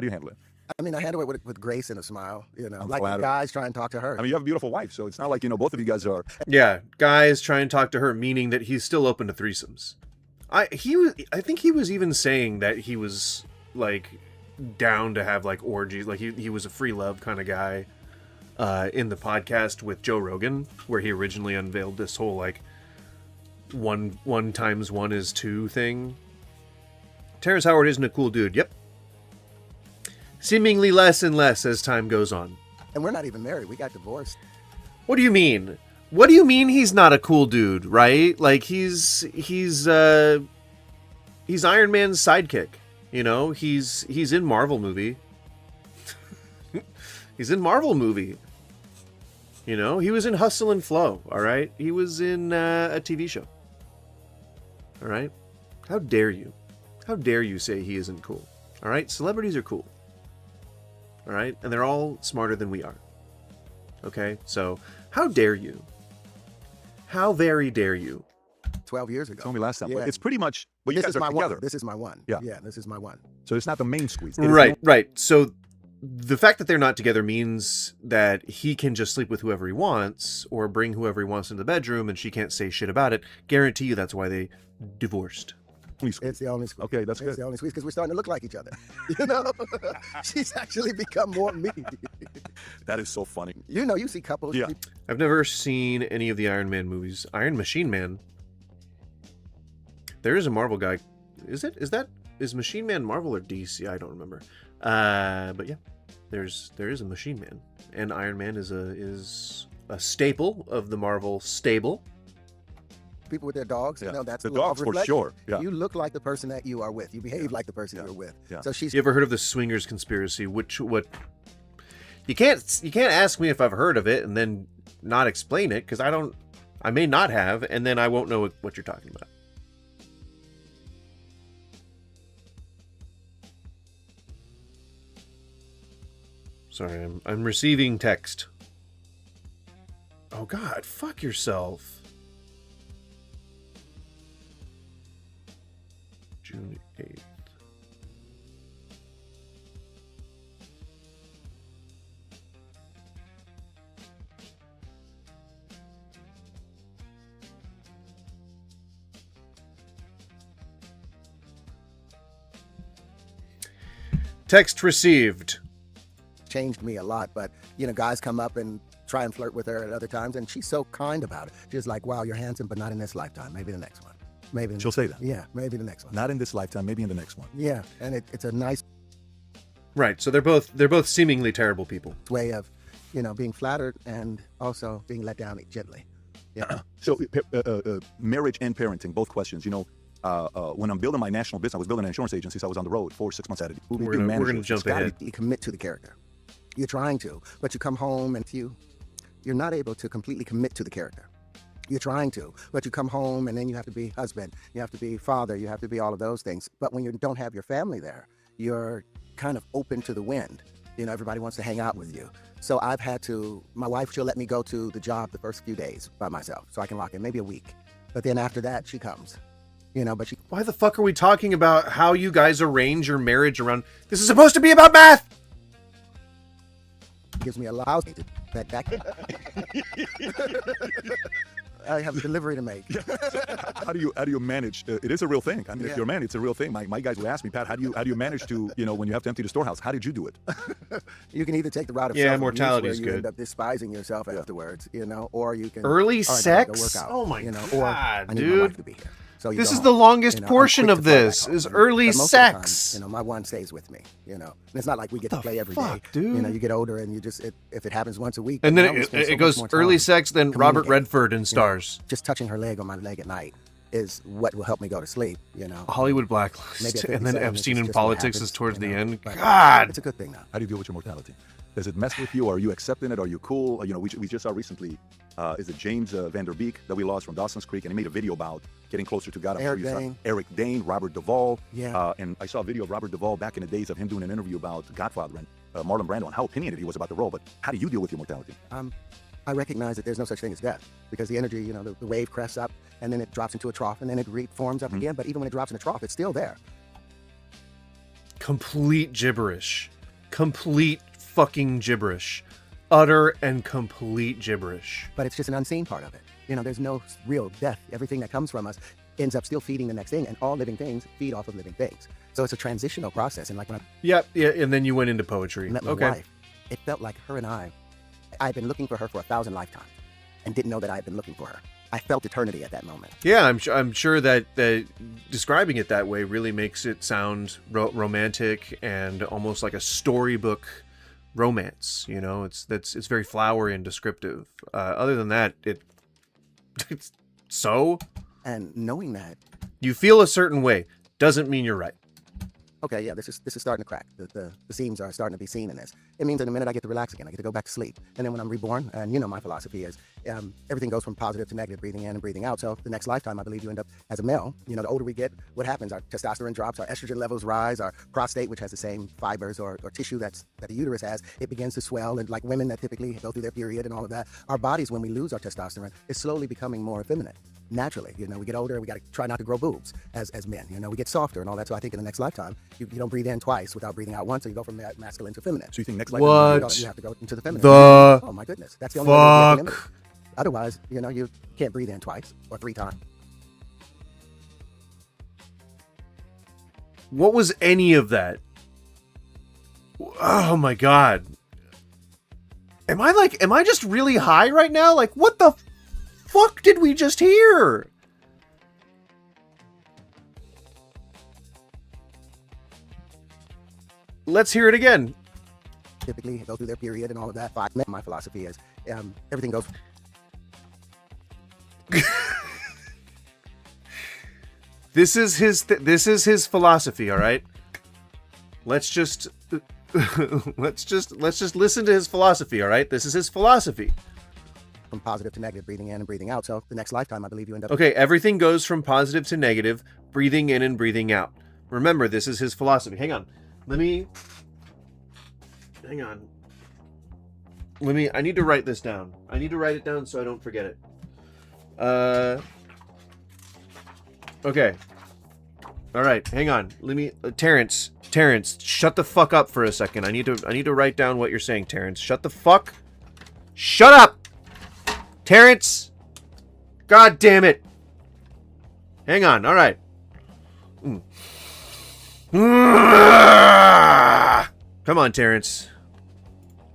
I mean, I handle it with grace and a smile, you know. I'm like flattered. guys try and talk to her. I mean, you have a beautiful wife, so it's not like, you know, both of you guys are... Yeah, guys try and talk to her, meaning that he's still open to threesomes. I think he was even saying that he was, like, down to have, like, orgies. Like, he was a free love kind of guy in the podcast with Joe Rogan, where he originally unveiled this whole, like, 1 times 1 is 2 thing. Terrence Howard isn't a cool dude. Yep. Seemingly less and less as time goes on. And we're not even married. We got divorced. What do you mean? What do you mean he's not a cool dude, right? Like he's Iron Man's sidekick, you know? He's in Marvel movie. He's in Marvel movie. You know, he was in Hustle and Flow, all right? He was in a TV show. All right? How dare you? How dare you say he isn't cool? All right? Celebrities are cool. All right? And they're all smarter than we are. Okay? So, how dare you? How very dare you? 12 years ago. You told me last time. Yeah. But it's pretty much... Well, you This guys is are my together. one. This is my one. Yeah. Yeah, this is my one. So it's not the main squeeze. It is Right, right. So the fact that they're not together means that he can just sleep with whoever he wants or bring whoever he wants into the bedroom and she can't say shit about it. Guarantee you that's why they divorced. It's the only squeeze. Okay, that's It's good. the only squeeze because we're starting to look like each other. You know? She's actually become more me. That is so funny. You know, you see couples. Yeah. I've never seen any of the Iron Man movies. Iron Machine Man. There is a Marvel guy. Is Machine Man Marvel or DC? I don't remember. But yeah, there is a Machine Man, and Iron Man is a staple of the Marvel stable. People with their dogs, Yeah. you know, that's The law of dogs for reflection. sure, yeah. You look like the person that you are with. You behave like the person you're with. Yeah. So she's You ever heard of the swingers conspiracy? You can't ask me if I've heard of it and then not explain it because I may not have, and then I won't know what you're talking about. Sorry, I'm receiving text. Oh God, fuck yourself. June 8th. Text received. Changed me a lot, but guys come up and try and flirt with her at other times, and she's so kind about it. She's like, wow, you're handsome, but not in this lifetime. Maybe the next one. Maybe She'll say that. Yeah, maybe the next one. Not in this lifetime, maybe in the next one. Yeah, and it's a nice Right, so they're both seemingly terrible people. way of, being flattered and also being let down gently. Yeah. So marriage and parenting, both questions. When I'm building my national business, I was building an insurance agency, so I was on the road 6 months out of the We're gonna jump ahead. You commit to the character. You're trying to, but you come home and you're not able to completely commit to the character. You're trying to, but you come home and then you have to be husband, you have to be father, you have to be all of those things. But when you don't have your family there, you're kind of open to the wind. Everybody wants to hang out with you. So I've had to, my wife, she'll let me go to the job the first few days by myself so I can lock in, maybe a week. But then after that, she comes. But she... Why the fuck are we talking about how you guys arrange your marriage around... This is supposed to be about math! Gives me allows me to back. I have a delivery to make. How do you manage? It is a real thing. I mean, if you're a man, it's a real thing. My guys would ask me, Pat, how do you manage to, when you have to empty the storehouse? How did you do it? You can either take the route of mortality is where good. You end up despising yourself afterwards, or you can early sex. Go work out, oh my god, or I need dude! my wife to be here. So this is the longest portion of this is early sex. Time, my one stays with me. And it's not like we get to play every day. Dude. You get older and you just if it happens once a week. And then it goes early sex, then Robert Redford in stars. Just touching her leg on my leg at night is what will help me go to sleep. Hollywood Blacklist, and then Epstein in Politics is towards the end. But God, it's a good thing now. How do you deal with your mortality? Does it mess with you? Are you accepting it? Are you cool? We just saw recently, is it James Vanderbeek that we lost from Dawson's Creek, and he made a video about getting closer to God. Eric Dane, Robert Duvall. Yeah. And I saw a video of Robert Duvall back in the days of him doing an interview about Godfather and Marlon Brando and how opinionated he was about the role. But how do you deal with your mortality? I recognize that there's no such thing as death because the energy, the wave crests up and then it drops into a trough and then it reforms up again. But even when it drops in a trough, it's still there. Complete gibberish. Complete fucking gibberish. Utter and complete gibberish. But it's just an unseen part of it. There's no real death. Everything that comes from us ends up still feeding the next thing, and all living things feed off of living things. So it's a transitional process. And like when I yeah, and then you went into poetry. Met my wife, it felt like her and I'd been looking for her for 1,000 lifetimes and didn't know that I had been looking for her. I felt eternity at that moment. Yeah, I'm sure that describing it that way really makes it sound romantic and almost like a storybook romance. It's very flowery and descriptive. Other than that, it's so. And knowing that you feel a certain way doesn't mean you're right. Okay, yeah, this is starting to crack. The seams are starting to be seen in this. It means in a minute I get to relax again. I get to go back to sleep. And then when I'm reborn, and my philosophy is everything goes from positive to negative, breathing in and breathing out. So the next lifetime, I believe you end up as a male. The older we get, what happens? Our testosterone drops, our estrogen levels rise, our prostate, which has the same fibers or tissue that the uterus has, it begins to swell. And like women that typically go through their period and all of that, our bodies, when we lose our testosterone, is slowly becoming more effeminate. Naturally, we get older, we got to try not to grow boobs as men. We get softer and all that. So I think in the next lifetime, you don't breathe in twice without breathing out once, so you go from masculine to feminine. So you think next lifetime what? You have to go into the feminine. Oh my goodness, that's the only way to be limited. Otherwise, you can't breathe in twice or 3 times. What was any of that? Oh my god. Am I just really high right now? Like, what the fuck did we just hear? Let's hear it again. Typically go through their period and all of that. My philosophy is everything goes. This is his philosophy, all right? Let's just listen to his philosophy, all right? This is his philosophy. From positive to negative, breathing in and breathing out. So the next lifetime, I believe you end up. Okay, everything goes from positive to negative, breathing in and breathing out. Remember, this is his philosophy. Hang on. I need to write this down. I need to write it down so I don't forget it. Okay. All right, hang on. Let me, Terrence, shut the fuck up for a second. I need to write down what you're saying, Terrence. Shut the fuck. Shut up, Terrence. God damn it. Hang on. All right. Come on, Terrence.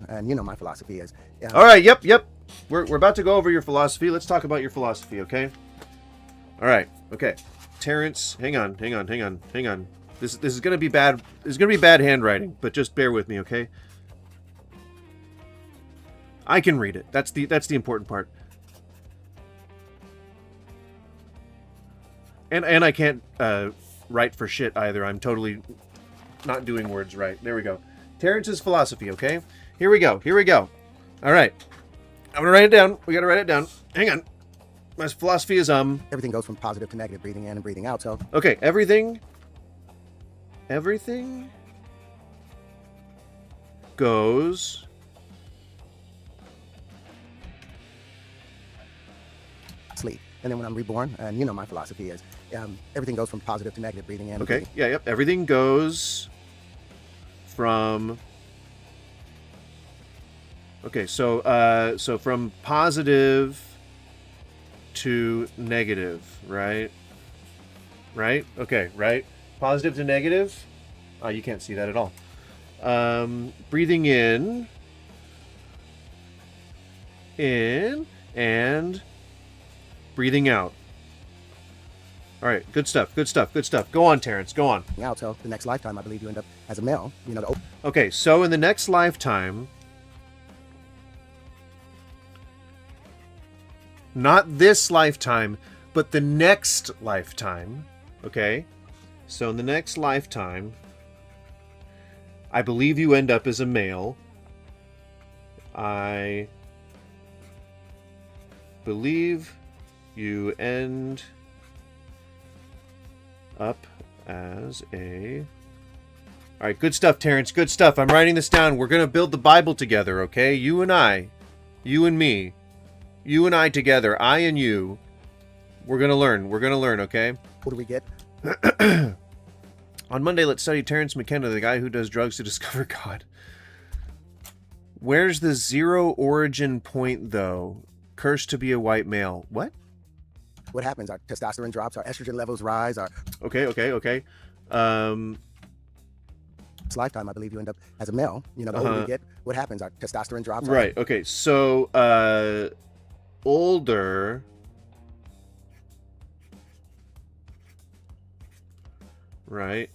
And you know my philosophy is. All right. Yep. We're about to go over your philosophy. Let's talk about your philosophy, okay? All right. Okay. Terrence, hang on. This is gonna be bad. This is gonna be bad handwriting, but just bear with me, okay? I can read it. That's the important part. And I can't write for shit either. I'm totally not doing words right. There we go. Terrence's philosophy, okay? Here we go. All right. I'm gonna write it down. We gotta write it down. Hang on. My philosophy is everything goes from positive to negative, breathing in and breathing out. So okay, everything goes sleep, and then when I'm reborn, and you know my philosophy is everything goes from positive to negative, breathing in. Okay, yep. Everything goes from. Okay, so from positive to negative, right? Okay, right? Positive to negative? You can't see that at all. Breathing in, and breathing out. All right, good stuff. Go on, Terrence, go on. Out, so the next lifetime, I believe you end up as a male. You know. Okay, so in the next lifetime, not this lifetime, but the next lifetime, okay? So in the next lifetime, I believe you end up as a male. I believe you end up as a... All right, good stuff, Terrence, good stuff. I'm writing this down. We're going to build the Bible together, okay? You and I, you and me. You and I together, I and you, we're going to learn, okay? What do we get? On Monday, let's study Terrence McKenna, the guy who does drugs to discover God. Where's the zero origin point, though? Cursed to be a white male. What? What happens? Our testosterone drops, our estrogen levels rise, our... Okay. This lifetime, I believe you end up as a male. You know, the older we get, what happens? Our testosterone drops. Right, okay. So, older... Right.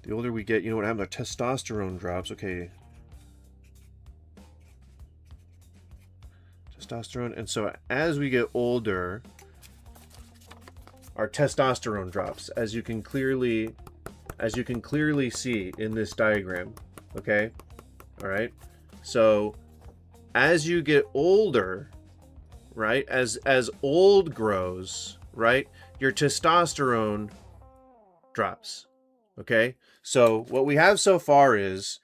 The older we get, you know what happens? Our testosterone drops. Okay. Testosterone. And so as we get older, our testosterone drops, as you can clearly see in this diagram. Okay? All right. So as you get older, right? As old grows, right? Your testosterone drops. Okay? So what we have so far is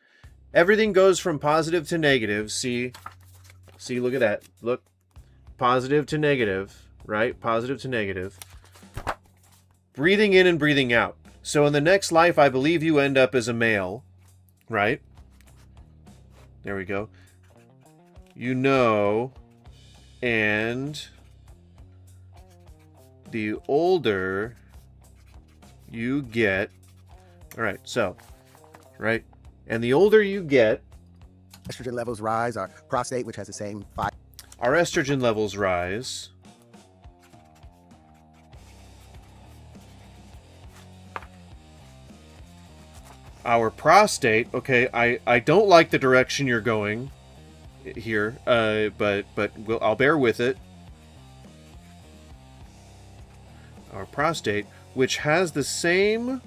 everything goes from positive to negative. See, look at that. Look. Positive to negative, right? Positive to negative. Breathing in and breathing out. So in the next life, I believe you end up as a male, right? There we go. You know, and the older you get, all right, so, right, and the older you get, estrogen levels rise, our prostate, which has the same five. Our estrogen levels rise. Our prostate, okay, I don't like the direction you're going here, but I'll bear with it. Our prostate, which has the same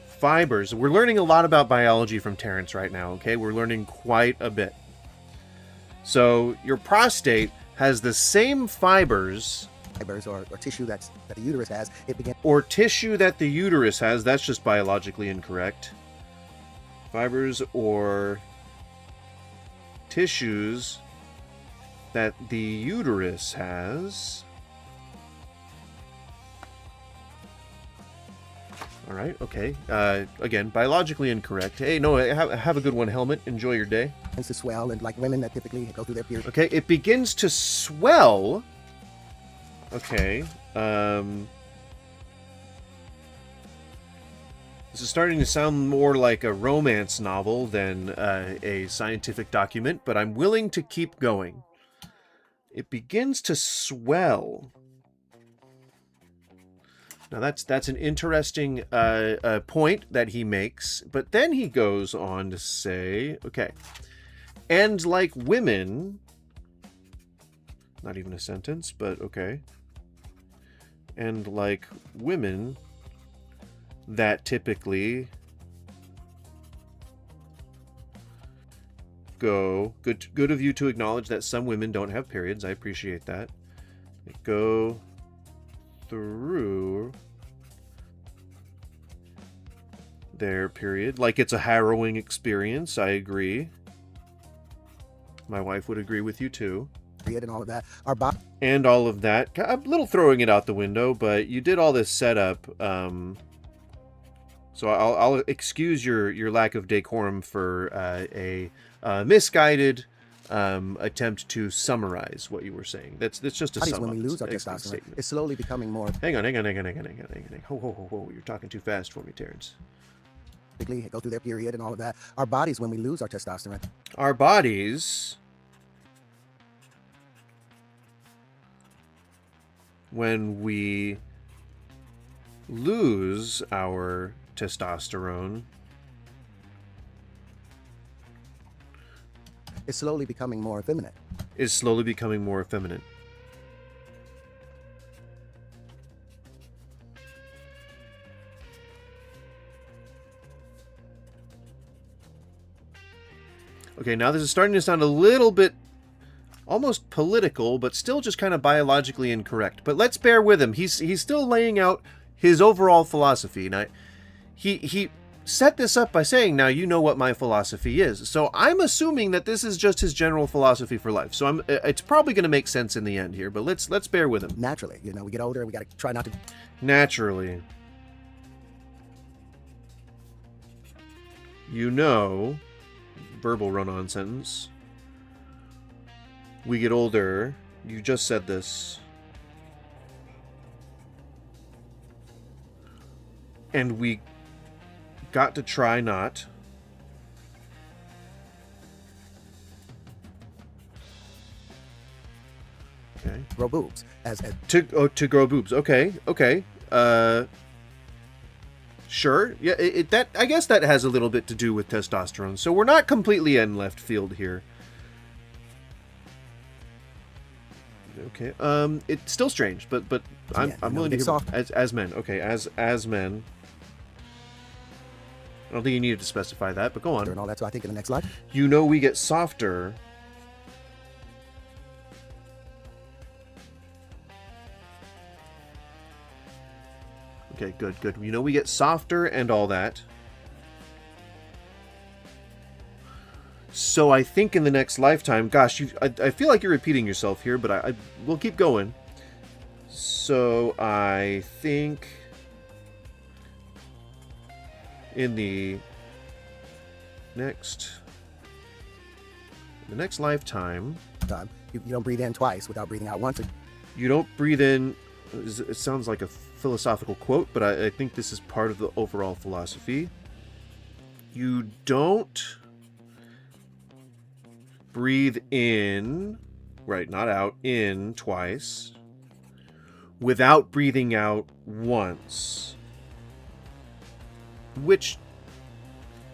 fibers. We're learning a lot about biology from Terrence right now, okay? We're learning quite a bit. So your prostate has the same fibers or tissue that the uterus has. Or tissue that the uterus has. That's just biologically incorrect. Fibers or tissues that the uterus has. All right, okay. Again, biologically incorrect. Hey, no, have a good one, Helmet. Enjoy your day. Begins to swell, and like women that typically go through their period. Okay, it begins to swell. Okay. This is starting to sound more like a romance novel than a scientific document, but I'm willing to keep going. It begins to swell. Now that's an interesting point that he makes, but then he goes on to say, okay, and like women, not even a sentence, but okay, and like women that typically go, good of you to acknowledge that some women don't have periods. I appreciate that. Go through their period like it's a harrowing experience. I agree. My wife would agree with you too. And all of that. And all of that. A little throwing it out the window, but you did all this setup. So I'll excuse your lack of decorum for a misguided attempt to summarize what you were saying. That's just a sum when up. we lose our testosterone, it's slowly becoming more. Hang on. Ho. You're talking too fast for me, Terrence. Go through their period and all of that. Our bodies, when we lose our testosterone. Our bodies, when we lose our testosterone, is slowly becoming more effeminate. Is slowly becoming more effeminate. Okay, now this is starting to sound a little bit almost political, but still just kind of biologically incorrect. But let's bear with him. He's still laying out his overall philosophy. Now, he set this up by saying, now you know what my philosophy is. So I'm assuming that this is just his general philosophy for life. So it's probably going to make sense in the end here, but let's bear with him. Naturally, we get older, we got to try not to. Naturally. Verbal run-on sentence. We get older. You just said this. And we got to try not. Okay. Grow boobs. To grow boobs. Okay. Sure. Yeah, that I guess that has a little bit to do with testosterone. So we're not completely in left field here. Okay. It's still strange, but I'm willing to hear as men. Okay, as men. I don't think you needed to specify that, but go on. And all that, so I think in the next life. We get softer. Okay, good. We get softer and all that. So I think in the next lifetime, gosh, I feel like you're repeating yourself here, but we'll keep going. So I think in the next lifetime, you don't breathe in twice without breathing out once. You don't breathe in. It sounds like a philosophical quote, but I think this is part of the overall philosophy. You don't breathe in, right, not out, in twice, without breathing out once. Which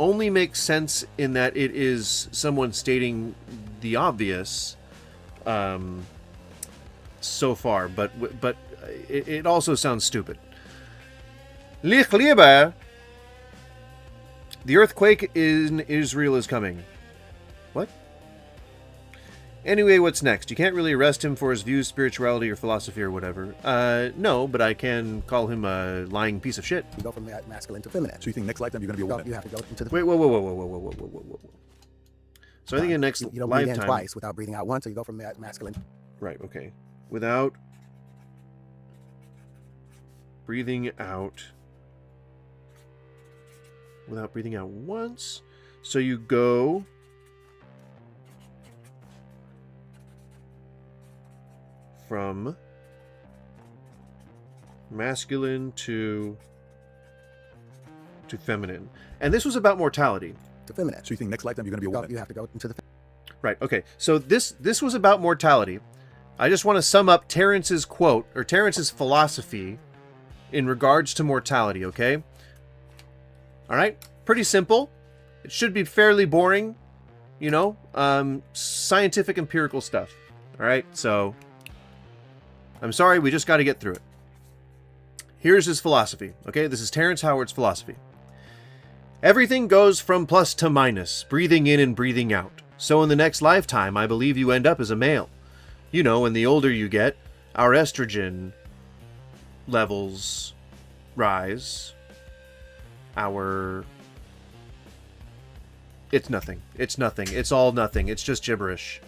only makes sense in that it is someone stating the obvious so far, but it also sounds stupid. Lich Lieber, the earthquake in Israel is coming. What? Anyway, what's next? You can't really arrest him for his views, spirituality, or philosophy, or whatever. No, but I can call him a lying piece of shit. You go from masculine to feminine. So you think next lifetime you're going to be a woman? You have to go into the... Wait, whoa. So I think in the next you don't breathe in lifetime... twice without breathing out once, so you go from masculine. Right, okay. Without breathing out... Without breathing out once. So you go... from masculine to feminine. And this was about mortality. To feminine. So you think next lifetime you're going to be a woman? You have to go into the... Right, okay. So this was about mortality. I just want to sum up Terrence's quote, or Terrence's philosophy in regards to mortality, okay? Alright? Pretty simple. It should be fairly boring, you know? Scientific, empirical stuff. Alright, so... I'm sorry, we just got to get through it. Here's his philosophy, okay? This is Terrence Howard's philosophy. Everything goes from plus to minus, breathing in and breathing out. So in the next lifetime, I believe you end up as a male. You know, and the older you get, our estrogen levels rise. It's nothing. It's nothing. It's all nothing. It's just gibberish.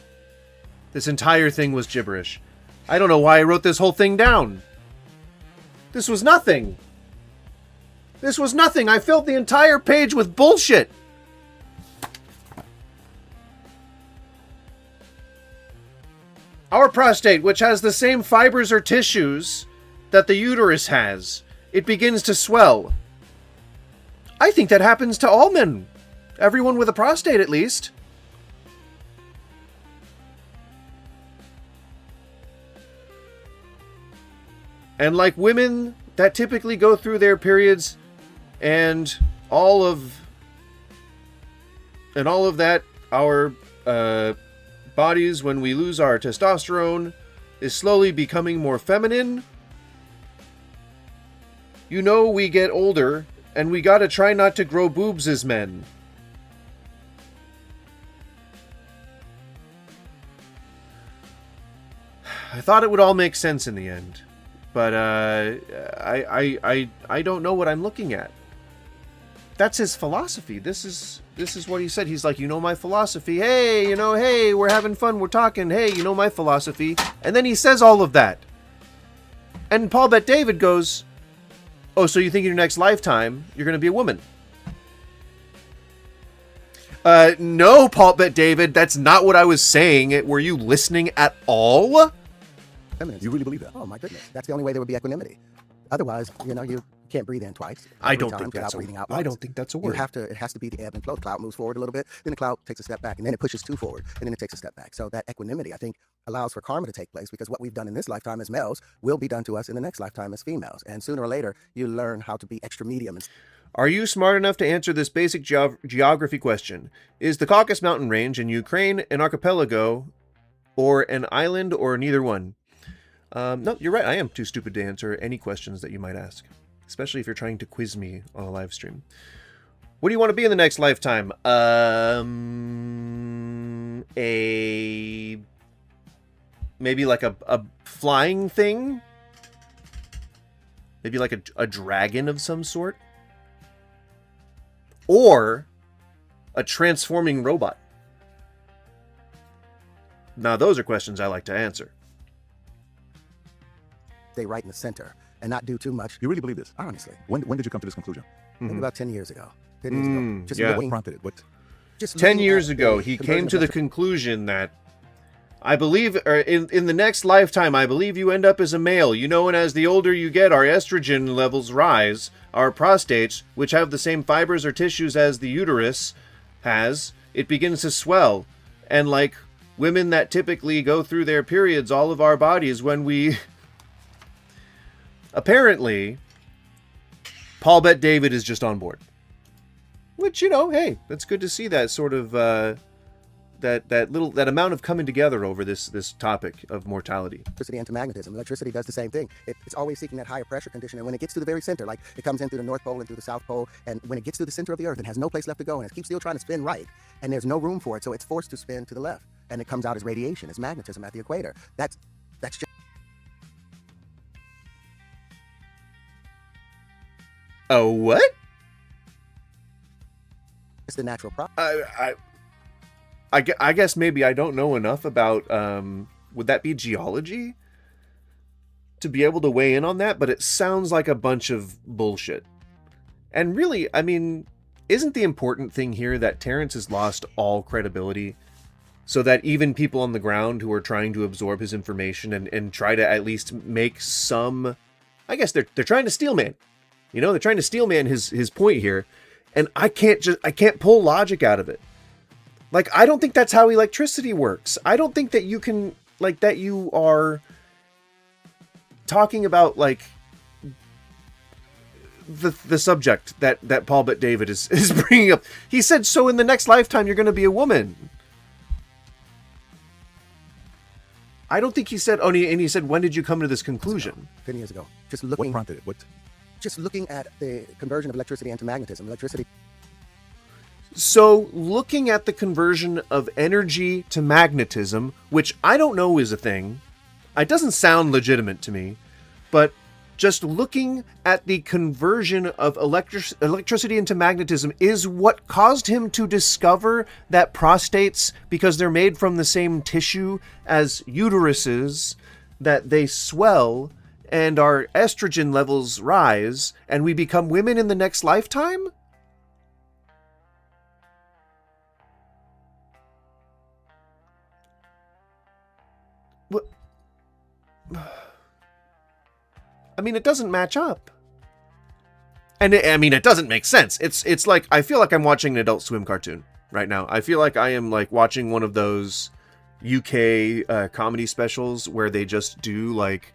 This entire thing was gibberish. I don't know why I wrote this whole thing down. This was nothing. This was nothing. I filled the entire page with bullshit. Our prostate, which has the same fibers or tissues that the uterus has, it begins to swell. I think that happens to all men. Everyone with a prostate, at least. And like women that typically go through their periods and all of that, our bodies, when we lose our testosterone, is slowly becoming more feminine. You know, we get older and we gotta try not to grow boobs as men. I thought it would all make sense in the end. But I don't know what I'm looking at. That's his philosophy. This is what he said. He's like, you know my philosophy. Hey, hey, we're having fun. We're talking. Hey, you know my philosophy. And then he says all of that. And Paul Bet David goes, oh, so you think in your next lifetime you're going to be a woman? No, Paul Bet David, that's not what I was saying. Were you listening at all? You really believe that? Oh my goodness, that's the only way there would be equanimity. Otherwise, you can't breathe in twice. I don't think that's a word. It has to be the ebb and flow. The cloud moves forward a little bit, then the cloud takes a step back, and then it pushes two forward, and then it takes a step back. So that equanimity, I think, allows for karma to take place, because what we've done in this lifetime as males will be done to us in the next lifetime as females. And sooner or later, you learn how to be extra medium. Are you smart enough to answer this basic geography question? Is the Caucasus Mountain Range in Ukraine an archipelago, or an island, or neither one? No, you're right. I am too stupid to answer any questions that you might ask, especially if you're trying to quiz me on a live stream. What do you want to be in the next lifetime? Maybe like a flying thing? Maybe like a dragon of some sort? Or a transforming robot? Now, those are questions I like to answer. Stay right in the center and not do too much. You really believe this? Honestly. When did you come to this conclusion? Maybe about 10 years ago. 10 years ago. Just yeah. what prompted it? What? Just 10 years ago, he came to the conclusion that I believe, or in the next lifetime, I believe you end up as a male. You know, and as the older you get, our estrogen levels rise. Our prostates, which have the same fibers or tissues as the uterus has, it begins to swell. And like women that typically go through their periods, all of our bodies, when we... Apparently, Paul Bet David is just on board. Which, hey, that's good to see that sort of, that amount of coming together over this topic of mortality. Electricity and to magnetism. Electricity does the same thing. It's always seeking that higher pressure condition. And when it gets to the very center, like it comes in through the North Pole and through the South Pole, and when it gets to the center of the Earth, it has no place left to go, and it keeps still trying to spin right, and there's no room for it, so it's forced to spin to the left. And it comes out as radiation, as magnetism at the equator. That's just... Oh, what? It's the natural process. I guess maybe I don't know enough about, would that be geology? To be able to weigh in on that, but it sounds like a bunch of bullshit. And really, I mean, isn't the important thing here that Terrence has lost all credibility? So that even people on the ground who are trying to absorb his information and try to at least make some... I guess they're trying to steelman. You know, they're trying to steelman his point here. And I can't pull logic out of it. Like, I don't think that's how electricity works. I don't think that you can, like, that you are talking about, like, the subject that Paul Bet David is bringing up. He said, so in the next lifetime, you're going to be a woman. I don't think he said, and he said, when did you come to this conclusion? 10 years ago. Just looking. What prompted it? What? Just looking at the conversion of electricity into magnetism. Electricity. So looking at the conversion of energy to magnetism, which I don't know is a thing, it doesn't sound legitimate to me, but just looking at the conversion of electricity into magnetism is what caused him to discover that prostates, because they're made from the same tissue as uteruses, that they swell and our estrogen levels rise and we become women in the next lifetime? What? I mean, it doesn't match up. And it doesn't make sense. It's like, I feel like I'm watching an Adult Swim cartoon right now. I feel like I am like watching one of those UK comedy specials where they just do like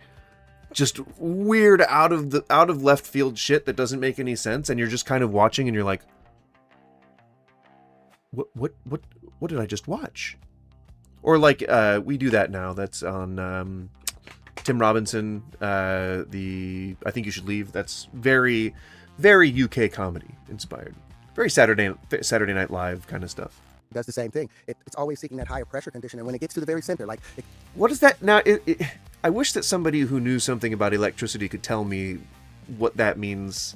just weird out of left field shit that doesn't make any sense, and you're just kind of watching and you're like, what did I just watch? Or like we do that now. That's on Tim Robinson, I Think You Should Leave. That's very, very UK comedy inspired. Very Saturday Night Live kind of stuff. Does the same thing. It's always seeking that higher pressure condition, and when it gets to the very center, like... What is that? Now, I wish that somebody who knew something about electricity could tell me what that means.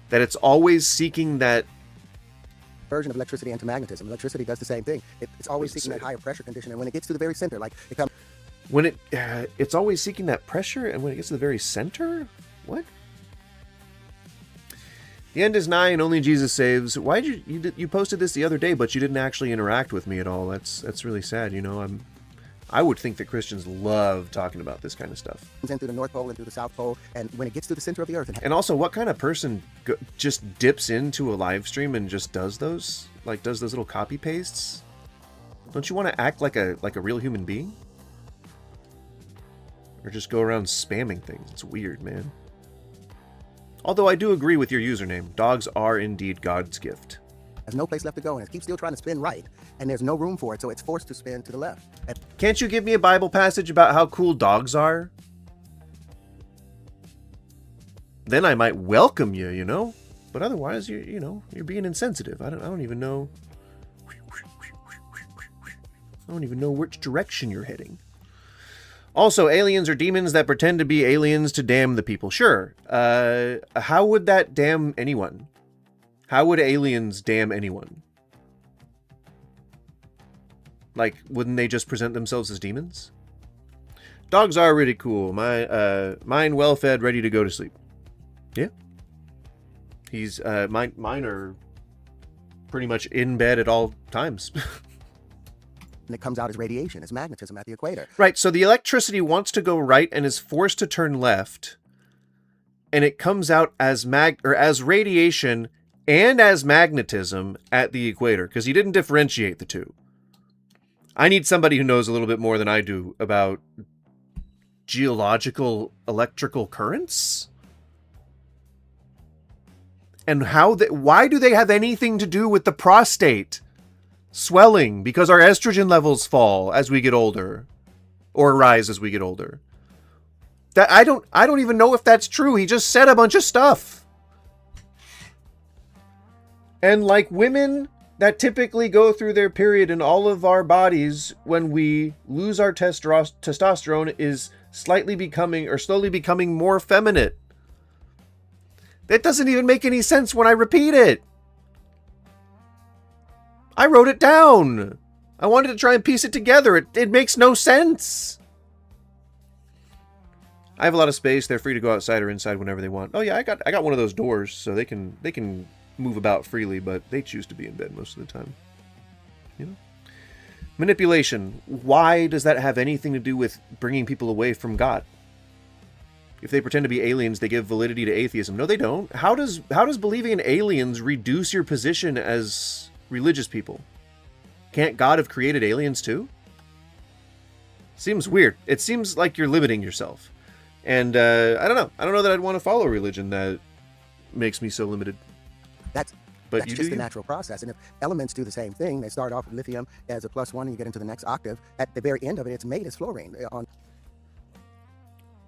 That it's always seeking that... Version of electricity into magnetism. Electricity does the same thing. It's always seeking that higher pressure condition, and when it gets to the very center, like... It comes... When it's always seeking that pressure, and when it gets to the very center? What? The end is nigh, and only Jesus saves. Why did you posted this the other day, but you didn't actually interact with me at all? That's really sad. You know, I would think that Christians love talking about this kind of stuff. In through the North Pole and through the South Pole, and when it gets to the center of the Earth, and also, what kind of person just dips into a live stream and just does those little copy pastes? Don't you want to act like a real human being? Or just go around spamming things. It's weird, man. Although I do agree with your username. Dogs are indeed God's gift. There's no place left to go, and it keeps still trying to spin right, and there's no room for it, so it's forced to spin to the left. Can't you give me a Bible passage about how cool dogs are? Then I might welcome you, you know? But otherwise, you're being insensitive. I don't even know. I don't even know which direction you're heading. Also, aliens are demons that pretend to be aliens to damn the people. Sure. How would that damn anyone? How would aliens damn anyone? Like, wouldn't they just present themselves as demons? Dogs are really cool. Mine well-fed, ready to go to sleep. Yeah. Mine are pretty much in bed at all times. And it comes out as radiation, as magnetism at the equator. Right, so the electricity wants to go right and is forced to turn left, and it comes out as radiation and as magnetism at the equator, because he didn't differentiate the two. I need somebody who knows a little bit more than I do about geological electrical currents? And why do they have anything to do with the prostate? Swelling, because our estrogen levels fall as we get older, or rise as we get older. That I don't even know if that's true. He just said a bunch of stuff. And like women that typically go through their period in all of our bodies when we lose our testosterone is slowly becoming more feminine. That doesn't even make any sense when I repeat it. I wrote it down. I wanted to try and piece it together. It makes no sense. I have a lot of space. They're free to go outside or inside whenever they want. Oh yeah, I got one of those doors, so they can move about freely, but they choose to be in bed most of the time. You know? Manipulation. Why does that have anything to do with bringing people away from God? If they pretend to be aliens, they give validity to atheism. No, they don't. How does believing in aliens reduce your position as religious people? Can't God have created aliens too? Seems weird. It seems like you're limiting yourself. And I don't know. I don't know that I'd want to follow a religion that makes me so limited. But That's you just do the natural process. And if elements do the same thing, they start off with lithium as a +1 and you get into the next octave. At the very end of it, it's made as fluorine.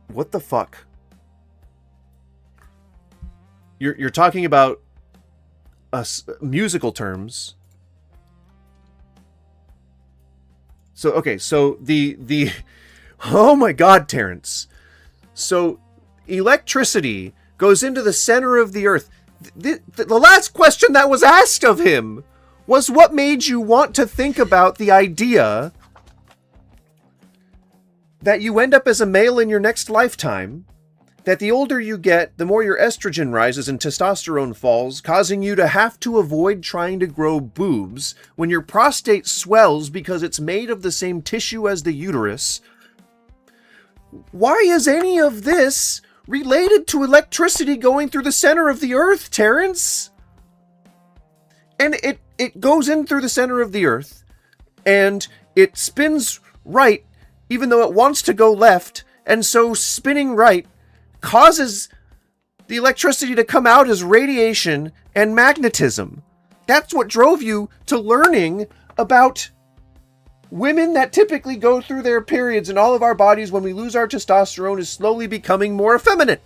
What the fuck? You're talking about musical terms. So okay, so the oh my God, Terrence. So electricity goes into the center of the earth. The last question that was asked of him was what made you want to think about the idea that you end up as a male in your next lifetime, that the older you get, the more your estrogen rises and testosterone falls, causing you to have to avoid trying to grow boobs when your prostate swells because it's made of the same tissue as the uterus. Why is any of this related to electricity going through the center of the earth, Terrence? And it goes in through the center of the earth, and it spins right, even though it wants to go left, and so spinning right causes the electricity to come out as radiation and magnetism. That's what drove you to learning about women that typically go through their periods, and all of our bodies, when we lose our testosterone, is slowly becoming more effeminate.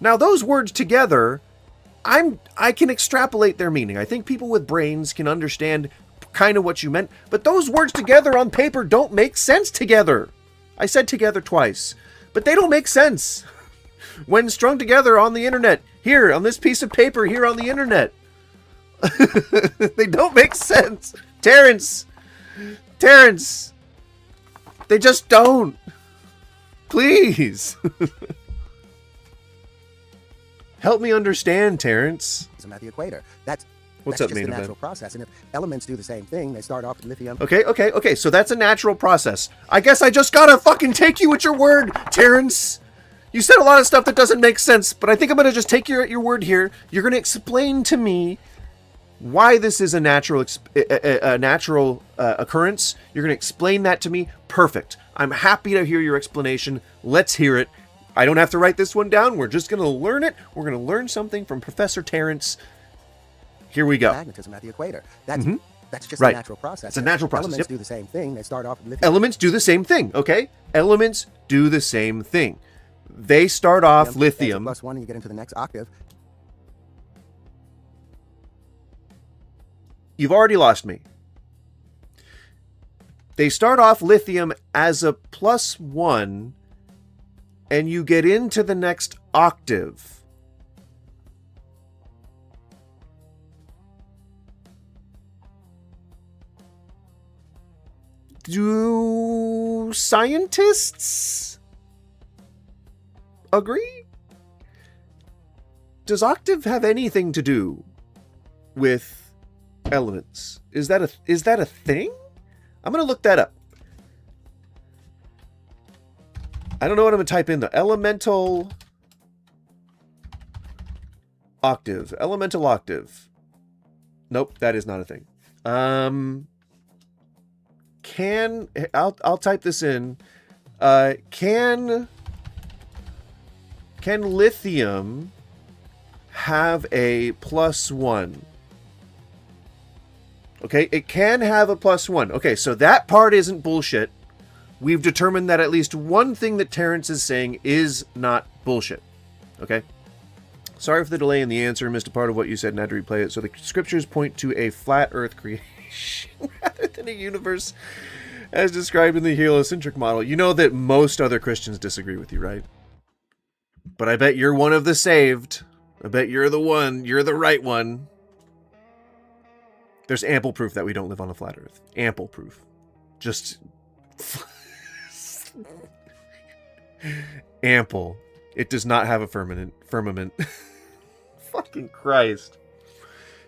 Now, those words together, I can extrapolate their meaning. I think people with brains can understand kind of what you meant, but those words together on paper don't make sense together. I said together twice, but they don't make sense when strung together on the internet. Here, on this piece of paper, here on the internet. They don't make sense. Terrence, they just don't. Please. Help me understand, Terrence. I'm at the equator. That's What's just up, the Main natural Event? process. And if elements do the same thing, they start off with lithium. Okay, so that's a natural process. I guess I just gotta fucking take you at your word, Terrence. You said a lot of stuff that doesn't make sense, but I think I'm gonna just take you at your word here. You're gonna explain to me why this is a natural occurrence. You're gonna explain that to me. Perfect. I'm happy to hear your explanation. Let's hear it. I don't have to write this one down. We're just gonna learn it. We're gonna learn something from Professor Terrence. Here we go. Magnetism at the equator. That's just Right. a natural process. It's a natural process. Elements Yep. do the same thing. They start off with lithium. Elements do the same thing, okay? Elements do the same thing. They start off lithium. As a +1 and you get into the next octave. You've already lost me. They start off lithium as a +1, and you get into the next octave. Do scientists agree? Does octave have anything to do with elements? Is that a thing? I'm gonna look that up. I don't know what I'm gonna type in though. Elemental octave. Elemental octave. Nope, that is not a thing. I'll type this in. Can lithium have a +1? Okay, it can have a +1. Okay, so that part isn't bullshit. We've determined that at least one thing that Terrence is saying is not bullshit. Okay? Sorry for the delay in the answer. Missed a part of what you said and had to replay it. So the scriptures point to a flat earth creation rather than a universe as described in the heliocentric model. You know that most other Christians disagree with you, right? But I bet you're one of the saved. I bet you're the one. You're the right one. There's ample proof that we don't live on a flat Earth. Ample proof. Just ample. It does not have a firmament. Fucking Christ.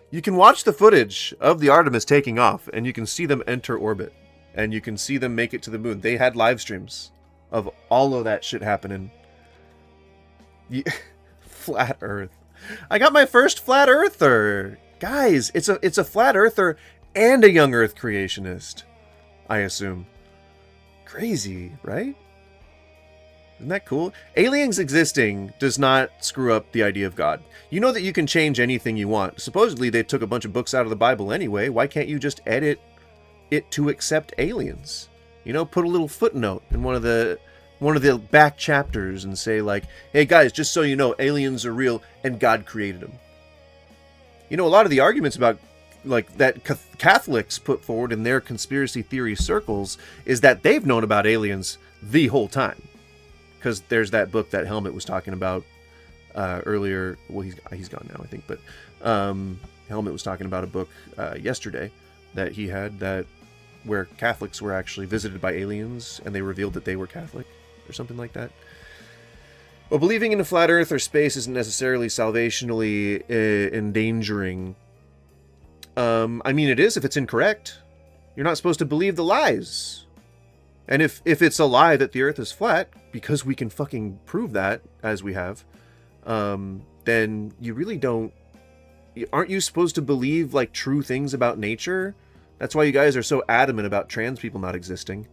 You can watch the footage of the Artemis taking off, and you can see them enter orbit, and you can see them make it to the moon. They had live streams of all of that shit happening. Flat Earth. I got my first flat earther. Guys, it's a flat earther and a young Earth creationist, I assume. Crazy, right? Isn't that cool? Aliens existing does not screw up the idea of God. You know that you can change anything you want. Supposedly they took a bunch of books out of the Bible anyway. Why can't you just edit it to accept aliens? You know, put a little footnote in one of the back chapters and say like, hey guys, just so you know, aliens are real and God created them. You know, a lot of the arguments about like that Catholics put forward in their conspiracy theory circles is that they've known about aliens the whole time. Because there's that book that Helmet was talking about earlier. Well, he's gone now, I think. But Helmet was talking about a book yesterday that he had where Catholics were actually visited by aliens and they revealed that they were Catholic or something like that. Well, believing in a flat Earth or space isn't necessarily salvationally endangering. I mean, it is if it's incorrect. You're not supposed to believe the lies. And if it's a lie that the Earth is flat, because we can fucking prove that, as we have, then you really don't... Aren't you supposed to believe, like, true things about nature? That's why you guys are so adamant about trans people not existing.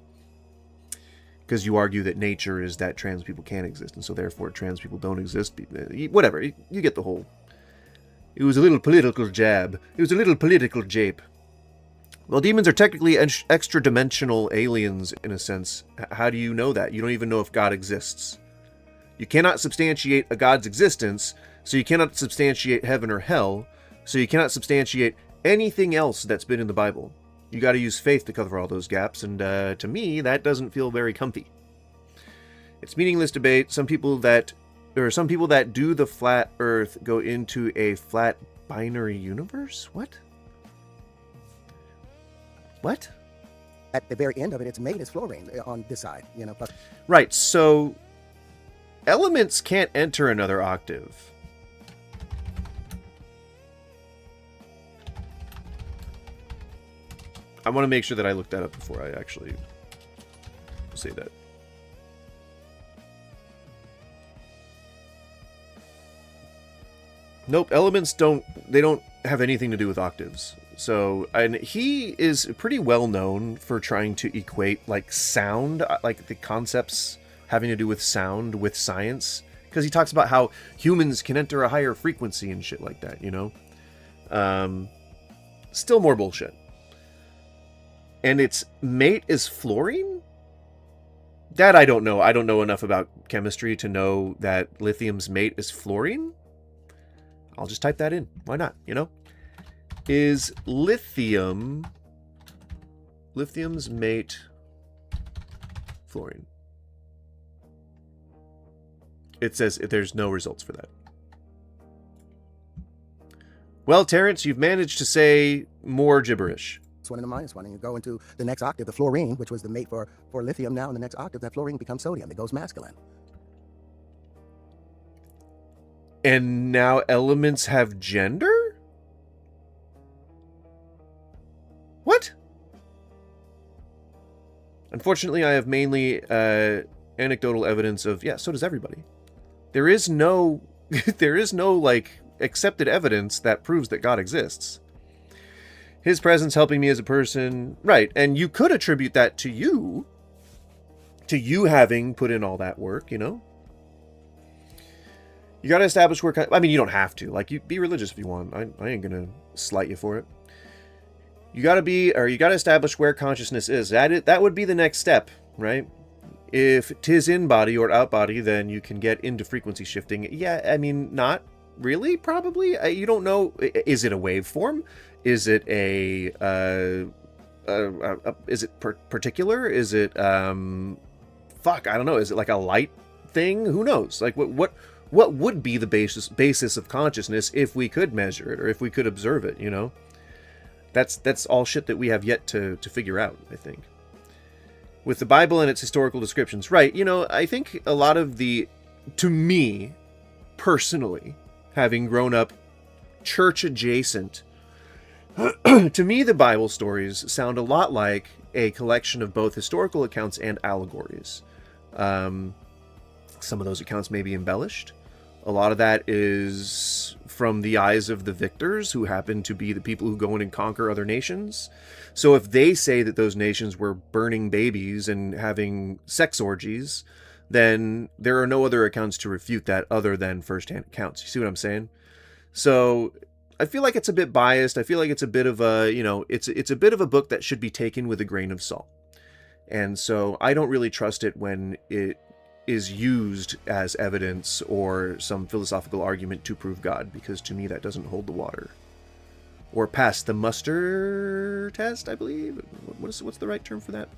Because you argue that nature is that trans people can't exist, and so therefore trans people don't exist. Whatever, you get the whole... It was a little political jab. It was a little political jape. Well, demons are technically extra-dimensional aliens, in a sense. How do you know that? You don't even know if God exists. You cannot substantiate a God's existence, so you cannot substantiate heaven or hell, so you cannot substantiate anything else that's been in the Bible. You got to use faith to cover all those gaps, and to me, that doesn't feel very comfy. It's meaningless debate. Some people that do the flat Earth go into a flat binary universe? What? What? At the very end of it, it's made as fluorine on this side, you know. Plus... Right, so elements can't enter another octave. I want to make sure that I look that up before I actually say that. Nope, elements don't have anything to do with octaves. So, and he is pretty well known for trying to equate like sound, like the concepts having to do with sound with science, because he talks about how humans can enter a higher frequency and shit like that, you know? Still more bullshit. And its mate is fluorine? That I don't know. I don't know enough about chemistry to know that lithium's mate is fluorine. I'll just type that in. Why not, you know? Is lithium's mate fluorine? It says there's no results for that. Well, Terrence, you've managed to say more gibberish. It's 1 and a minus 1, and you go into the next octave, the fluorine, which was the mate for lithium. Now in the next octave, that fluorine becomes sodium. It goes masculine. And now elements have gender? What? Unfortunately, I have mainly anecdotal evidence of, yeah, so does everybody. There is no like accepted evidence that proves that God exists. His presence helping me as a person, right? And you could attribute that to you having put in all that work, you know. You got to establish where. I mean, you don't have to. Like, you be religious if you want. I ain't gonna slight you for it. You got to establish where consciousness is. That would be the next step, right? If 'tis in body or out body, then you can get into frequency shifting. Yeah, I mean, not really. Probably. You don't know. Is it a waveform? Is it is it particular? Is it fuck? I don't know. Is it like a light thing? Who knows? Like what would be the basis of consciousness if we could measure it or if we could observe it? You know. That's all shit that we have yet to figure out, I think. With the Bible and its historical descriptions. Right, you know, I think a lot of to me, personally, having grown up church adjacent, to me the Bible stories sound a lot like a collection of both historical accounts and allegories. Some of those accounts may be embellished. A lot of that is from the eyes of the victors, who happen to be the people who go in and conquer other nations. So if they say that those nations were burning babies and having sex orgies, then there are no other accounts to refute that other than first-hand accounts. You see what I'm saying? So I feel like it's a bit biased. I feel like it's a bit of a, you know, it's a bit of a book that should be taken with a grain of salt. And so I don't really trust it when it is used as evidence or some philosophical argument to prove God, because to me that doesn't hold the water. Or pass the muster test, I believe. What's the right term for that?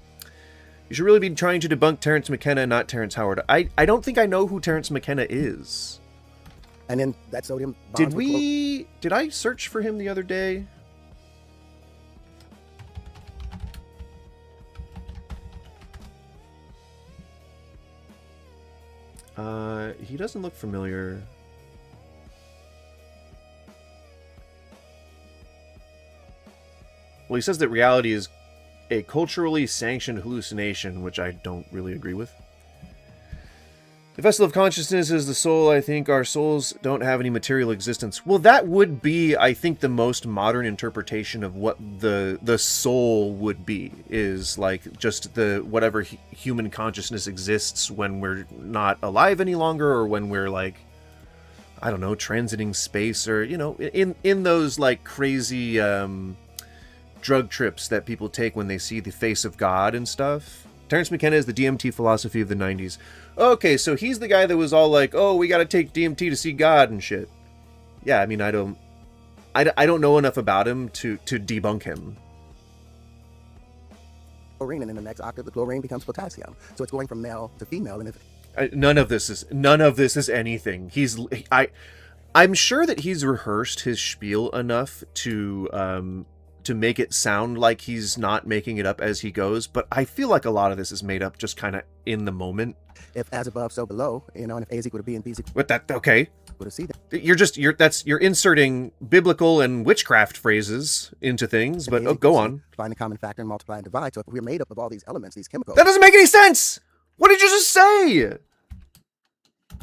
You should really be trying to debunk Terence McKenna, not Terrence Howard. I don't think I know who Terence McKenna is. And then that sodium bonds Did I search for him the other day? He doesn't look familiar. Well, he says that reality is a culturally sanctioned hallucination, which I don't really agree with. The vessel of consciousness is the soul. I think our souls don't have any material existence. Well, that would be, I think, the most modern interpretation of what the soul would be, is like just the whatever human consciousness exists when we're not alive any longer, or when we're like, I don't know, transiting space, or, you know, in those like crazy drug trips that people take when they see the face of God and stuff. Terence McKenna is the DMT philosophy of the 90s. Okay, so he's the guy that was all like, oh, we gotta take DMT to see God and shit. Yeah, I mean, I don't know enough about him to debunk him. Chlorine, and in the next octave, the chlorine becomes potassium. So it's going from male to female, and if none of this is anything. I'm sure that he's rehearsed his spiel enough to make it sound like he's not making it up as he goes, but I feel like a lot of this is made up just kind of in the moment. If as above, so below, you know, and if A is equal to B and B is equal with that, okay. to C, You're inserting biblical and witchcraft phrases into things, but go on. Find the common factor and multiply and divide. So if we're made up of all these elements, these chemicals. That doesn't make any sense! What did you just say?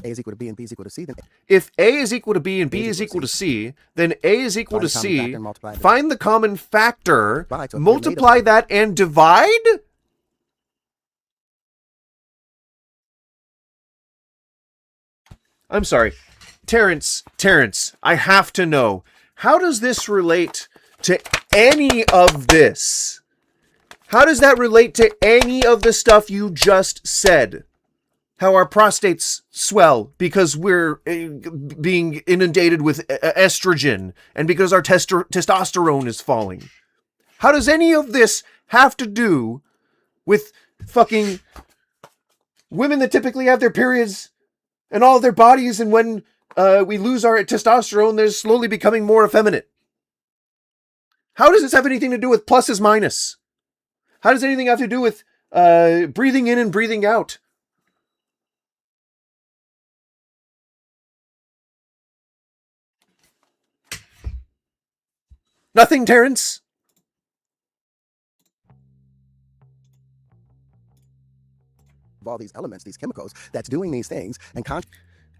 A is equal to B and B is equal to C, then if A is equal to B and B is equal to C, then A is equal to C. Find the common factor, multiply that, and divide? I'm sorry. Terrence, I have to know. How does this relate to any of this? How does that relate to any of the stuff you just said? How our prostates swell because we're being inundated with estrogen and because our testosterone is falling. How does any of this have to do with fucking women that typically have their periods and all of their bodies, and when we lose our testosterone, they're slowly becoming more effeminate? How does this have anything to do with pluses, minus? How does anything have to do with breathing in and breathing out? Nothing, Terrence. Of all these elements, these chemicals, that's doing these things. And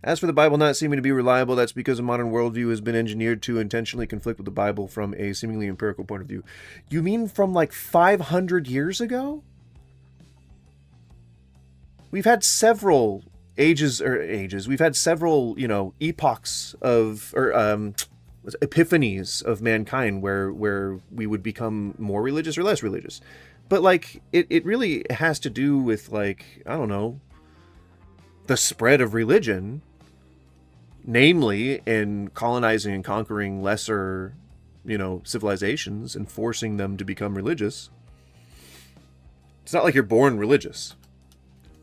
as for the Bible not seeming to be reliable, that's because a modern worldview has been engineered to intentionally conflict with the Bible from a seemingly empirical point of view. You mean from like 500 years ago? We've had several ages. We've had several, epochs of, epiphanies of mankind where we would become more religious or less religious. But like it really has to do with, like, I don't know, the spread of religion, namely in colonizing and conquering lesser, civilizations and forcing them to become religious. It's not like you're born religious.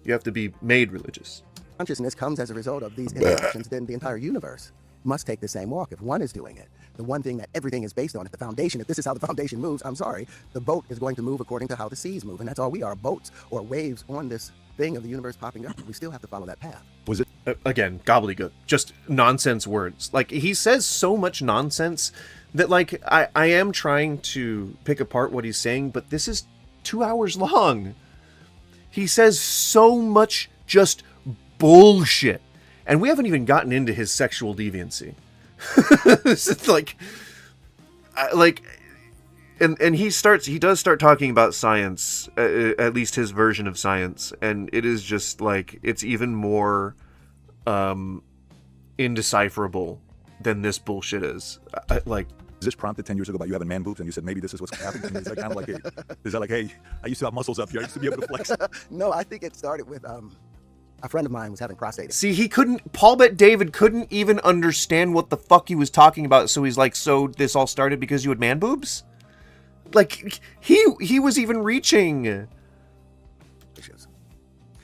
You have to be made religious. Consciousness comes as a result of these interactions in the entire universe. must take the same walk. If one is doing it, the one thing that everything is based on, if the foundation, if this is how the foundation moves, I'm sorry, the boat is going to move according to how the seas move. And that's all we are, boats or waves on this thing of the universe popping up. We still have to follow that path. Was it? Again, gobbledygook. Just nonsense words. Like, he says so much nonsense that, like, I am trying to pick apart what he's saying, but this is 2 hours long. He says so much just bullshit. And we haven't even gotten into his sexual deviancy. This is like, and he does start talking about science, at least his version of science, and it is just like, it's even more indecipherable than this bullshit is. Like, is this prompted 10 years ago by you having man boobs and you said maybe this is what's happening? And it's like, kind of like, hey, is that like, hey, I used to have muscles up here, I used to be able to flex? No, I think it started with a friend of mine was having prostate. See, Paul Bet David couldn't even understand what the fuck he was talking about, so he's like, so this all started because you had man boobs? Like, he was even reaching.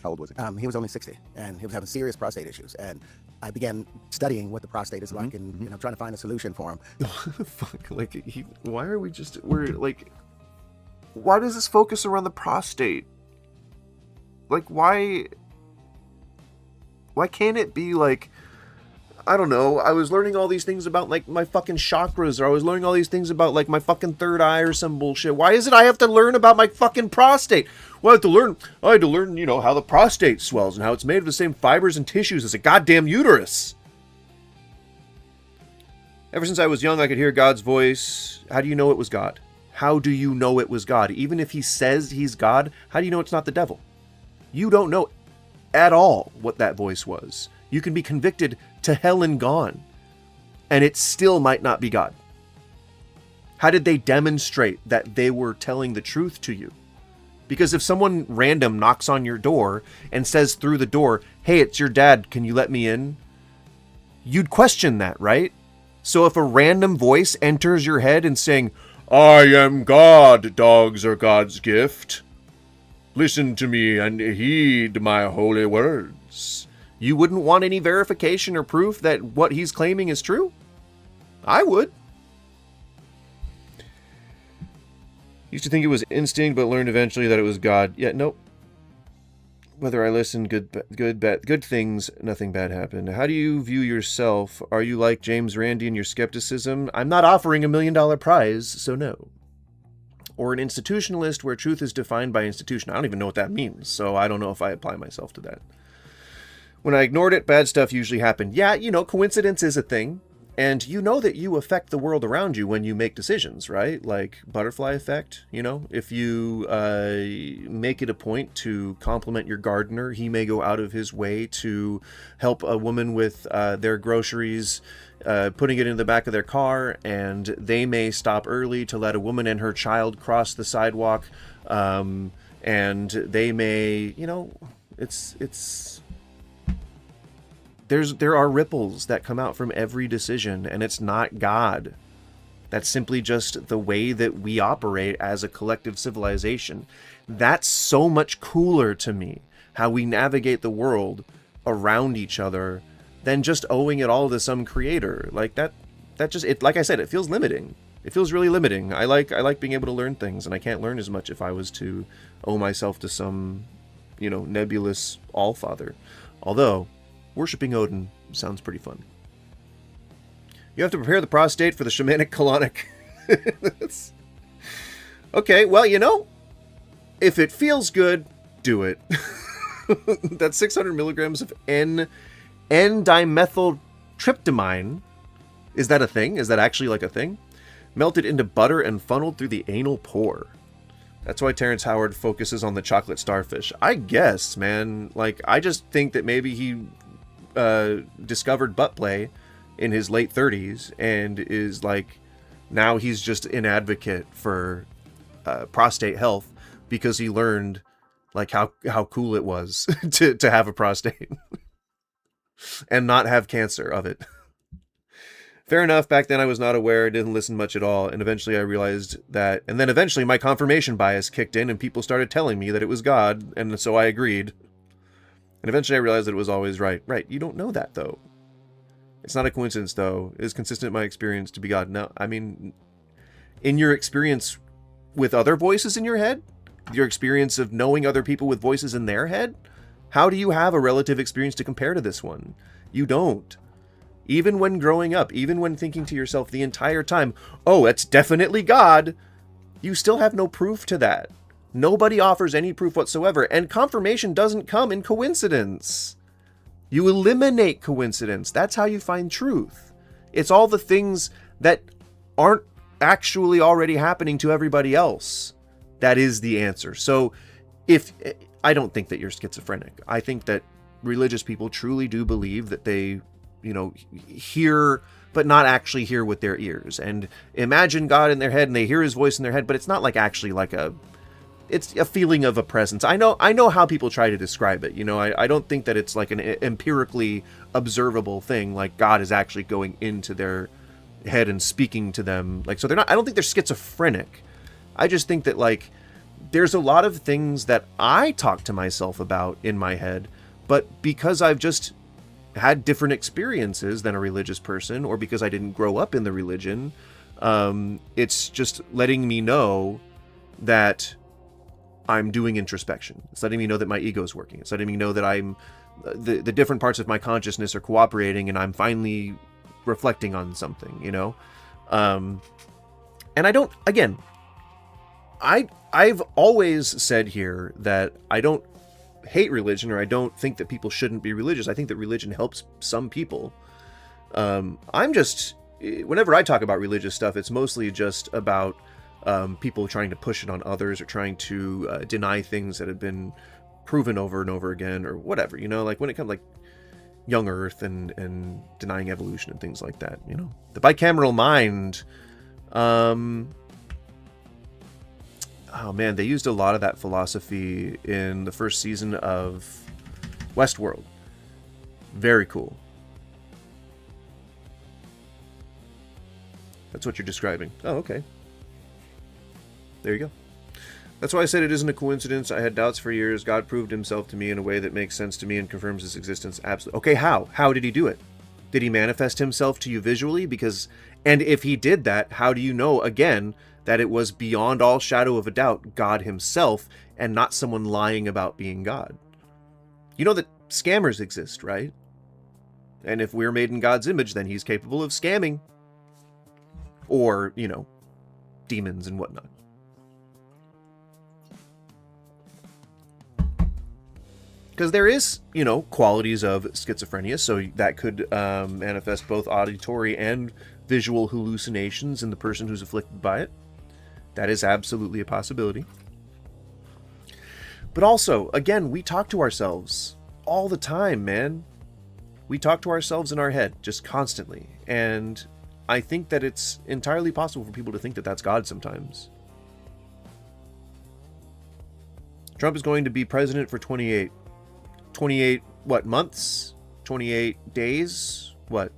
How old was he? He was only 60, and he was having serious prostate issues. And I began studying what the prostate is like, and trying to find a solution for him. Fuck, like, why does this focus around the prostate? Like, why can't it be like, I don't know, I was learning all these things about, like, my fucking chakras, or I was learning all these things about, like, my fucking third eye or some bullshit. Why is it I have to learn about my fucking prostate? Well, I had to learn, you know, how the prostate swells and how it's made of the same fibers and tissues as a goddamn uterus. Ever since I was young, I could hear God's voice. How do you know it was God? How do you know it was God? Even if he says he's God, how do you know it's not the devil? You don't know at all what that voice was. You can be convicted to hell and gone, and it still might not be God. How did they demonstrate that they were telling the truth to you? Because if someone random knocks on your door and says through the door, hey, it's your dad, can you let me in? You'd question that, right? So if a random voice enters your head and saying, I am God, dogs are God's gift. Listen to me and heed my holy words. You wouldn't want any verification or proof that what he's claiming is true? I would. Used to think it was instinct, but learned eventually that it was God. Yeah, nope. Whether I listened, good things, nothing bad happened. How do you view yourself? Are you like James Randi in your skepticism? I'm not offering $1 million prize, so no. Or an institutionalist where truth is defined by institution. I don't even know what that means, so I don't know if I apply myself to that. When I ignored it, bad stuff usually happened. Yeah, you know, coincidence is a thing. And you know that you affect the world around you when you make decisions, right? Like butterfly effect, you know? If you make it a point to compliment your gardener, he may go out of his way to help a woman with their groceries, putting it in the back of their car, and they may stop early to let a woman and her child cross the sidewalk, and they may, you know, there are ripples that come out from every decision, and it's not God. That's simply just the way that we operate as a collective civilization. That's so much cooler to me, how we navigate the world around each other, than just owing it all to some creator. Like that just, it, like I said, it feels limiting. It feels really limiting. I like being able to learn things, and I can't learn as much if I was to owe myself to some, you know, nebulous allfather. Although, worshipping Odin sounds pretty fun. You have to prepare the prostate for the shamanic colonic. Okay, well, you know, if it feels good, do it. That's 600 milligrams of N-dimethyltryptamine. Is that a thing? Is that actually like a thing? Melted into butter and funneled through the anal pore. That's why Terrence Howard focuses on the chocolate starfish. I guess, man. Like, I just think that maybe he discovered butt play in his late 30s and is like, now he's just an advocate for prostate health because he learned like how cool it was to have a prostate and not have cancer of it. Fair enough, back then I was not aware, didn't listen much at all, and eventually I realized that, and then eventually my confirmation bias kicked in and people started telling me that it was God, and so I agreed. And eventually I realized that it was always right. Right, you don't know that, though. It's not a coincidence, though. It is consistent in my experience to be God. No, I mean, in your experience with other voices in your head, your experience of knowing other people with voices in their head, how do you have a relative experience to compare to this one? You don't. Even when growing up, even when thinking to yourself the entire time, oh, it's definitely God, you still have no proof to that. Nobody offers any proof whatsoever, and confirmation doesn't come in coincidence. You eliminate coincidence. That's how you find truth. It's all the things that aren't actually already happening to everybody else. That is the answer. So I don't think that you're schizophrenic. I think that religious people truly do believe that they, hear, but not actually hear with their ears, and imagine God in their head and they hear his voice in their head, but it's not like actually it's a feeling of a presence. I know how people try to describe it. I don't think that it's like an empirically observable thing, like God is actually going into their head and speaking to them. I don't think they're schizophrenic. I just think that there's a lot of things that I talk to myself about in my head, but because I've just had different experiences than a religious person, or because I didn't grow up in the religion, it's just letting me know that I'm doing introspection. It's letting me know that my ego's working. It's letting me know that I'm the different parts of my consciousness are cooperating, and I'm finally reflecting on something, and I don't, again, I've always said here that I don't hate religion, or I don't think that people shouldn't be religious. I think that religion helps some people. Whenever I talk about religious stuff, it's mostly just about people trying to push it on others, or trying to deny things that have been proven over and over again, or whatever, when it comes young earth and denying evolution and things like that, the bicameral mind. Oh man, they used a lot of that philosophy in the first season of Westworld. Very cool. That's what you're describing. Oh, okay. There you go. That's why I said it isn't a coincidence. I had doubts for years. God proved himself to me in a way that makes sense to me and confirms his existence. Absolutely. Okay, how? How did he do it? Did he manifest himself to you visually? And if he did that, how do you know, again, that it was beyond all shadow of a doubt God himself and not someone lying about being God? You know that scammers exist, right? And if we're made in God's image, then he's capable of scamming. Or, demons and whatnot. Because there is, qualities of schizophrenia, so that could manifest both auditory and visual hallucinations in the person who's afflicted by it. That is absolutely a possibility. But also, again, we talk to ourselves all the time, man. We talk to ourselves in our head just constantly. And I think that it's entirely possible for people to think that that's God sometimes. Trump is going to be president for 28 what, months? 28 days? What?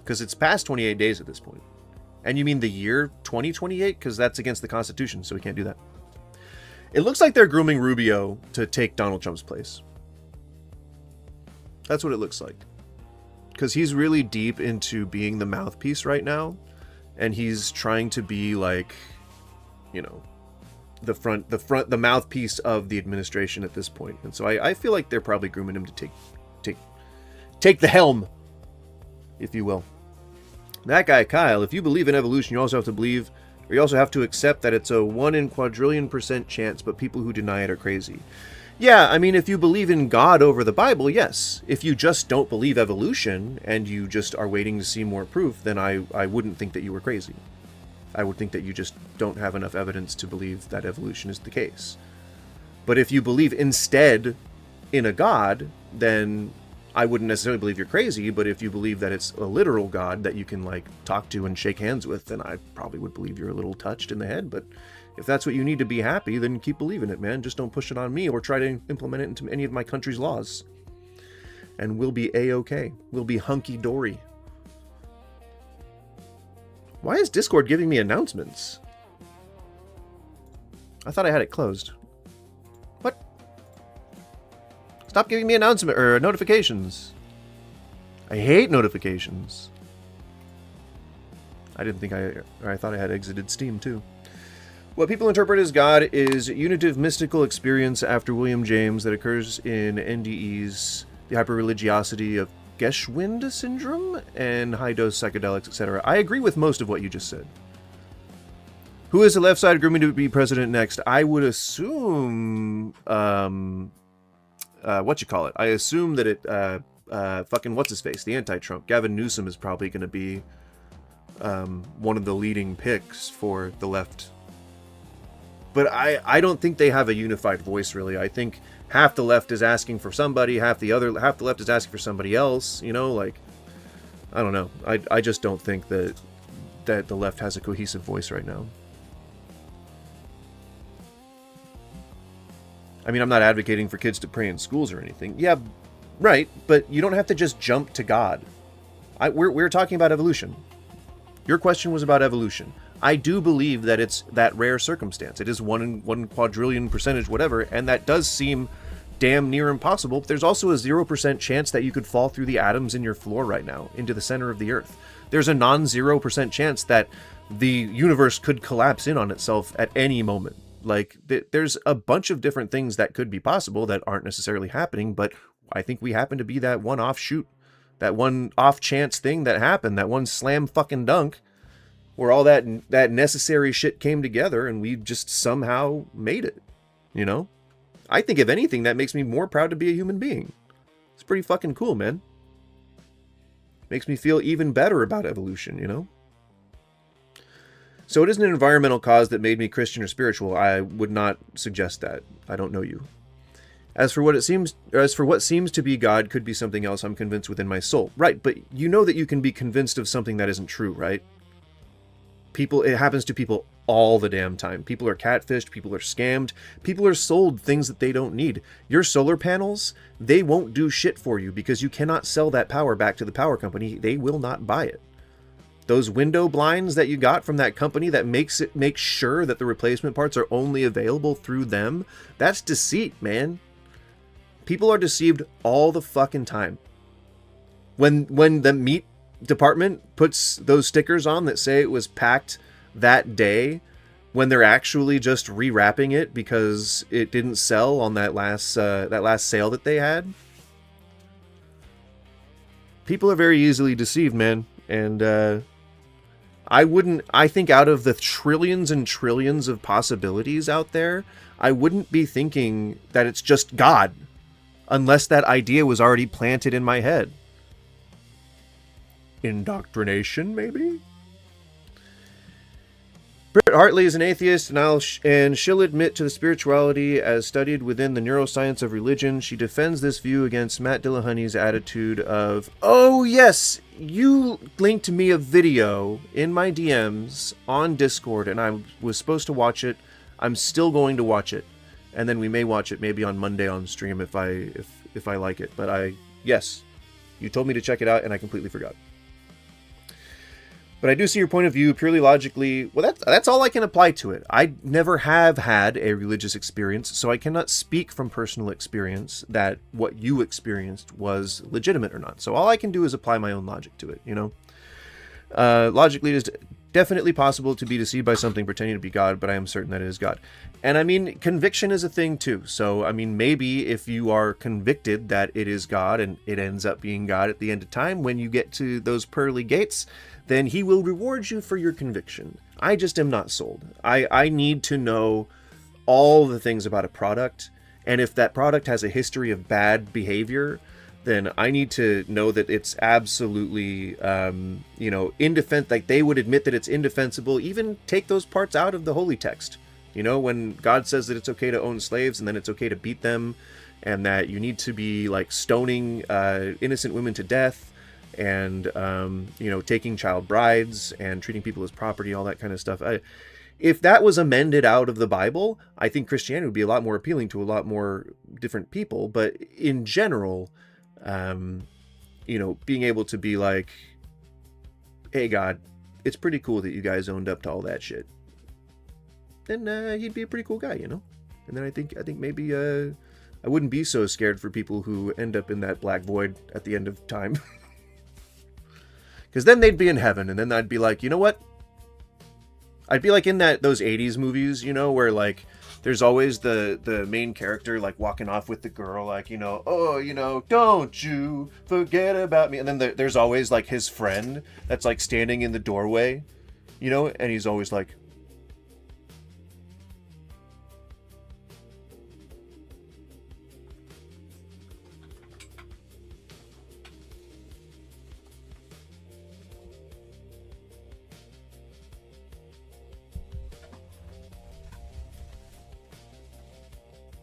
Because it's past 28 days at this point. And you mean the year 2028? Because that's against the Constitution, so we can't do that. It looks like they're grooming Rubio to take Donald Trump's place. That's what it looks like. Because he's really deep into being the mouthpiece right now. And he's trying to be the mouthpiece of the administration at this point. And so I feel like they're probably grooming him to take the helm, if you will. That guy, Kyle, if you believe in evolution, you also have to accept that it's a 1 in quadrillion% chance, but people who deny it are crazy. Yeah, I mean, if you believe in God over the Bible, yes. If you just don't believe evolution, and you just are waiting to see more proof, then I wouldn't think that you were crazy. I would think that you just don't have enough evidence to believe that evolution is the case. But if you believe instead in a God, then I wouldn't necessarily believe you're crazy, but if you believe that it's a literal God that you can talk to and shake hands with, then I probably would believe you're a little touched in the head. But if that's what you need to be happy, then keep believing it, man. Just don't push it on me or try to implement it into any of my country's laws. And we'll be A-okay. We'll be hunky-dory. Why is Discord giving me announcements? I thought I had it closed. What? Stop giving me announcement or notifications. I hate notifications. I didn't think I thought I had exited Steam too. What people interpret as God is unitive mystical experience after William James that occurs in NDEs, the hyper-religiosity of Geschwind syndrome, and high-dose psychedelics, etc. I agree with most of what you just said. Who is the left side grooming to be president next? I would assume, what you call it? I assume that it, fucking what's-his-face, the anti-Trump. Gavin Newsom is probably going to be one of the leading picks for the left. But I don't think they have a unified voice, really. I think half the left is asking for somebody, half the left is asking for somebody else, you know, like, I don't know. I just don't think that the left has a cohesive voice right now. I mean, I'm not advocating for kids to pray in schools or anything. Yeah, right, but you don't have to just jump to God. We're talking about evolution. Your question was about evolution. I do believe that it's that rare circumstance. It is 1 in 1 quadrillion percentage whatever, and that does seem damn near impossible. But there's also a 0% chance that you could fall through the atoms in your floor right now into the center of the Earth. There's a non-0% chance that the universe could collapse in on itself at any moment. Like, there's a bunch of different things that could be possible that aren't necessarily happening, but I think we happen to be that one offshoot, that one off-chance thing that happened, that one slam fucking dunk, where all that necessary shit came together and we just somehow made it, you know? I think, if anything, that makes me more proud to be a human being. It's pretty fucking cool, man. Makes me feel even better about evolution, you know? So it isn't an environmental cause that made me Christian or spiritual. I would not suggest that. I don't know you. As for what seems to be God could be something else, I'm convinced within my soul. Right, but you know that you can be convinced of something that isn't true, right? It happens to people all the damn time. People are catfished, people are scammed, people are sold things that they don't need. Your solar panels, they won't do shit for you because you cannot sell that power back to the power company. They will not buy it. Those window blinds that you got from that company that makes sure that the replacement parts are only available through them, that's deceit, man. People are deceived all the fucking time. When the meat department puts those stickers on that say it was packed that day, when they're actually just rewrapping it because it didn't sell on that last sale that they had. People are very easily deceived, man, and I think out of the trillions and trillions of possibilities out there, I wouldn't be thinking that it's just God unless that idea was already planted in my head. Indoctrination, maybe? Britt Hartley is an atheist, and she'll admit to the spirituality as studied within the neuroscience of religion. She defends this view against Matt Dillahunty's attitude of, oh yes, you linked me a video in my DMs on Discord, and I was supposed to watch it. I'm still going to watch it, and then we may watch it maybe on Monday on stream if I like it. But yes, you told me to check it out, and I completely forgot. But I do see your point of view purely logically. Well, that's all I can apply to it. I never have had a religious experience, so I cannot speak from personal experience that what you experienced was legitimate or not. So all I can do is apply my own logic to it, you know? Logically, it is definitely possible to be deceived by something pretending to be God, but I am certain that it is God. And I mean, conviction is a thing too. So, I mean, maybe if you are convicted that it is God and it ends up being God at the end of time, when you get to those pearly gates, then he will reward you for your conviction. I just am not sold. I need to know all the things about a product, and if that product has a history of bad behavior, then I need to know that it's absolutely, indefensible. Like, they would admit that it's indefensible, even take those parts out of the holy text. You know, when God says that it's okay to own slaves and then it's okay to beat them, and that you need to be, like, stoning innocent women to death, and taking child brides and treating people as property, all that kind of stuff. If that was amended out of the Bible, I think Christianity would be a lot more appealing to a lot more different people. But in general, being able to be like, hey God, it's pretty cool that you guys owned up to all that shit, then he'd be a pretty cool guy, you know? And then I think maybe I wouldn't be so scared for people who end up in that black void at the end of time. Because then they'd be in heaven, and then I'd be like, you know what? I'd be like in those 80s movies, you know, where like there's always the main character like walking off with the girl, like, you know, oh, you know, don't you forget about me. And then there's always like his friend that's like standing in the doorway, you know, and he's always like,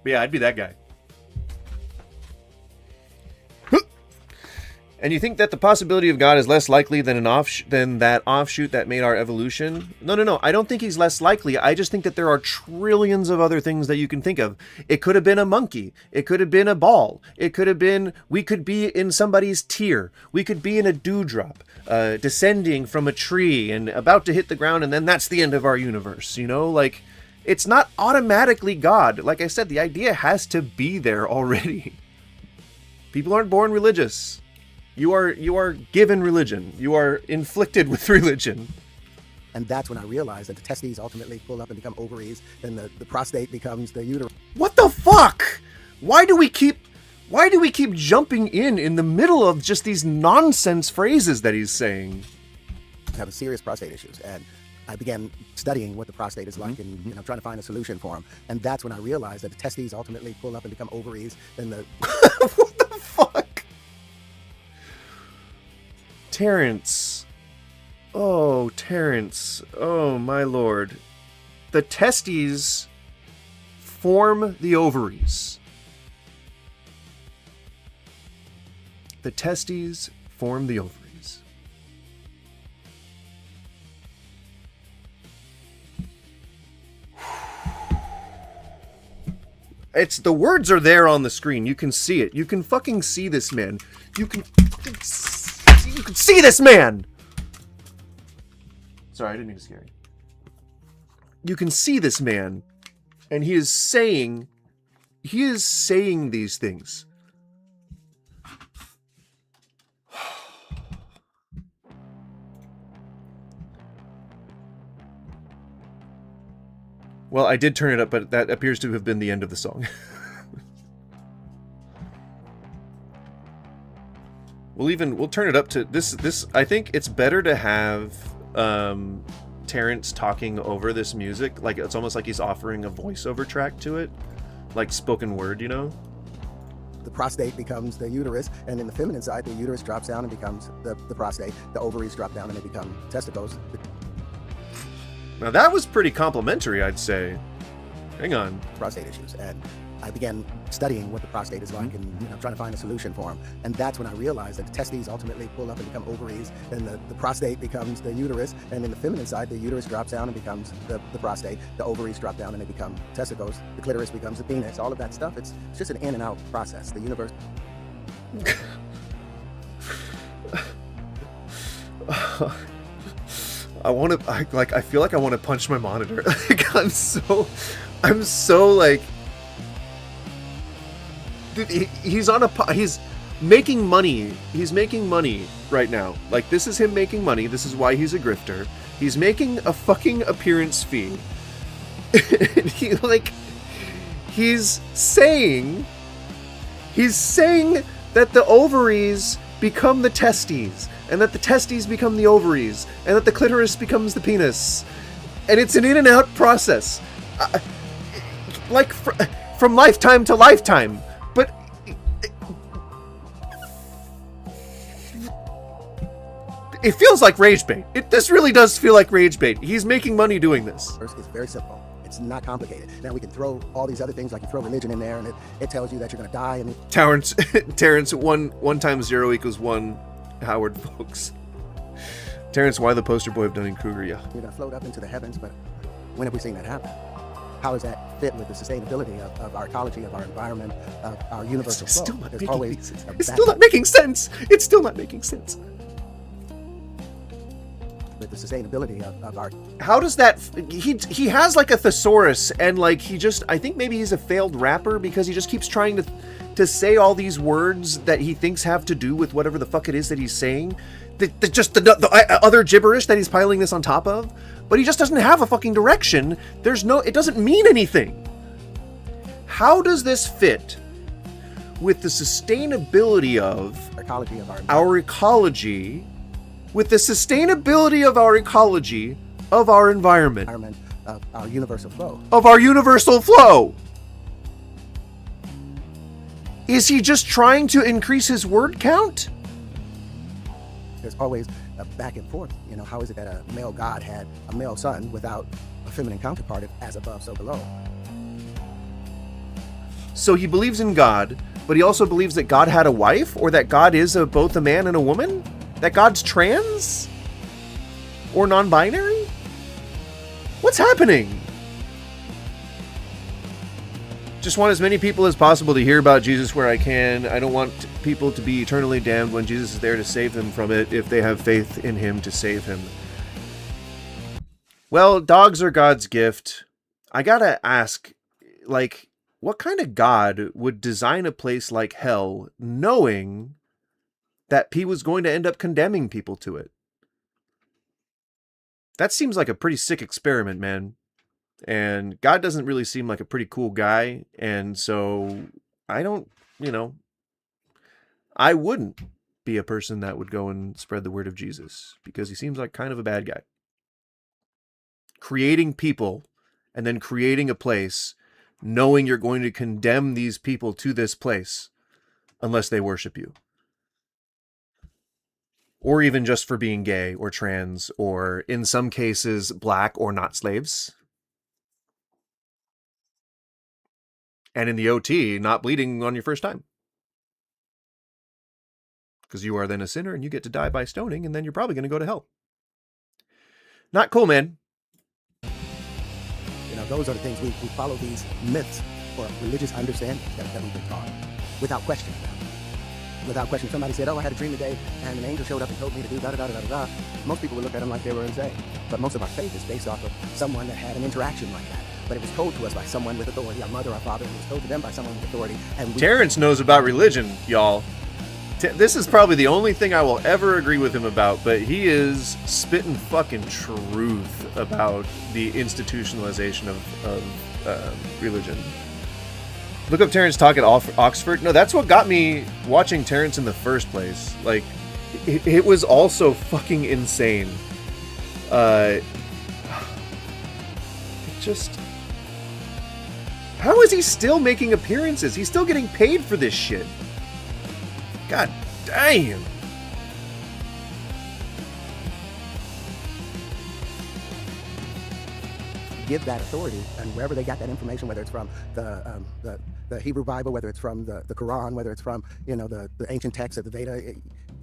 yeah, I'd be that guy. And you think that the possibility of God is less likely than that offshoot that made our evolution? No. I don't think he's less likely. I just think that there are trillions of other things that you can think of. It could have been a monkey. It could have been a ball. It could have been, we could be in somebody's tear. We could be in a dewdrop, descending from a tree and about to hit the ground, and then that's the end of our universe, you know? Like, it's not automatically God. Like I said, the idea has to be there already. People aren't born religious. You are given religion. You are inflicted with religion. And that's when I realized that the testes ultimately pull up and become ovaries, and the prostate becomes the uterus. What the fuck? Why do we keep jumping in the middle of just these nonsense phrases that he's saying? I have serious prostate issues, and I began studying what the prostate is like and trying to find a solution for them. And that's when I realized that the testes ultimately pull up and become ovaries, and the... What the fuck? Terrence. Oh, Terrence. Oh, my lord. The testes form the ovaries. The testes form the ovaries. It's, the words are there on the screen. You can see it. You can fucking see this man. You can see this man! Sorry, I didn't mean to scare you. You can see this man, and he is saying these things. Well, I did turn it up, but that appears to have been the end of the song. We'll turn it up to this. I think it's better to have Terrence talking over this music. Like, it's almost like he's offering a voiceover track to it, like spoken word, you know? The prostate becomes the uterus, and in the feminine side, the uterus drops down and becomes the prostate. The ovaries drop down and they become testicles. Now that was pretty complimentary, I'd say. Hang on. Prostate issues, and I began studying what the prostate is like and trying to find a solution for them. And that's when I realized that the testes ultimately pull up and become ovaries, and the prostate becomes the uterus, and in the feminine side, the uterus drops down and becomes the prostate. The ovaries drop down and they become testicles. The clitoris becomes the penis. All of that stuff, it's just an in and out process. The universe... I feel like I want to punch my monitor. Like, I'm so like, dude, he's making money. He's making money right now. Like, this is him making money. This is why he's a grifter. He's making a fucking appearance fee. And he's saying that the ovaries become the testes, and that the testes become the ovaries, and that the clitoris becomes the penis. And it's an in and out process. Like, from lifetime to lifetime. But it feels like rage bait. This really does feel like rage bait. He's making money doing this. It's very simple. It's not complicated. Now, we can throw all these other things, like you throw religion in there, and it tells you that you're going to die. And Terrence, 1 times 0 equals 1. Howard, folks. Terrence, why the poster boy of Dunning-Kruger? Yeah. You're going to float up into the heavens, but when have we seen that happen? How does that fit with the sustainability of our ecology, of our environment, of our universal flow? It's still not making sense. It's still not making sense. With the sustainability of our... How does that... He has like a thesaurus, and like I think maybe he's a failed rapper, because he just keeps trying to to say all these words that he thinks have to do with whatever the fuck it is that he's saying. The other gibberish that he's piling this on top of. But he just doesn't have a fucking direction. It doesn't mean anything. How does this fit with the sustainability of our ecology, with the sustainability of our ecology, of our environment, of our universal flow? Of our universal flow? Is he just trying to increase his word count? There's always a back and forth. You know, how is it that a male god had a male son without a feminine counterpart of as above, so below? So he believes in God, but he also believes that God had a wife, or that God is both a man and a woman? That God's trans? Or non-binary? What's happening? Just want as many people as possible to hear about Jesus where I can. I don't want people to be eternally damned when Jesus is there to save them from it if they have faith in him to save him. Well, dogs are God's gift. I gotta ask, like, what kind of God would design a place like hell knowing that he was going to end up condemning people to it? That seems like a pretty sick experiment, man. And God doesn't really seem like a pretty cool guy. And so I don't, I wouldn't be a person that would go and spread the word of Jesus, because he seems like kind of a bad guy. Creating people and then creating a place, knowing you're going to condemn these people to this place unless they worship you. Or even just for being gay or trans, or in some cases, black or not slaves. And in the OT, not bleeding on your first time. Because you are then a sinner and you get to die by stoning, and then you're probably going to go to hell. Not cool, man. You know, those are the things we follow these myths for religious understanding that we've been taught without questioning them. Without question, somebody said, "Oh, I had a dream today, and an angel showed up and told me to do da da da da da da." Most people would look at them like they were insane. But most of our faith is based off of someone that had an interaction like that. But it was told to us by someone with authority, our mother, our father, and it was told to them by someone with authority. And Terrence knows about religion, y'all. This is probably the only thing I will ever agree with him about, but he is spitting fucking truth about the institutionalization of religion. Look up Terrence talk at Oxford. No, that's what got me watching Terrence in the first place. Like, it was also fucking insane. How is he still making appearances? He's still getting paid for this shit. God damn. Give that authority, and wherever they got that information, whether it's from the Hebrew Bible, whether it's from the Quran, whether it's from the ancient texts of the Veda,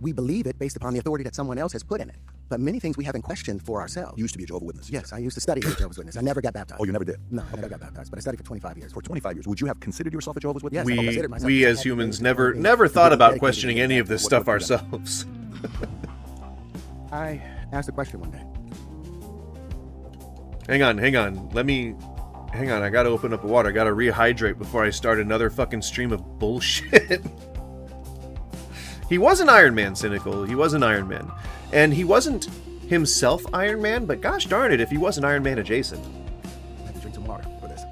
we believe it based upon the authority that someone else has put in it. But many things we haven't questioned for ourselves. You used to be a Jehovah's Witness. Yes, I used to study as a Jehovah's Witness. I never got baptized. Oh, you never did? No, I never got baptized, but I studied for 25 years. For 25 years. Would you have considered yourself a Jehovah's Witness? Yes, I considered myself. We as humans never thought about questioning any of this stuff ourselves. I asked a question one day. Hang on. Hang on, I gotta open up the water. I gotta rehydrate before I start another fucking stream of bullshit. He wasn't Iron Man cynical. He wasn't Iron Man. And he wasn't himself Iron Man, but gosh darn it if he wasn't Iron Man adjacent. I have to drink some water for this.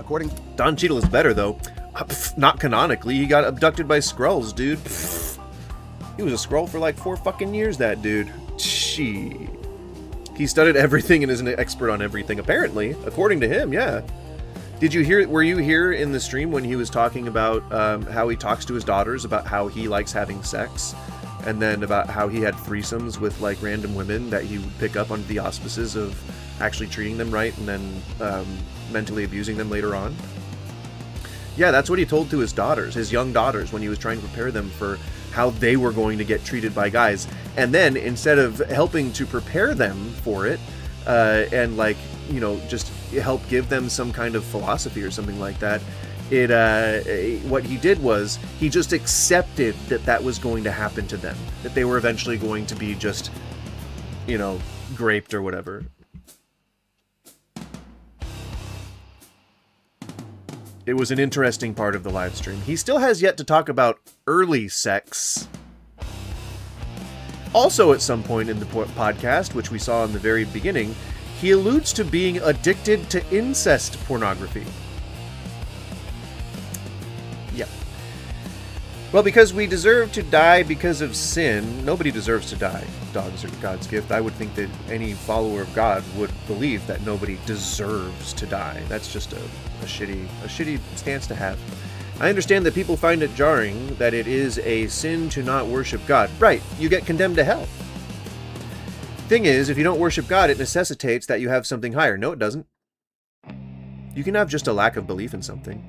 According... Don Cheadle is better, though. Not canonically. He got abducted by Skrulls, dude. He was a Skrull for like 4 fucking years, that dude. Gee. He studied everything and is an expert on everything, apparently. According to him, yeah. Were you here in the stream when he was talking about how he talks to his daughters about how he likes having sex? And then about how he had threesomes with like random women that he would pick up under the auspices of actually treating them right and then mentally abusing them later on? Yeah, that's what he told to his daughters, his young daughters, when he was trying to prepare them for how they were going to get treated by guys. And then instead of helping to prepare them for it and like, just help give them some kind of philosophy or something like that, what he did was he just accepted that was going to happen to them, that they were eventually going to be just, graped or whatever. It was an interesting part of the live stream. He still has yet to talk about early sex. Also, at some point in the podcast, which we saw in the very beginning, he alludes to being addicted to incest pornography. Yep. Well, because we deserve to die because of sin, nobody deserves to die. Dogs are God's gift. I would think that any follower of God would believe that nobody deserves to die. That's just a shitty stance to have. I understand that people find it jarring that it is a sin to not worship God. Right, you get condemned to hell. Thing is, if you don't worship God, it necessitates that you have something higher. No, it doesn't. You can have just a lack of belief in something.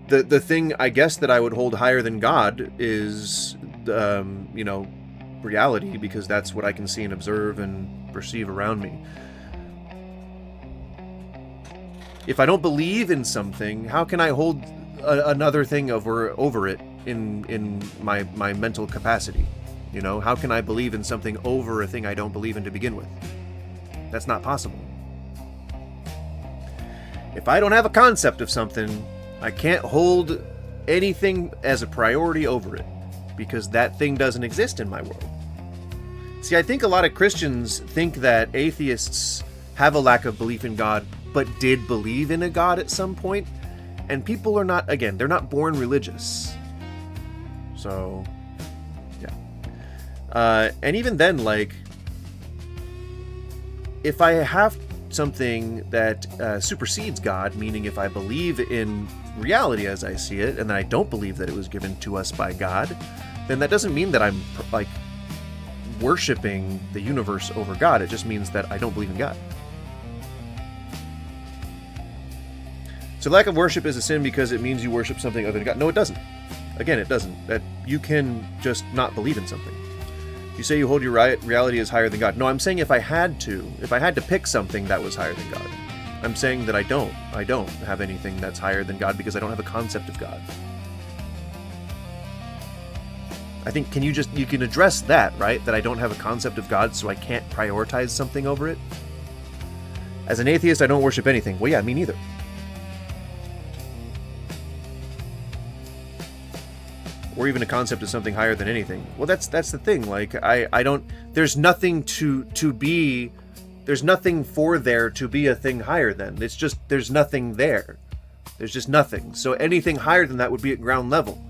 The thing, I guess, that I would hold higher than God is, reality, because that's what I can see and observe and perceive around me. If I don't believe in something, how can I hold another thing over it in my mental capacity? You know, how can I believe in something over a thing I don't believe in to begin with? That's not possible. If I don't have a concept of something, I can't hold anything as a priority over it, because that thing doesn't exist in my world. See, I think a lot of Christians think that atheists have a lack of belief in God, but did believe in a God at some point. And people are not, again, they're not born religious. So, yeah. And even then, like, if I have something that supersedes God, meaning if I believe in reality as I see it, and then I don't believe that it was given to us by God, then that doesn't mean that I'm, like, worshiping the universe over God. It just means that I don't believe in God. So lack of worship is a sin because it means you worship something other than God. No, it doesn't. Again, it doesn't. That you can just not believe in something. You say you hold your reality as higher than God. No, I'm saying if I had to pick something that was higher than God. I'm saying that I don't have anything that's higher than God because I don't have a concept of God. I think, you can address that, right? That I don't have a concept of God, so I can't prioritize something over it. As an atheist, I don't worship anything. Well, yeah, me neither. Or even a concept of something higher than anything. Well, that's the thing. Like, I don't, there's nothing there's nothing for there to be a thing higher than. It's just, there's nothing there. There's just nothing. So anything higher than that would be at ground level,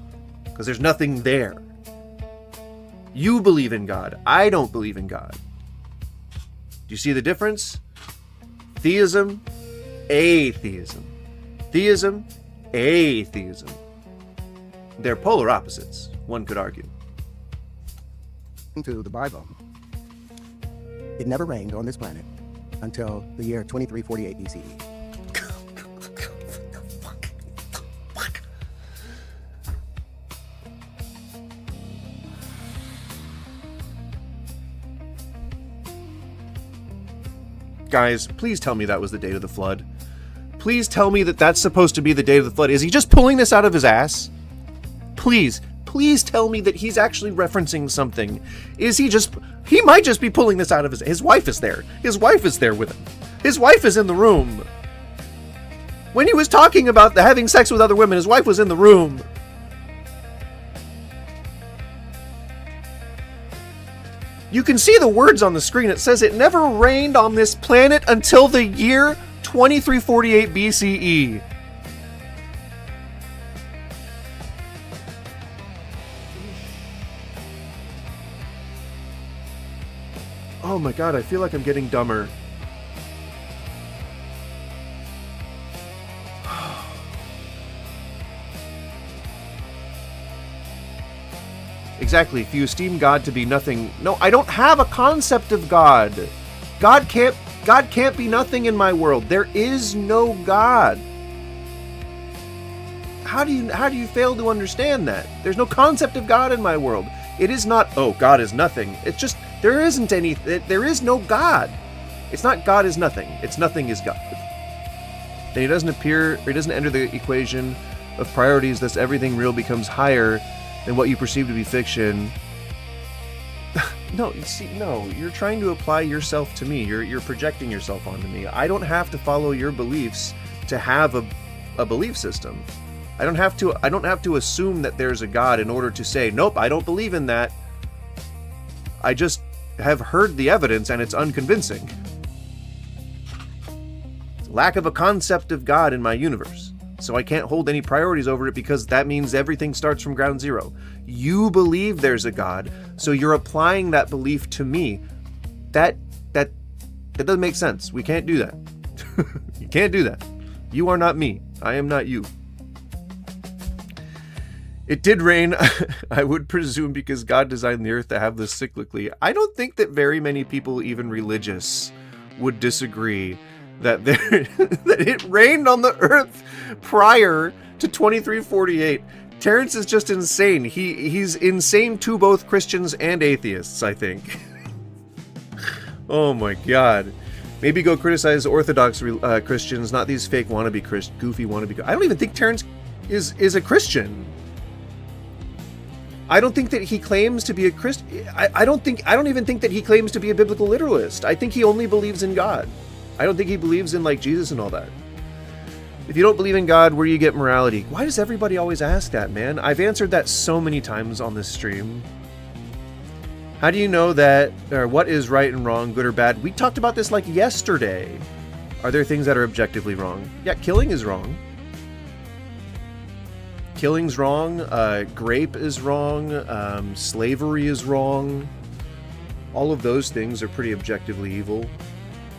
because there's nothing there. You believe in God. I don't believe in God. Do you see the difference? Theism, atheism. Theism, atheism. They're polar opposites, one could argue. To the Bible, it never rained on this planet until the year 2348 BCE. Guys, please tell me that was the date of the flood. Please tell me that that's supposed to be the date of the flood. Is he just pulling this out of his ass? Please tell me that he's actually referencing something. He might just be pulling this out of his wife is there. His wife is there with him. His wife is in the room. When he was talking about having sex with other women, his wife was in the room. You can see the words on the screen. It says it never rained on this planet until the year 2348 BCE. Oh my god, I feel like I'm getting dumber. Exactly, if you esteem God to be nothing... No, I don't have a concept of God. God can't be nothing in my world. There is no God. How do you fail to understand that? There's no concept of God in my world. It is not, oh, God is nothing. It's just, there is no God. It's not God is nothing. It's nothing is God. Then he doesn't enter the equation of priorities, thus everything real becomes higher than what you perceive to be fiction. No, you're trying to apply yourself to me. You're projecting yourself onto me. I don't have to follow your beliefs to have a belief system. I don't have to assume that there's a God in order to say, nope, I don't believe in that. I just have heard the evidence and it's unconvincing. Lack of a concept of God in my universe. So I can't hold any priorities over it because that means everything starts from ground zero. You believe there's a God, so you're applying that belief to me. That doesn't make sense. We can't do that. You can't do that. You are not me. I am not you. It did rain, I would presume, because God designed the earth to have this cyclically. I don't think that very many people, even religious, would disagree that that it rained on the earth prior to 2348. Terrence is just insane. He's insane to both Christians and atheists, I think. Oh my God. Maybe go criticize Orthodox Christians, not these fake wannabe goofy wannabe. I don't even think Terrence is a Christian. I don't think that he claims to be a Christian. I don't even think that he claims to be a biblical literalist. I think he only believes in God. I don't think he believes in like Jesus and all that. If you don't believe in God, where do you get morality? Why does everybody always ask that, man? I've answered that so many times on this stream. How do you know that, or what is right and wrong, good or bad? We talked about this like yesterday. Are there things that are objectively wrong? Yeah, killing is wrong. Killing's wrong. Grape is wrong. Slavery is wrong. All of those things are pretty objectively evil.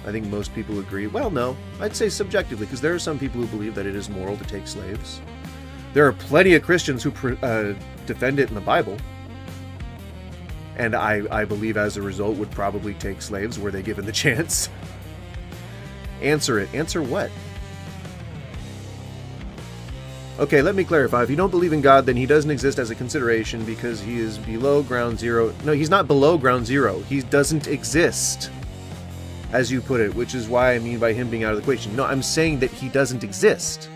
I think most people agree. Well, no, I'd say subjectively, because there are some people who believe that it is moral to take slaves. There are plenty of Christians who defend it in the Bible. And I believe as a result would probably take slaves were they given the chance. Answer it. Answer what? Okay, let me clarify. If you don't believe in God, then he doesn't exist as a consideration because he is below ground zero. No, he's not below ground zero. He doesn't exist, as you put it, which is why I mean by him being out of the equation. No, I'm saying that he doesn't exist.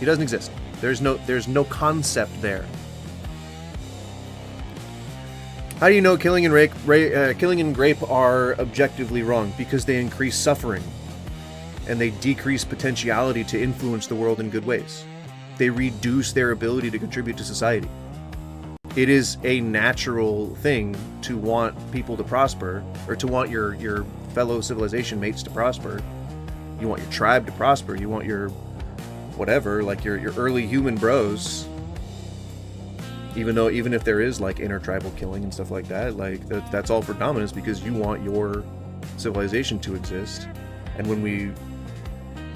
He doesn't exist. There's no concept there. How do you know killing and grape are objectively wrong? Because they increase suffering, and they decrease potentiality to influence the world in good ways. They reduce their ability to contribute to society. It is a natural thing to want people to prosper, or to want your fellow civilization mates to prosper. You want your tribe to prosper. You want your whatever, like your early human bros. Even if there is like intertribal killing and stuff like that, like that's all for dominance because you want your civilization to exist. And when we,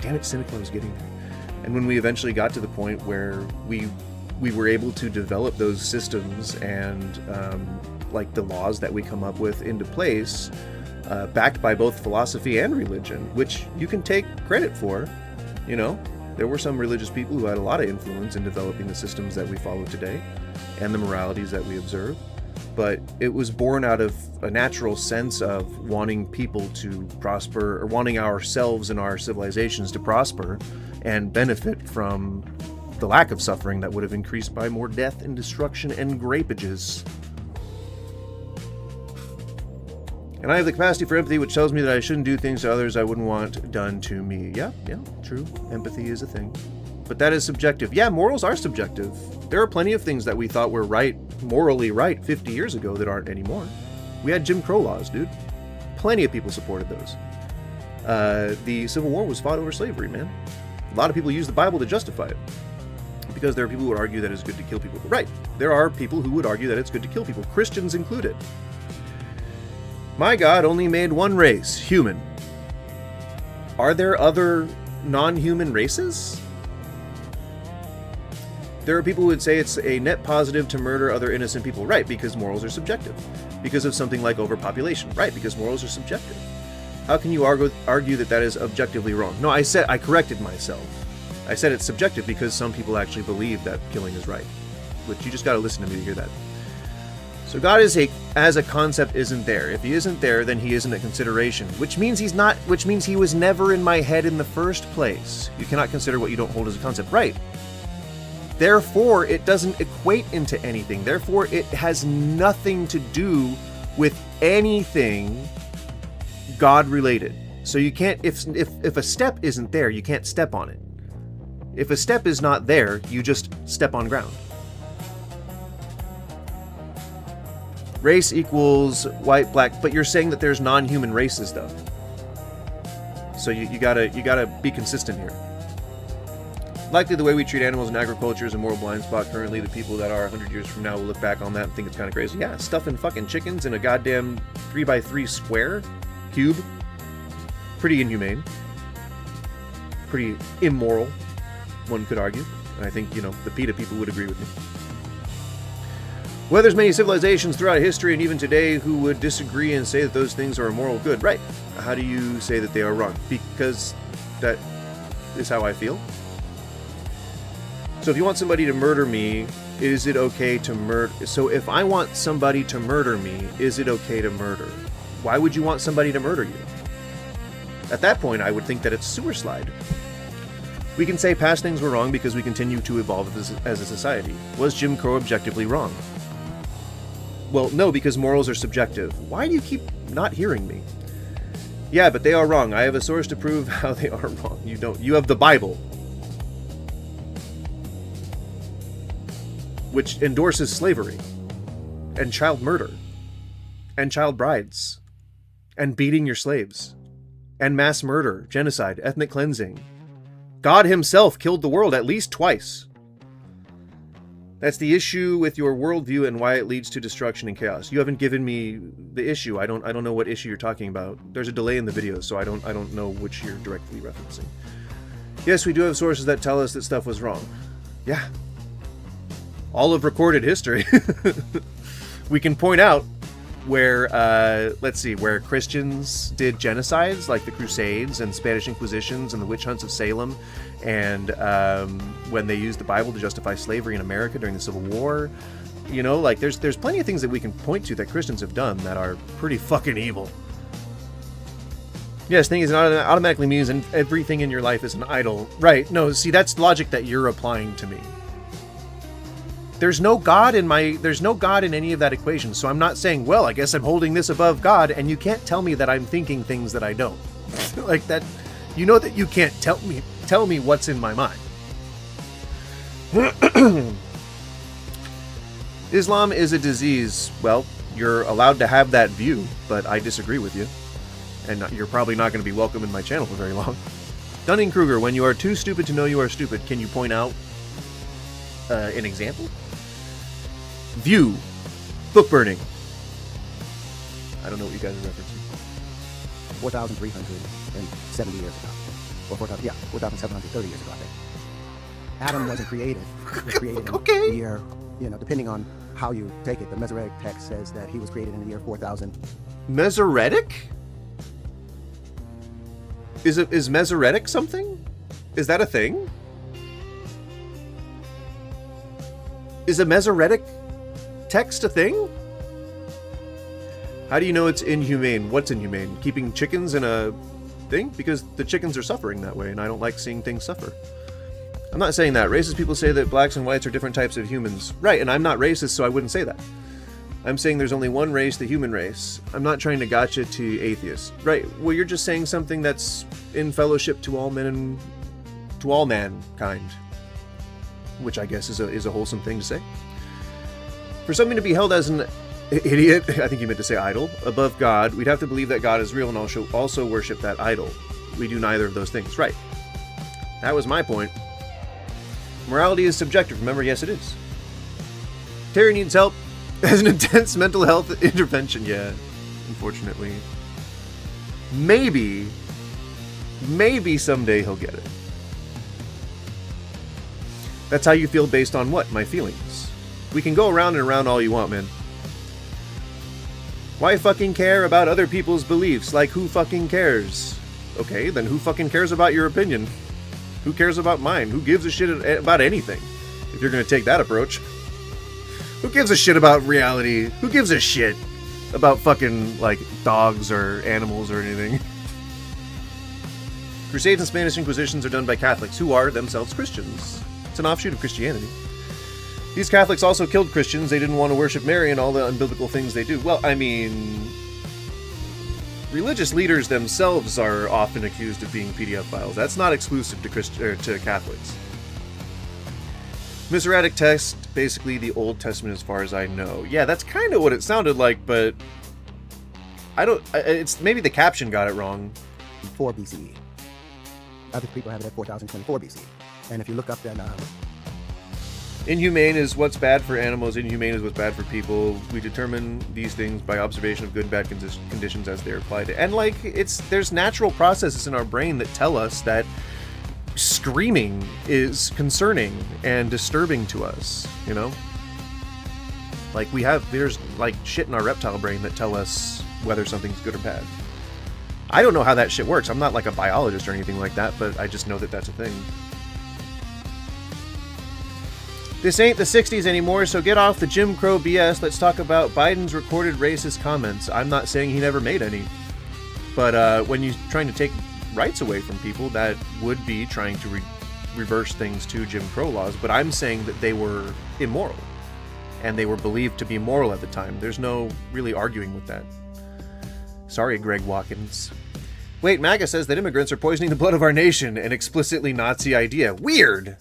damn it, Cynical was getting there. And when we eventually got to the point where we were able to develop those systems and like the laws that we come up with into place, backed by both philosophy and religion, which you can take credit for, you know. There were some religious people who had a lot of influence in developing the systems that we follow today and the moralities that we observe. But it was born out of a natural sense of wanting people to prosper, or wanting ourselves and our civilizations to prosper and benefit from the lack of suffering that would have increased by more death and destruction and grapages. And I have the capacity for empathy, which tells me that I shouldn't do things to others I wouldn't want done to me. Yeah, true. Empathy is a thing. But that is subjective. Yeah, morals are subjective. There are plenty of things that we thought were right, morally right 50 years ago that aren't anymore. We had Jim Crow laws, dude. Plenty of people supported those. The Civil War was fought over slavery, man. A lot of people use the Bible to justify it. Because there are people who would argue that it's good to kill people. But right, there are people who would argue that it's good to kill people, Christians included. My God only made one race, human. Are there other non-human races? There are people who would say it's a net positive to murder other innocent people. Right, because morals are subjective. Because of something like overpopulation. Right, because morals are subjective. How can you argue that that is objectively wrong? No, I corrected myself. I said it's subjective because some people actually believe that killing is right. But you just gotta listen to me to hear that. So God as a concept isn't there. If he isn't there, then he isn't a consideration, which means he was never in my head in the first place. You cannot consider what you don't hold as a concept. Right. Therefore, it doesn't equate into anything. Therefore, it has nothing to do with anything God related. So you can't, if a step isn't there, you can't step on it. If a step is not there, you just step on ground. Race equals white, black, but you're saying that there's non-human races, though. So you gotta be consistent here. Likely the way we treat animals in agriculture is a moral blind spot. Currently, the people that are 100 years from now will look back on that and think it's kind of crazy. Yeah, stuffing fucking chickens in a goddamn 3x3 square cube. Pretty inhumane. Pretty immoral, one could argue. And I think, you know, the PETA people would agree with me. Well, there's many civilizations throughout history and even today who would disagree and say that those things are immoral good. Right. How do you say that they are wrong? Because that is how I feel. So if you want somebody to murder me, is it okay to murder? So if I want somebody to murder me, is it okay to murder? Why would you want somebody to murder you? At that point, I would think that it's sewer slide. We can say past things were wrong because we continue to evolve as a society. Was Jim Crow objectively wrong? Well, no, because morals are subjective. Why do you keep not hearing me? Yeah, but they are wrong. I have a source to prove how they are wrong. You don't. You have the Bible, which endorses slavery, and child murder, and child brides, and beating your slaves, and mass murder, genocide, ethnic cleansing. God himself killed the world at least twice. That's the issue with your worldview and why it leads to destruction and chaos. You haven't given me the issue. I don't know what issue you're talking about. There's a delay in the video, so I don't know which you're directly referencing. Yes, we do have sources that tell us that stuff was wrong. Yeah. All of recorded history. We can point out where, let's see, where Christians did genocides, like the Crusades and Spanish Inquisitions and the witch hunts of Salem, and when they used the Bible to justify slavery in America during the Civil War. You know, like, there's plenty of things that we can point to that Christians have done that are pretty fucking evil. Yes, thing is, it automatically means everything in your life is an idol. Right, no, see, that's logic that you're applying to me. There's no God in any of that equation, so I'm not saying, well, I guess I'm holding this above God, and you can't tell me that I'm thinking things that I don't. Like that, you know that you can't tell me what's in my mind. Islam is a disease. Well, you're allowed to have that view, but I disagree with you. And you're probably not going to be welcome in my channel for very long. Dunning-Kruger, when you are too stupid to know you are stupid, can you point out an example? View. Book burning. I don't know what you guys are referencing. 4,370 years ago. Or 4,730 years ago, I think. Adam wasn't created. He was created in the year, you know, depending on how you take it. The Masoretic text says that he was created in the year 4,000. Masoretic? Is Masoretic something? Is that a thing? Is a Masoretic text a thing? How do you know it's inhumane? What's inhumane? Keeping chickens in a thing? Because the chickens are suffering that way, and I don't like seeing things suffer. I'm not saying that. Racist people say that blacks and whites are different types of humans. Right, and I'm not racist, so I wouldn't say that. I'm saying there's only one race, the human race. I'm not trying to gotcha to atheists. Right, well, you're just saying something that's in fellowship to all men and to all mankind. Which I guess is a wholesome thing to say. For something to be held as an idiot, I think you meant to say idol, above God, we'd have to believe that God is real and also worship that idol. We do neither of those things. Right. That was my point. Morality is subjective. Remember, yes, it is. Terry needs help. Has an intense mental health intervention. Yeah, unfortunately. Maybe someday he'll get it. That's how you feel based on what? My feelings. We can go around and around all you want, man. Why fucking care about other people's beliefs? Like, who fucking cares? Okay, then who fucking cares about your opinion? Who cares about mine? Who gives a shit about anything? If you're gonna take that approach. Who gives a shit about reality? Who gives a shit about fucking, like, dogs or animals or anything? Crusades and Spanish Inquisitions are done by Catholics, who are themselves Christians. It's an offshoot of Christianity. These Catholics also killed Christians. They didn't want to worship Mary and all the unbiblical things they do. Well, I mean, religious leaders themselves are often accused of being PDF files. That's not exclusive to Catholics. Miseratic text, basically the Old Testament as far as I know. Yeah, that's kind of what it sounded like, but I don't. It's maybe the caption got it wrong. 4 BCE. Other people have it at 4024 BCE. And if you look up then, inhumane is what's bad for animals. Inhumane is what's bad for people. We determine these things by observation of good and bad conditions as they're applied. And like, there's natural processes in our brain that tell us that screaming is concerning and disturbing to us, you know? Like there's like shit in our reptile brain that tell us whether something's good or bad. I don't know how that shit works. I'm not like a biologist or anything like that, but I just know that that's a thing. This ain't the 60s anymore, so get off the Jim Crow BS. Let's talk about Biden's recorded racist comments. I'm not saying he never made any. But when you're trying to take rights away from people, that would be trying to reverse things to Jim Crow laws. But I'm saying that they were immoral. And they were believed to be moral at the time. There's no really arguing with that. Sorry, Greg Watkins. Wait, MAGA says that immigrants are poisoning the blood of our nation, an explicitly Nazi idea. Weird!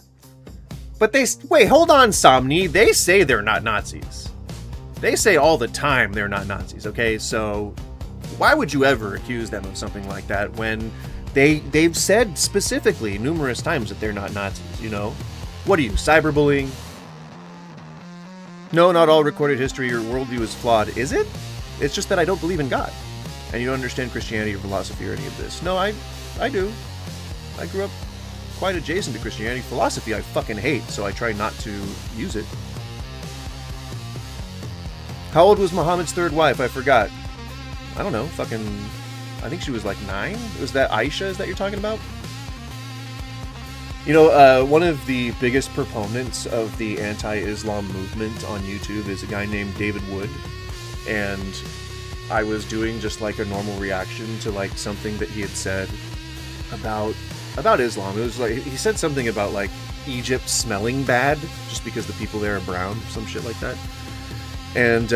But wait, hold on, Somni. They say they're not Nazis. They say all the time they're not Nazis, okay? So why would you ever accuse them of something like that when they've said specifically numerous times that they're not Nazis, you know? What are you, cyberbullying? No, not all recorded history or worldview is flawed, is it? It's just that I don't believe in God. And you don't understand Christianity or philosophy or any of this. No, I do. I grew up quite adjacent to Christianity. Philosophy I fucking hate, so I try not to use it. How old was Muhammad's third wife? I forgot. I don't know, I think she was like 9? Was that Aisha, is that you're talking about? You know, one of the biggest proponents of the anti-Islam movement on YouTube is a guy named David Wood. And I was doing just like a normal reaction to like something that he had said about Islam. It was like, he said something about like Egypt smelling bad just because the people there are brown, some shit like that. And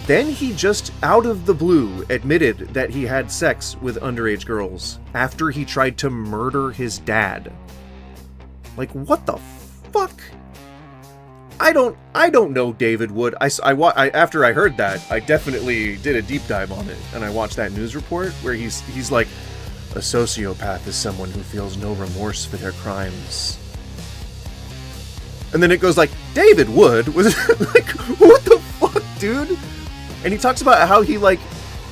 then he just out of the blue admitted that he had sex with underage girls after he tried to murder his dad. Like, what the fuck? I don't know David Wood. After I heard that, I definitely did a deep dive on it, and I watched that news report where he's like, a sociopath is someone who feels no remorse for their crimes. And then it goes like, David Wood was like, what the fuck, dude? And he talks about how he like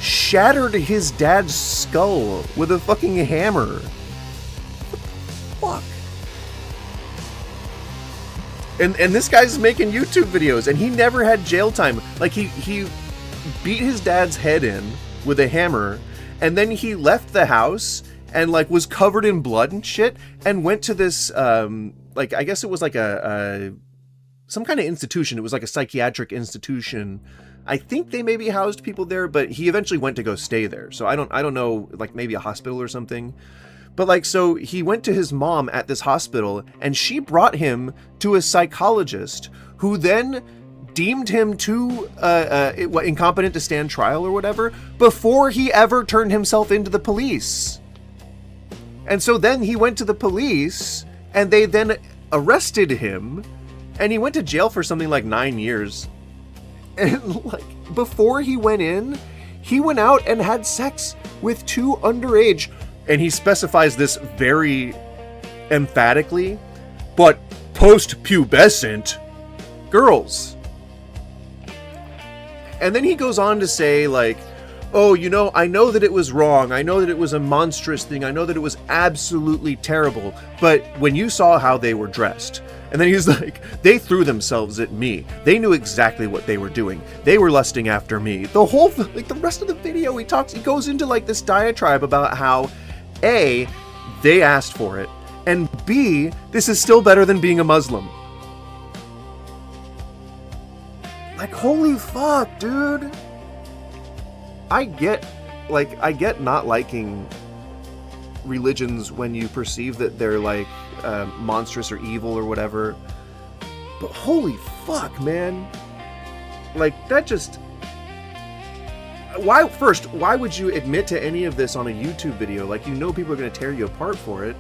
shattered his dad's skull with a fucking hammer. What the fuck? And this guy's making YouTube videos, and he never had jail time. Like, he beat his dad's head in with a hammer, and then he left the house and, like, was covered in blood and shit, and went to this, like, I guess it was like some kind of institution. It was like a psychiatric institution. I think they maybe housed people there, but he eventually went to go stay there. So I don't know, like, maybe a hospital or something. But like, so he went to his mom at this hospital, and she brought him to a psychologist who then deemed him too incompetent to stand trial or whatever before he ever turned himself into the police. And so then he went to the police, and they then arrested him, and he went to jail for something like 9 years. And like, before he went in, he went out and had sex with 2 underage, and he specifies this very emphatically, but post-pubescent girls. And then he goes on to say, like, oh, you know, I know that it was wrong. I know that it was a monstrous thing. I know that it was absolutely terrible. But when you saw how they were dressed, and then he's like, they threw themselves at me. They knew exactly what they were doing. They were lusting after me. The whole, like, the rest of the video, he goes into like this diatribe about how, A, they asked for it, and B, this is still better than being a Muslim. Like, holy fuck, dude. I get not liking religions when you perceive that they're like monstrous or evil or whatever, but holy fuck, man. Like, that just... Why would you admit to any of this on a YouTube video? Like, you know people are going to tear you apart for it,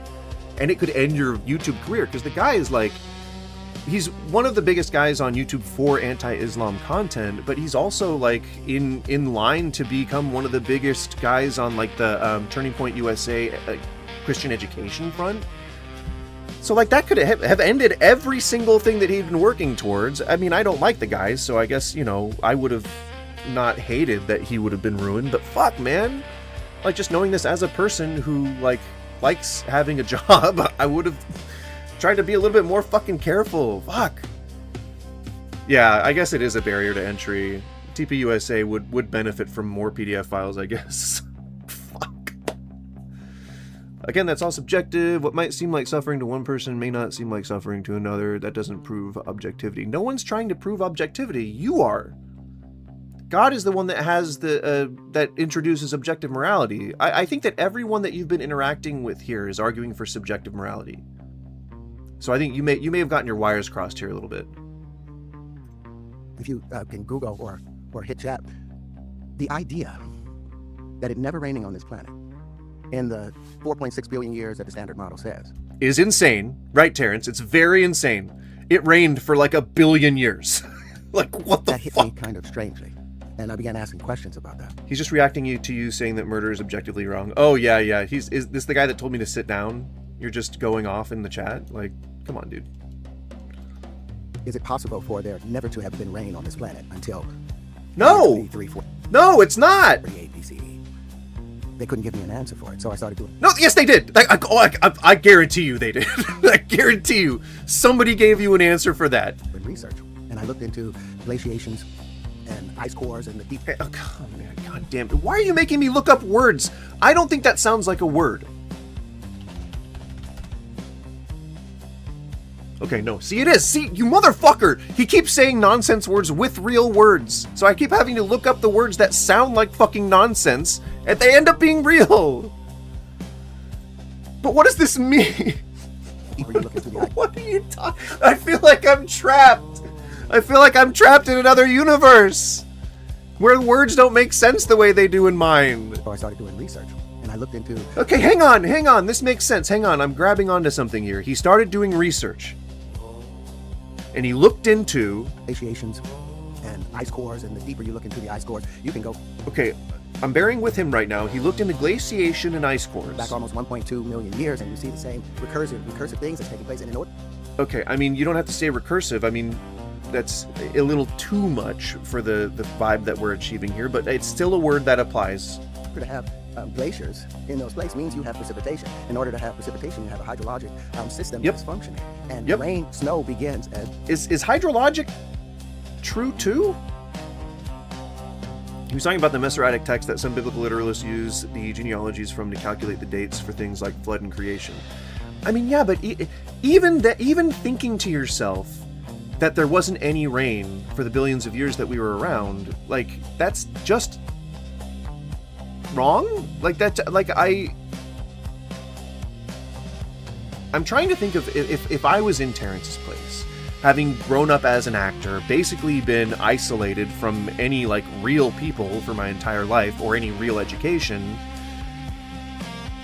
and it could end your YouTube career, because the guy is like, he's one of the biggest guys on YouTube for anti-Islam content, but he's also like in line to become one of the biggest guys on like the Turning Point USA Christian education front. So like that could have ended every single thing that he'd been working towards. I mean, I don't like the guy, so I guess, you know, I would have not hated that he would have been ruined, but fuck, man. Like, just knowing this as a person who like likes having a job, I would have tried to be a little bit more fucking careful. Fuck. Yeah, I guess it is a barrier to entry. TPUSA would benefit from more PDF files, I guess. Fuck. Again, that's all subjective. What might seem like suffering to one person may not seem like suffering to another. That doesn't prove objectivity. No one's trying to prove objectivity. You are. God is the one that has the that introduces objective morality. I think that everyone that you've been interacting with here is arguing for subjective morality. So I think you may have gotten your wires crossed here a little bit. If you can Google or hit chat, the idea that it never raining on this planet in the 4.6 billion years that the standard model says is insane, right, Terrence? It's very insane. It rained for like 1 billion years. Like, what the fuck? That hit me kind of strangely. And I began asking questions about that. He's just reacting to you saying that murder is objectively wrong. Oh, yeah. Is this the guy that told me to sit down? You're just going off in the chat? Like, come on, dude. Is it possible for there never to have been rain on this planet until... No! No, it's not! They couldn't give me an answer for it, so I started doing... No, yes, they did! I guarantee you they did. I guarantee you. Somebody gave you an answer for that. Research. And I looked into glaciations and ice cores and the deep... Oh, God damn it. Why are you making me look up words? I don't think that sounds like a word. Okay, no. See, it is. See, you motherfucker! He keeps saying nonsense words with real words. So I keep having to look up the words that sound like fucking nonsense, and they end up being real. But what does this mean? What are you talking? I feel like I'm trapped. I feel like I'm trapped in another universe where words don't make sense the way they do in mine. So I started doing research, and I looked into... Okay, hang on. This makes sense. Hang on, I'm grabbing onto something here. He started doing research, and he looked into... glaciations and ice cores, and the deeper you look into the ice cores, you can go... Okay, I'm bearing with him right now. He looked into glaciation and ice cores. Back almost 1.2 million years, and you see the same recursive things that's taking place in order. Okay, I mean, you don't have to say recursive. I mean, that's a little too much for the vibe that we're achieving here, but it's still a word that applies. To have glaciers in those places means you have precipitation. In order to have precipitation, you have a hydrologic system that's functioning. And rain, snow begins as... Is hydrologic true too? He was talking about the Masoretic text that some biblical literalists use the genealogies from to calculate the dates for things like flood and creation. I mean, yeah, but even thinking to yourself that there wasn't any rain for the billions of years that we were around, like, that's just wrong? Like, that, like, I'm trying to think of if I was in Terrence's place, having grown up as an actor, basically been isolated from any, like, real people for my entire life, or any real education.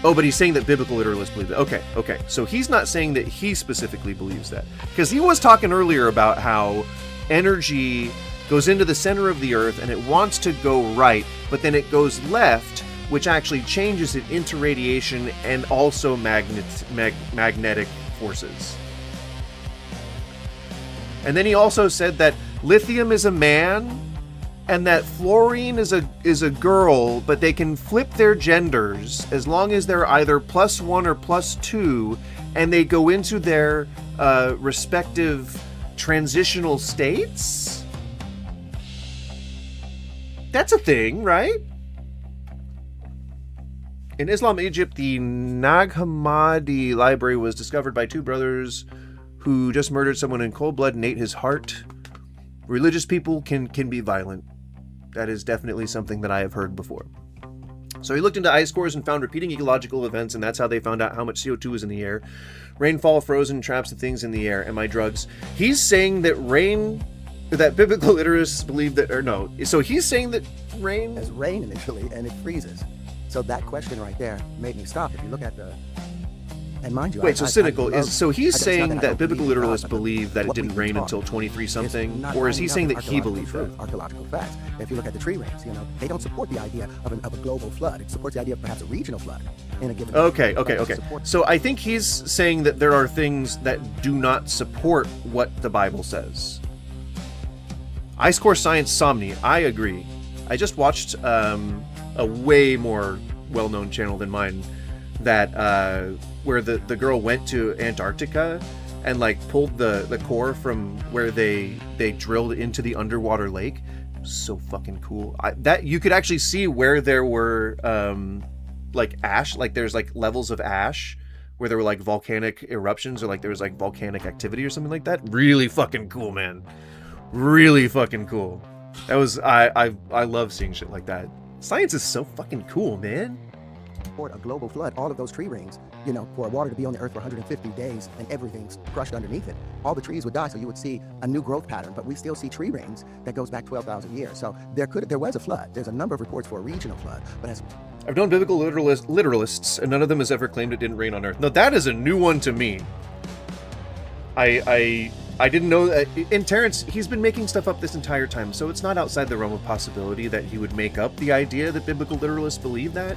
Oh, but he's saying that biblical literalists believe that. Okay. So he's not saying that he specifically believes that. Because he was talking earlier about how energy goes into the center of the earth and it wants to go right, but then it goes left, which actually changes it into radiation and also magnetic forces. And then he also said that lithium is a man and that fluorine is a girl, but they can flip their genders as long as they're either +1 or +2, and they go into their respective transitional states? That's a thing, right? In Islam Egypt, the Nag Hammadi library was discovered by two brothers who just murdered someone in cold blood and ate his heart. Religious people can be violent. That is definitely something that I have heard before. So he looked into ice cores and found repeating ecological events, and that's how they found out how much CO2 is in the air. Rainfall, frozen, traps of things in the air. Am I drugs? He's saying that that biblical literalists believe that, or no. So he's saying that rain... There's rain initially, and it freezes. So that question right there made me stop. If you look at the And mind you, Wait, so cynical is so he's saying I that don't biblical believe in God, literalists but believe that it what didn't we've rain been until taught 23 something, not or is he lining up saying with that he believes that? archaeological facts. If you look at the tree rings, they don't support the idea of a global flood. It supports the idea of perhaps a regional flood in a given. Okay. So I think he's saying that there are things that do not support what the Bible says. I score Science Somni. I agree. I just watched a way more well-known channel than mine that where the girl went to Antarctica and like pulled the core from where they drilled into the underwater lake. So fucking cool. That you could actually see where there were like ash, like there's like levels of ash where there were like volcanic eruptions or like there was like volcanic activity or something like that. Really fucking cool, man. Really fucking cool. That was I love seeing shit like that. Science is so fucking cool, man. Or a global flood, all of those tree rings, for water to be on the earth for 150 days and everything's crushed underneath it, all the trees would die, so you would see a new growth pattern. But we still see tree rings that goes back 12,000 years. So there was a flood. There's a number of reports for a regional flood, but as I've known biblical literalists, and none of them has ever claimed it didn't rain on Earth. No, that is a new one to me. I didn't know that. And Terrence, he's been making stuff up this entire time, so it's not outside the realm of possibility that he would make up the idea that biblical literalists believe that.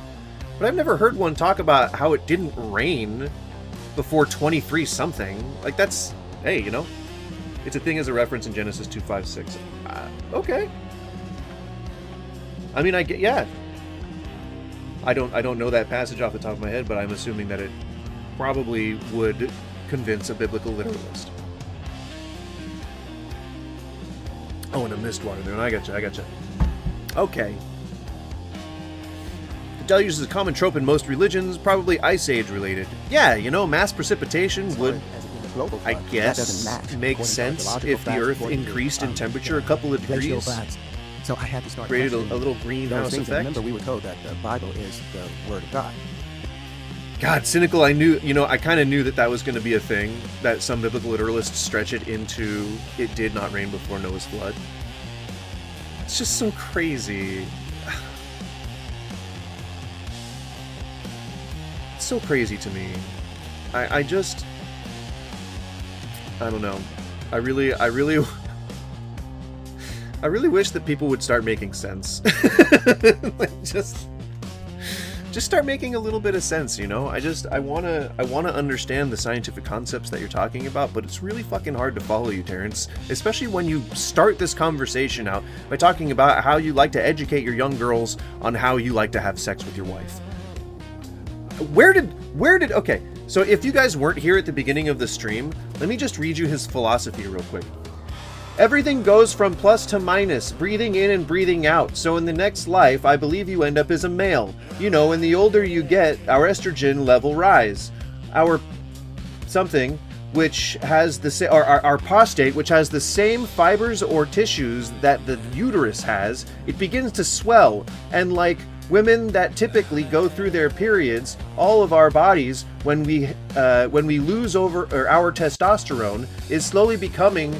But I've never heard one talk about how it didn't rain before 23 something. Like that's, hey, it's a thing as a reference in Genesis 2:5-6. Okay. I mean, yeah. I don't know that passage off the top of my head, but I'm assuming that it probably would convince a biblical literalist. Oh, and a mist water there. I gotcha. Okay. The deluge is a common trope in most religions, probably Ice Age related. Yeah, mass precipitation would, I guess, make sense if the Earth increased in temperature a couple of degrees. So I had to start created a little greenhouse effect. Remember, we were told that the Bible is the Word of God. God, cynical. I knew, I kind of knew that was going to be a thing, that some biblical literalists stretch it into it did not rain before Noah's flood. It's just so crazy. It's so crazy to me. I don't know. I really wish that people would start making sense. Like just start making a little bit of sense, I want to understand the scientific concepts that you're talking about, but it's really fucking hard to follow you, Terrence, especially when you start this conversation out by talking about how you like to educate your young girls on how you like to have sex with your wife. Okay, so if you guys weren't here at the beginning of the stream, let me just read you his philosophy real quick. Everything goes from plus to minus, breathing in and breathing out. So in the next life, I believe you end up as a male. And the older you get, our estrogen level rise. Our something, which has our prostate, which has the same fibers or tissues that the uterus has, it begins to swell. And like women that typically go through their periods, all of our bodies, when we lose our testosterone, is slowly becoming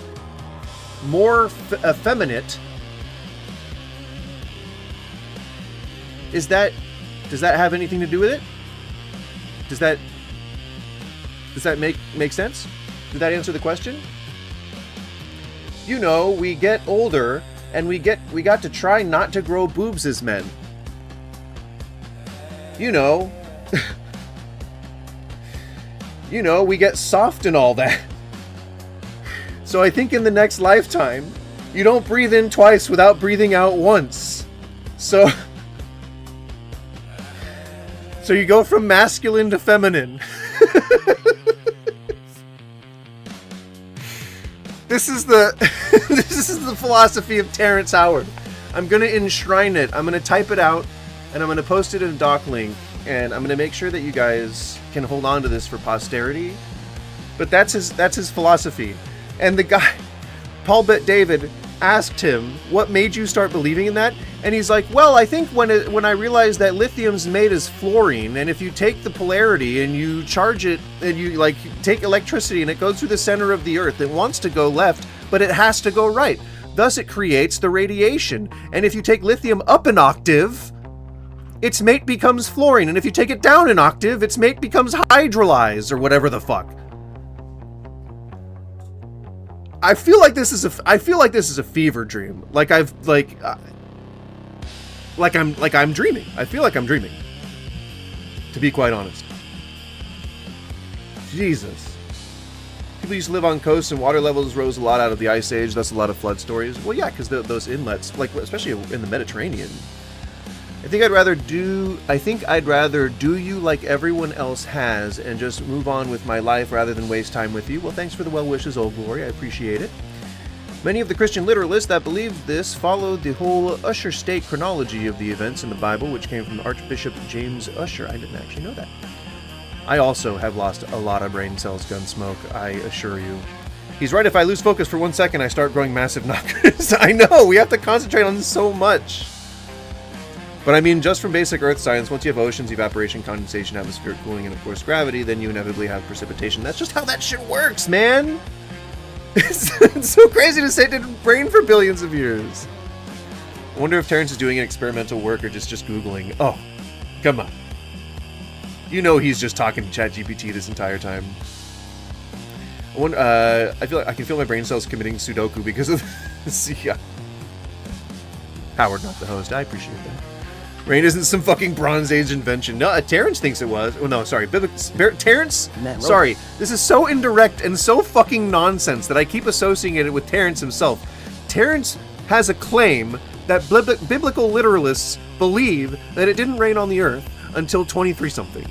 more effeminate. Does that have anything to do with it? Does that make sense? Did that answer the question? We get older and we got to try not to grow boobs as men. We get soft and all that. So I think in the next lifetime, you don't breathe in twice without breathing out once. So you go from masculine to feminine. This is the philosophy of Terrence Howard. I'm going to enshrine it. I'm going to type it out, and I'm going to post it in a doc link, and I'm going to make sure that you guys can hold on to this for posterity. But that's his philosophy. And the guy, Paul Bet David, asked him, what made you start believing in that? And he's like, well, I think when I realized that lithium's made as fluorine, and if you take the polarity and you charge it, and you take electricity and it goes through the center of the earth, it wants to go left, but it has to go right. Thus it creates the radiation. And if you take lithium up an octave, its mate becomes fluorine, and if you take it down an octave, its mate becomes hydrolyzed, or whatever the fuck. I feel like this is a fever dream. Like I'm dreaming. I feel like I'm dreaming. To be quite honest. Jesus. People used to live on coasts and water levels rose a lot out of the Ice Age. That's a lot of flood stories. Well, yeah, because those inlets, like especially in the Mediterranean. I think I'd rather do you like everyone else has and just move on with my life rather than waste time with you. Well, thanks for the well wishes, Old Glory. I appreciate it. Many of the Christian literalists that believed this followed the whole Usher state chronology of the events in the Bible, which came from Archbishop James Usher. I didn't actually know that. I also have lost a lot of brain cells, Gunsmoke, I assure you. He's right, if I lose focus for 1 second, I start growing massive knockers. I know, we have to concentrate on so much. But I mean, just from basic Earth science, once you have oceans, evaporation, condensation, atmospheric cooling, and of course gravity, then you inevitably have precipitation. That's just how that shit works, man! It's so crazy to say it didn't rain for billions of years. I wonder if Terrence is doing experimental work or just Googling. Oh, come on. You know he's just talking to ChatGPT this entire time. I feel like I can feel my brain cells committing Sudoku because of this. Yeah. Howard, not the host. I appreciate that. Rain isn't some fucking Bronze Age invention. No, Terrence thinks it was. Oh, no, sorry. Terrence? Sorry. This is so indirect and so fucking nonsense that I keep associating it with Terrence himself. Terrence has a claim that biblical literalists believe that it didn't rain on the earth until 23-something.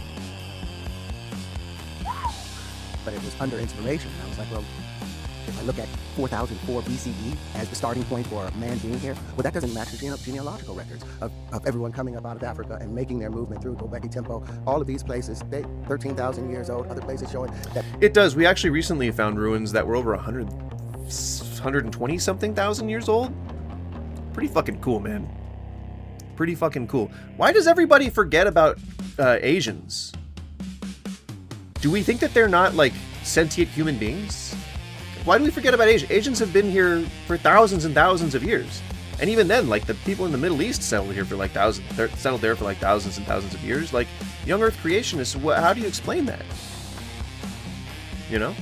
But it was under inspiration. I was like, well, if I look at 4004 BCE as the starting point for man being here, well, that doesn't match the genealogical records of everyone coming up out of Africa and making their movement through Gobekli Temple. All of these places, they 13,000 years old, other places showing that... It does. We actually recently found ruins that were over 120-something thousand years old. Pretty fucking cool, man. Pretty fucking cool. Why does everybody forget about Asians? Do we think that they're not, like, sentient human beings? Why do we forget about Asians? Asians have been here for thousands and thousands of years. And even then, like, the people in the Middle East settled there for like thousands and thousands of years. Like, young Earth creationists, how do you explain that? You know?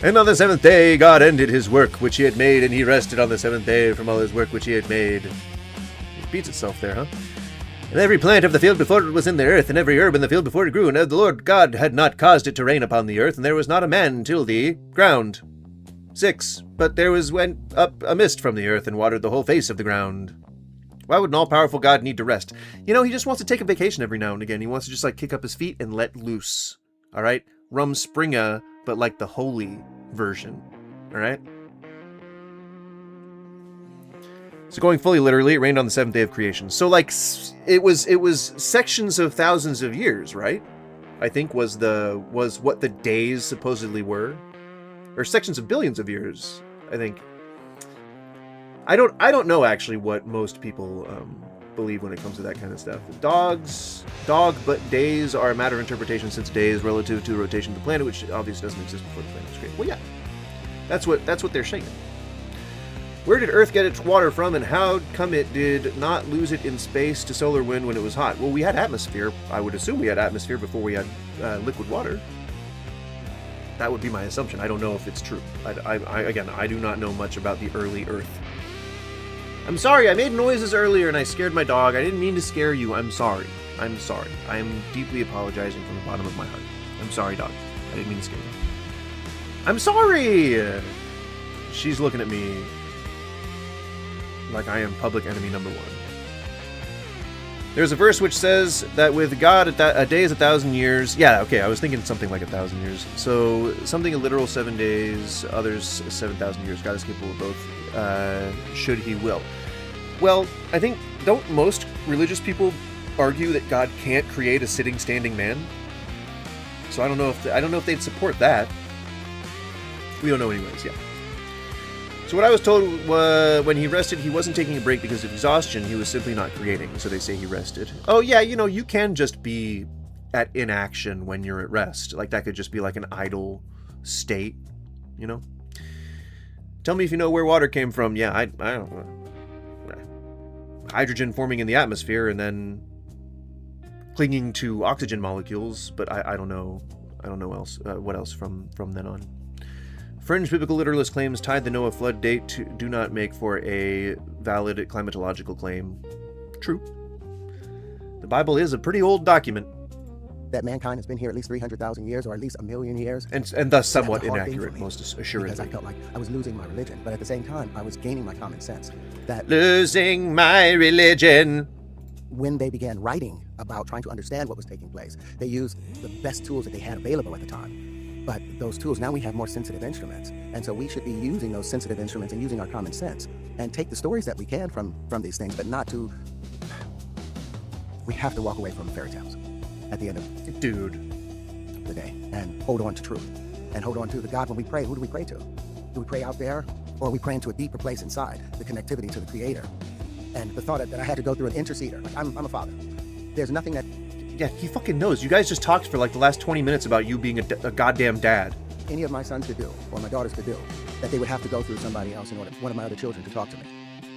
And on the seventh day, God ended his work which he had made, and he rested on the seventh day from all his work which he had made. It repeats itself there, huh? And every plant of the field before it was in the earth, and every herb in the field before it grew, and the Lord God had not caused it to rain upon the earth, and there was not a man till the ground. 6. But there went up a mist from the earth, and watered the whole face of the ground. Why would an all-powerful God need to rest? You know, he just wants to take a vacation every now and again. He wants to just, like, kick up his feet and let loose. Alright? Rumspringa, but like the holy version. Alright? So going fully literally, it rained on the seventh day of creation. So like, it was sections of thousands of years, right? I think was what the days supposedly were, or sections of billions of years. I think. I don't know actually what most people believe when it comes to that kind of stuff. But days are a matter of interpretation, since days relative to the rotation of the planet, which obviously doesn't exist before the planet was created. Well, yeah, that's what they're saying. Where did Earth get its water from, and how come it did not lose it in space to solar wind when it was hot? Well, we had atmosphere. I would assume we had atmosphere before we had liquid water. That would be my assumption. I don't know if it's true. I do not know much about the early Earth. I'm sorry, I made noises earlier and I scared my dog. I didn't mean to scare you. I'm sorry. I'm sorry. I am deeply apologizing from the bottom of my heart. I'm sorry, dog. I didn't mean to scare you. I'm sorry! She's looking at me like I am public enemy number 1. There's a verse which says that with God a day is 1,000 years. Yeah, okay, I was thinking something like 1,000 years. So something a literal 7 days, others 7,000 years. God is capable of both, should he will. Well, I think, don't most religious people argue that God can't create a sitting, standing man? So I don't know if they'd support that. We don't know anyways, yeah. So what I was told when he rested, he wasn't taking a break because of exhaustion. He was simply not creating, so they say he rested. Oh yeah, you know, you can just be at inaction when you're at rest. Like, that could just be like an idle state, you know? Tell me if you know where water came from. Yeah, I don't know. hydrogen forming in the atmosphere and then clinging to oxygen molecules, but I don't know. I don't know what else from then on. Fringe biblical literalist claims tied the Noah flood date do not make for a valid climatological claim. True. The Bible is a pretty old document. That mankind has been here at least 300,000 years, or at least a million years. And thus somewhat inaccurate, most assuredly. Because I felt like I was losing my religion, but at the same time, I was gaining my common sense. That losing my religion. When they began writing about trying to understand what was taking place, they used the best tools that they had available at the time. But those tools, now we have more sensitive instruments. And so we should be using those sensitive instruments and using our common sense and take the stories that we can from these things, but not to... We have to walk away from fairy tales at the end of the day and hold on to truth and hold on to the God. When we pray, who do we pray to? Do we pray out there, or are we praying to a deeper place inside, the connectivity to the Creator? And the thought that I had to go through an interceder, like I'm a father. There's nothing that... Yeah, he fucking knows. You guys just talked for like the last 20 minutes about you being a goddamn dad. Any of my sons could do, or my daughters could do, that they would have to go through somebody else in order, one of my other children, to talk to me.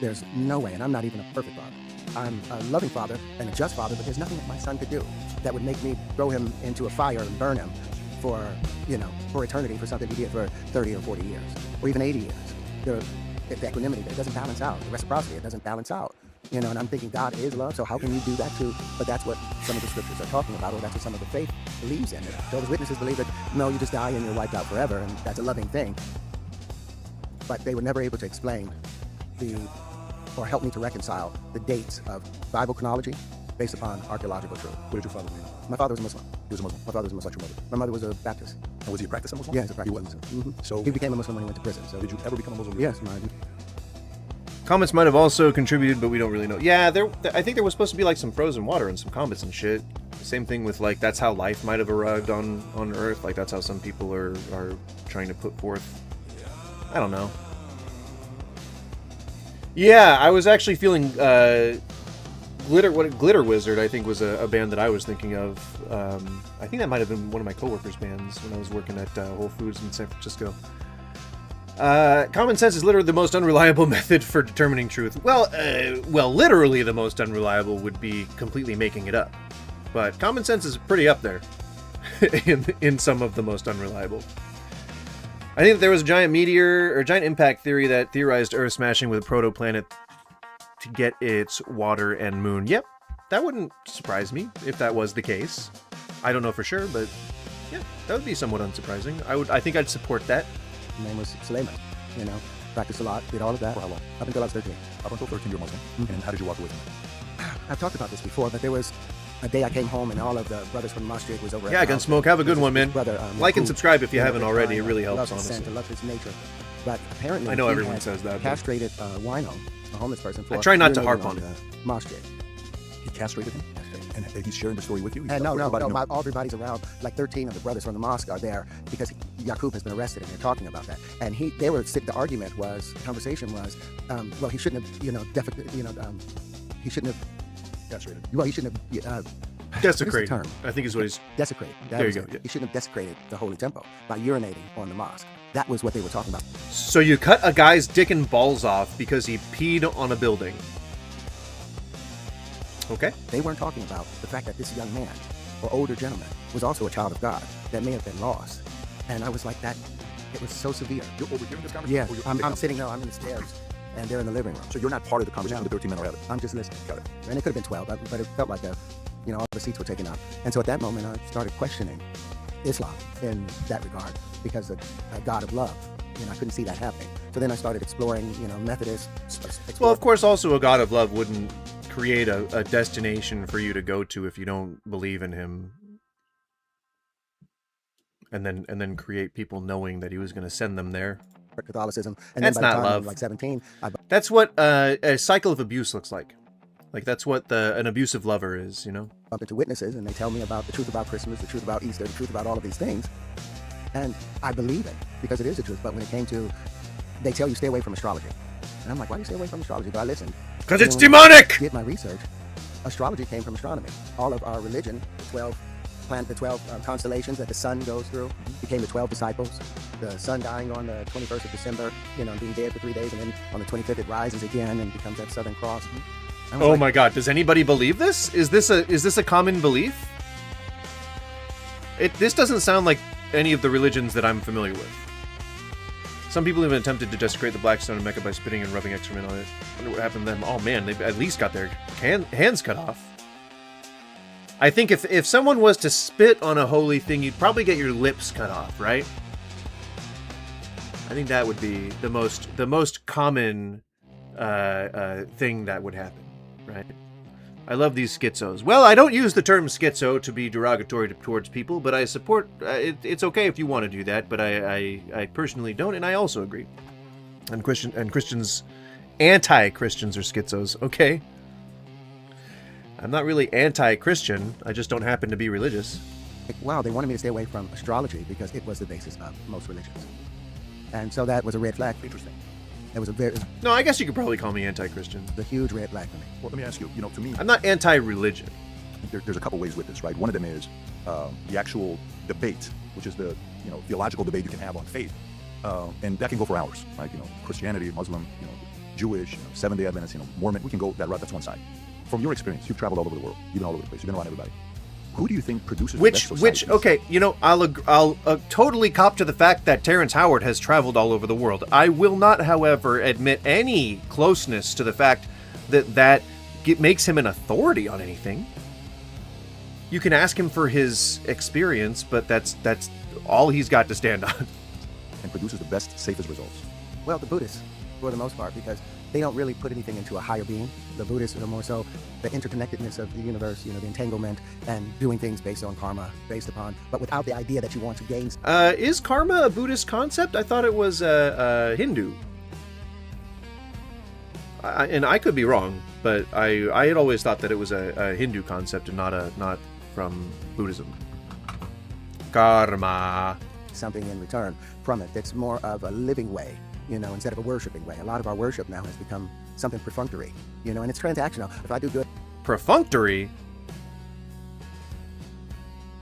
There's no way, and I'm not even a perfect father. I'm a loving father and a just father, but there's nothing that my son could do that would make me throw him into a fire and burn him for, for eternity, for something he did for 30 or 40 years, or even 80 years. The equanimity, it doesn't balance out. The reciprocity, it doesn't balance out. And I'm thinking God is love, so how can you do that too? But that's what some of the scriptures are talking about, or that's what some of the faith believes in. Jehovah's Witnesses believe that, no, you just die and you're wiped out forever, and that's a loving thing. But they were never able to explain or help me to reconcile the dates of Bible chronology based upon archaeological truth. What did your father mean? My father was a Muslim. He was a Muslim? My father was a Muslim. What's your mother? My mother was a Baptist. And was he a practicing Muslim? Yeah, he's a practicing Muslim. Mm-hmm. So he became a Muslim when he went to prison. So did you ever become a Muslim? Yes, I did. Comments might have also contributed, but we don't really know. Yeah, I think there was supposed to be like some frozen water and some comets and shit. Same thing with like, that's how life might have arrived on Earth. Like that's how some people are trying to put forth. I don't know. Yeah, I was actually feeling Glitter Wizard, I think, was a band that I was thinking of. I think that might have been one of my coworkers' bands when I was working at Whole Foods in San Francisco. Common sense is literally the most unreliable method for determining truth. Well, literally the most unreliable would be completely making it up. But common sense is pretty up there in some of the most unreliable. I think that there was a giant meteor or giant impact theory that theorized Earth smashing with a protoplanet to get its water and moon. Yep, that wouldn't surprise me if that was the case. I don't know for sure, but yeah, that would be somewhat unsurprising. I think I'd support that. His name was Suleiman, practiced a lot, did all of that. For how long? Up until I was 13. Up until 13, you're Muslim. Mm-hmm. And how did you walk away from it? I've talked about this before, but there was a day I came home and all of the brothers from the mosque was over. Yeah, Gunsmoke, have a good one, man. Brother, like and subscribe if you haven't already. It really helps, honestly. honestly. Love his nature. But apparently, I know everyone says that. Castrated wino, a homeless person. I try not to harp on it. Mosque. He castrated him? And he's sharing the story with you? No, everybody's around. Like 13 of the brothers from the mosque are there because Yaqub has been arrested, and they're talking about that. And the argument was, the conversation was, well, he shouldn't have, he shouldn't have castrated. Well, he shouldn't have. Desecrated. I think is what he's... Desecrated. There you go. Yeah. He shouldn't have desecrated the holy temple by urinating on the mosque. That was what they were talking about. So you cut a guy's dick and balls off because he peed on a building. Okay. They weren't talking about the fact that this young man, or older gentleman, was also a child of God that may have been lost. And I was like, that, it was so severe. You're overhearing this conversation? Yeah, I'm sitting there, I'm in the stairs, and they're in the living room. So you're not part of the conversation the 13 men are having? I'm just listening. Got it. And it could have been 12, but it felt like all the seats were taken up. And so at that moment, I started questioning Islam in that regard, because of a God of love. I couldn't see that happening. So then I started exploring, Methodist. Well, of course, also a God of love wouldn't create a destination for you to go to if you don't believe in him, and then create people knowing that he was going to send them there. Catholicism, and that's then by the not time love. I was like 17, that's what a cycle of abuse looks like. Like that's what an abusive lover is, Bump into witnesses, and they tell me about the truth about Christmas, the truth about Easter, the truth about all of these things, and I believe it because it is the truth. But when it came to, they tell you stay away from astrology, and I'm like, why do you stay away from astrology? But I listened. Because it's demonic! Did my research. Astrology came from astronomy. All of our religion, the 12 constellations that the sun goes through, became the 12 disciples. The sun dying on the 21st of December, being dead for 3 days, and then on the 25th it rises again and becomes that Southern Cross. Oh my God! Does anybody believe this? Is this a common belief? This doesn't sound like any of the religions that I'm familiar with. Some people even attempted to desecrate the Black Stone in Mecca by spitting and rubbing excrement on it. Wonder what happened to them. Oh man, they at least got their hands cut off. I think if someone was to spit on a holy thing, you'd probably get your lips cut off, right? I think that would be the most common thing that would happen, right? I love these schizos. Well, I don't use the term schizo to be derogatory towards people, but I support. It's okay if you want to do that, but I personally don't, and I also agree. And Christians, anti-Christians are schizos. Okay. I'm not really anti-Christian. I just don't happen to be religious. Wow, they wanted me to stay away from astrology because it was the basis of most religions, and so that was a red flag. Interesting. It was a very... No, I guess you could probably call me anti-Christian. The huge red flag for me. Well, let me ask you, to me... I'm not anti-religion. There's a couple ways with this, right? One of them is the actual debate, which is the, theological debate you can have on faith. And that can go for hours, right? Christianity, Muslim, Jewish, Seventh-day Adventist, Mormon, we can go that route, that's one side. From your experience, you've traveled all over the world. You've been all over the place. You've been around everybody. Who do you think produces the best societies? Okay, I'll totally cop to the fact that Terrence Howard has traveled all over the world. I will not, however, admit any closeness to the fact that makes him an authority on anything. You can ask him for his experience, but that's all he's got to stand on. And produces the best, safest results. Well, the Buddhists, for the most part, because they don't really put anything into a higher being. The Buddhists are more so the interconnectedness of the universe, the entanglement, and doing things based on karma, but without the idea that you want to gain. Is karma a Buddhist concept? I thought it was Hindu. And I could be wrong, but I had always thought that it was a Hindu concept and not from Buddhism. Karma. Something in return from it that's more of a living way. Instead of a worshiping way. A lot of our worship now has become something perfunctory, and it's transactional. If I do good... Perfunctory?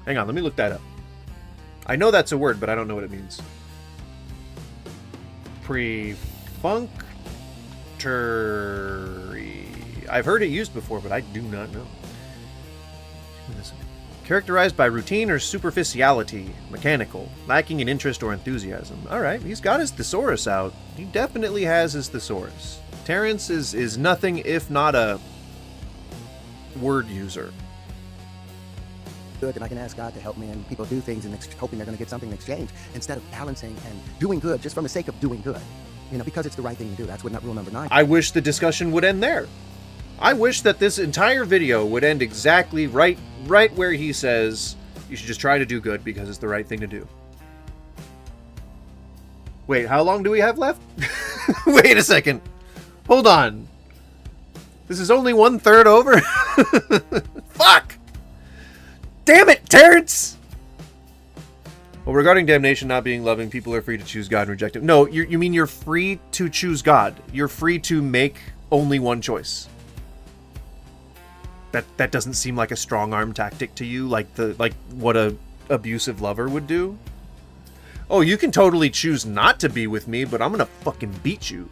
Hang on, let me look that up. I know that's a word, but I don't know what it means. Perfunctory. I've heard it used before, but I do not know. Characterized by routine or superficiality, mechanical, lacking in interest or enthusiasm. All right, he's got his thesaurus out. He definitely has his thesaurus. Terrence is nothing if not a word user. Good, and I can ask God to help me, and people do things and hoping they're going to get something in exchange instead of balancing and doing good just from the sake of doing good. Because it's the right thing to do. That's what rule number 9. I wish the discussion would end there. I wish that this entire video would end exactly right where he says you should just try to do good because it's the right thing to do. Wait, how long do we have left? Wait a second. Hold on. This is only 1/3 over? Fuck! Damn it, Terrence! Well, regarding damnation not being loving, people are free to choose God and reject him. No, you mean you're free to choose God. You're free to make only one choice. That doesn't seem like a strong arm tactic to you, like what a abusive lover would do. Oh, you can totally choose not to be with me, but I'm gonna fucking beat you.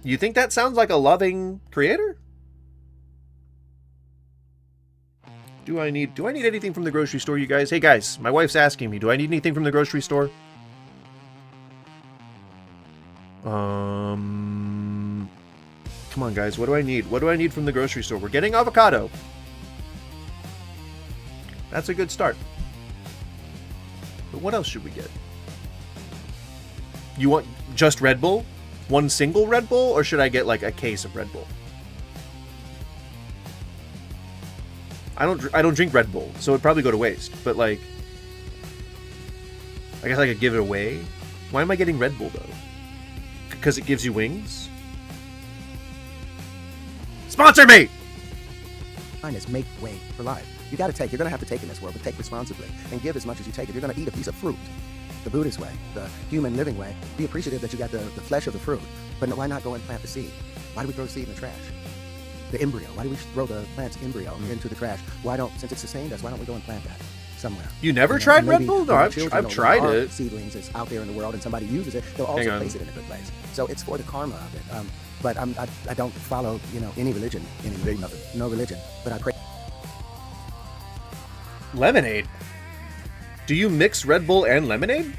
You think that sounds like a loving creator? Do I need anything from the grocery store, you guys? Hey guys, my wife's asking me, do I need anything from the grocery store? Come on, guys. What do I need? What do I need from the grocery store? We're getting avocado. That's a good start. But what else should we get? You want just Red Bull? One single Red Bull? Or should I get like a case of Red Bull? I don't drink Red Bull, so it'd probably go to waste. But like, I guess I could give it away. Why am I getting Red Bull though? Because it gives you wings? Sponsor me! Mine is make way for life. You're going to have to take in this world, but take responsibly and give as much as you take. If you're going to eat a piece of fruit, the Buddhist way, the human living way, be appreciative that you got the flesh of the fruit, but why not go and plant the seed? Why do we throw the seed in the trash? The embryo, why do we throw the plant's embryo into the trash? Since it sustained us, why don't we go and plant that? somewhere. You never know, tried and maybe Red Bull? No, when I've children or tried when our it. Seedlings is out there in the world and somebody uses it, they'll Hang also on. place it in a good place. So it's for the karma of it. But I don't follow, any religion, no religion. But I pray. Lemonade. Do you mix Red Bull and lemonade?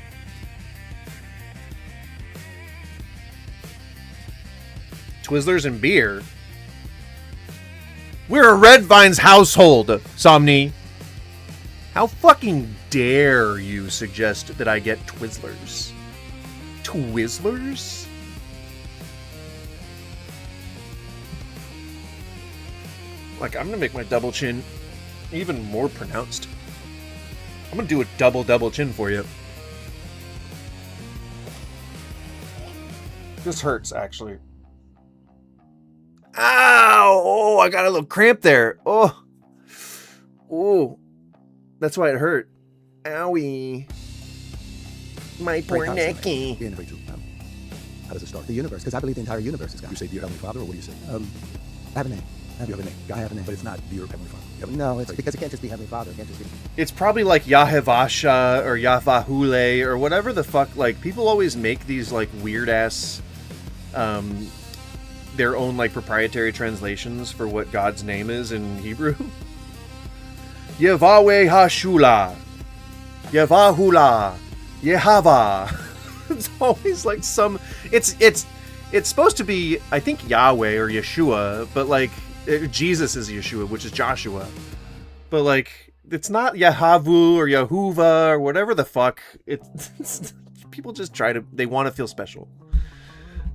Twizzlers and beer. We're a Red Vines household, Somni. How fucking dare you suggest that I get Twizzlers? Twizzlers? Like, I'm gonna make my double chin even more pronounced. I'm gonna do a double chin for you. This hurts, actually. Ow! Oh, I got a little cramp there. Oh. Oh. That's why it hurt. Owie. My poor necky. Being afraid to. How does it start? The universe, because I believe the entire universe is God. You say dear Heavenly Father, or what do you say? I have a name. You have a name. I have a name. But it's not dear Heavenly Father. You have a name. No, it's because it can't just be Heavenly Father. It can't just be. It's probably like Yahevasha or Yahvahule or whatever the fuck. Like, people always make these like weird ass their own like proprietary translations for what God's name is in Hebrew. Yevahwe Hashula, Yevahula, Yehava. It's always like some. It's supposed to be, I think, Yahweh or Yeshua, but like Jesus is Yeshua, which is Joshua. But like, it's not Yahavu or Yahuva or whatever the fuck. It's people just they want to feel special.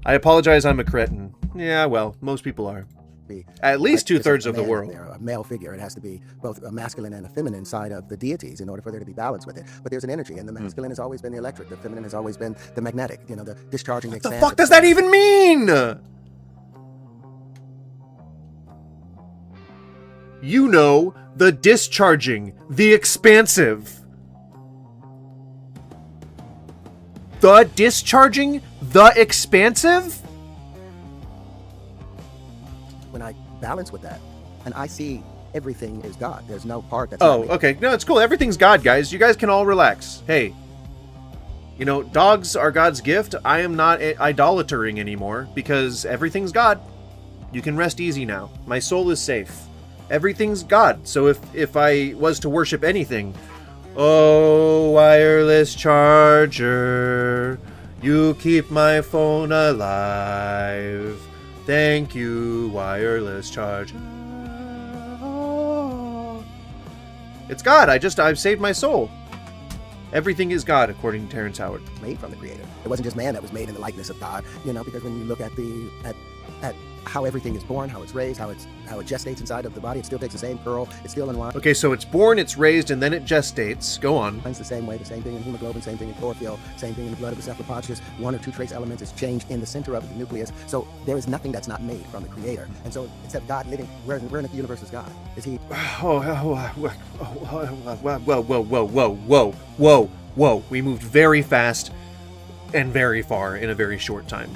I apologize, I'm a cretin. Yeah, well, most people are. At least 2/3 of the world. A male figure. It has to be both a masculine and a feminine side of the deities in order for there to be balance with it. But there's an energy, and the masculine has always been the electric. The feminine has always been the magnetic. The discharging. What the fuck does that even mean? The discharging, the expansive. The discharging, the expansive? When I balance with that, and I see everything is God. There's no part that's. Oh, okay. No, it's cool. Everything's God, guys. You guys can all relax. Hey, dogs are God's gift. I am not idolatering anymore because everything's God. You can rest easy now. My soul is safe. Everything's God. So if I was to worship anything, oh, wireless charger, you keep my phone alive. Thank you, wireless charger. It's God. I've saved my soul. Everything is God, according to Terrence Howard. Made from the Creator. It wasn't just man that was made in the likeness of God. Because when you look at at how everything is born, how it's raised, how it gestates inside of the body, it still takes the same pearl. It's still in line. Okay, so it's born, it's raised, and then it gestates. Go on. It's the same way, the same thing in hemoglobin, same thing in chlorophyll, same thing in the blood of the cephalopods. One or two trace elements is changed in the center of the nucleus. So there is nothing that's not made from the Creator. And so except God living, where in the universe is God? Is He? Whoa. We moved very fast and very far in a very short time.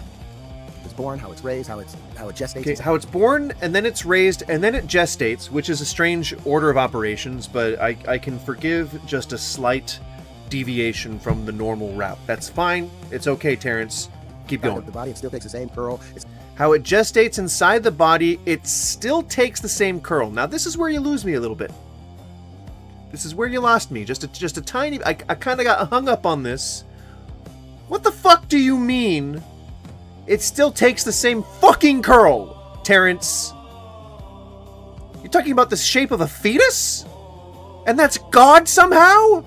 It's born, how it's raised, how it gestates. Okay, how it's born, and then it's raised, and then it gestates, which is a strange order of operations, but I can forgive just a slight deviation from the normal route. That's fine. It's okay, Terrence. Keep going. The body, it still takes the same pearl. How it gestates inside the body, it still takes the same curl. Now, this is where you lose me a little bit. This is where you lost me. Just a tiny... I kind of got hung up on this. What the fuck do you mean? It still takes the same fucking curl, Terrence. You're talking about the shape of a fetus? And that's God somehow?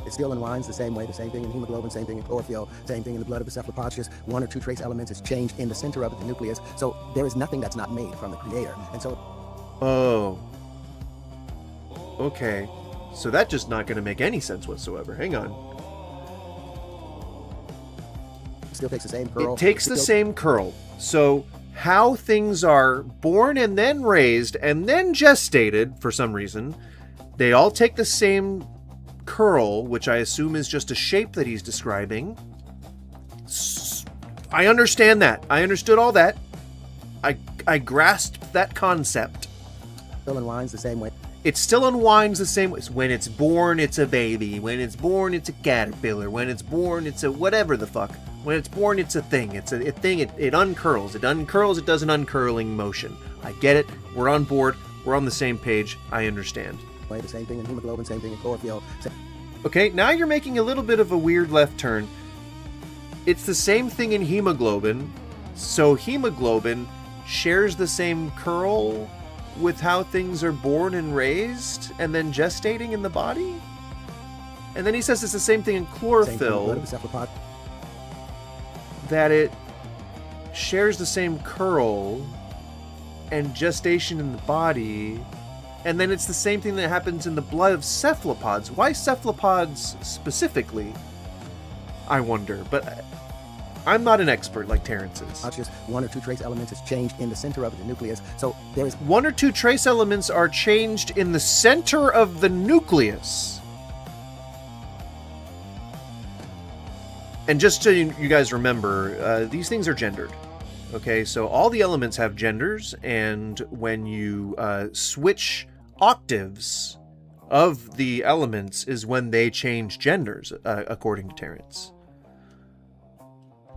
It still unwinds the same way, the same thing in hemoglobin, same thing in chlorophyll, same thing in the blood of the cephalopods. One or two trace elements is changed in the center of the nucleus. So there is nothing that's not made from the Creator. And so... Oh. Okay. So that's just not going to make any sense whatsoever. Hang on. It still takes the same curl. It takes the same curl. So how things are born and then raised and then gestated, for some reason, they all take the same curl, which I assume is just a shape that he's describing. I understand that. I understood all that. I grasped that concept. Still unwinds the same way. it still unwinds the same way. When it's born, it's a baby. When it's born, it's a caterpillar. When it's born, it's a whatever the fuck. When it's born, it's a thing. It's a thing. It uncurls. It uncurls. It does an uncurling motion. I get it. We're on board. We're on the same page. I understand. The same thing in hemoglobin, same thing in chlorophyll. Okay, now you're making a little bit of a weird left turn. It's the same thing in hemoglobin. So hemoglobin shares the same curl with how things are born and raised and then gestating in the body? And then he says it's the same thing in chlorophyll. That it shares the same curl and gestation in the body. And then it's the same thing that happens in the blood of cephalopods. Why cephalopods specifically? I wonder. But I'm not an expert like Terrence is. Just one or two trace elements is changed in the center of the nucleus. So there is one or two trace elements are changed in the center of the nucleus. And just so you guys remember, these things are gendered. Okay, so all the elements have genders, and when you switch octaves of the elements is when they change genders, according to Terrence.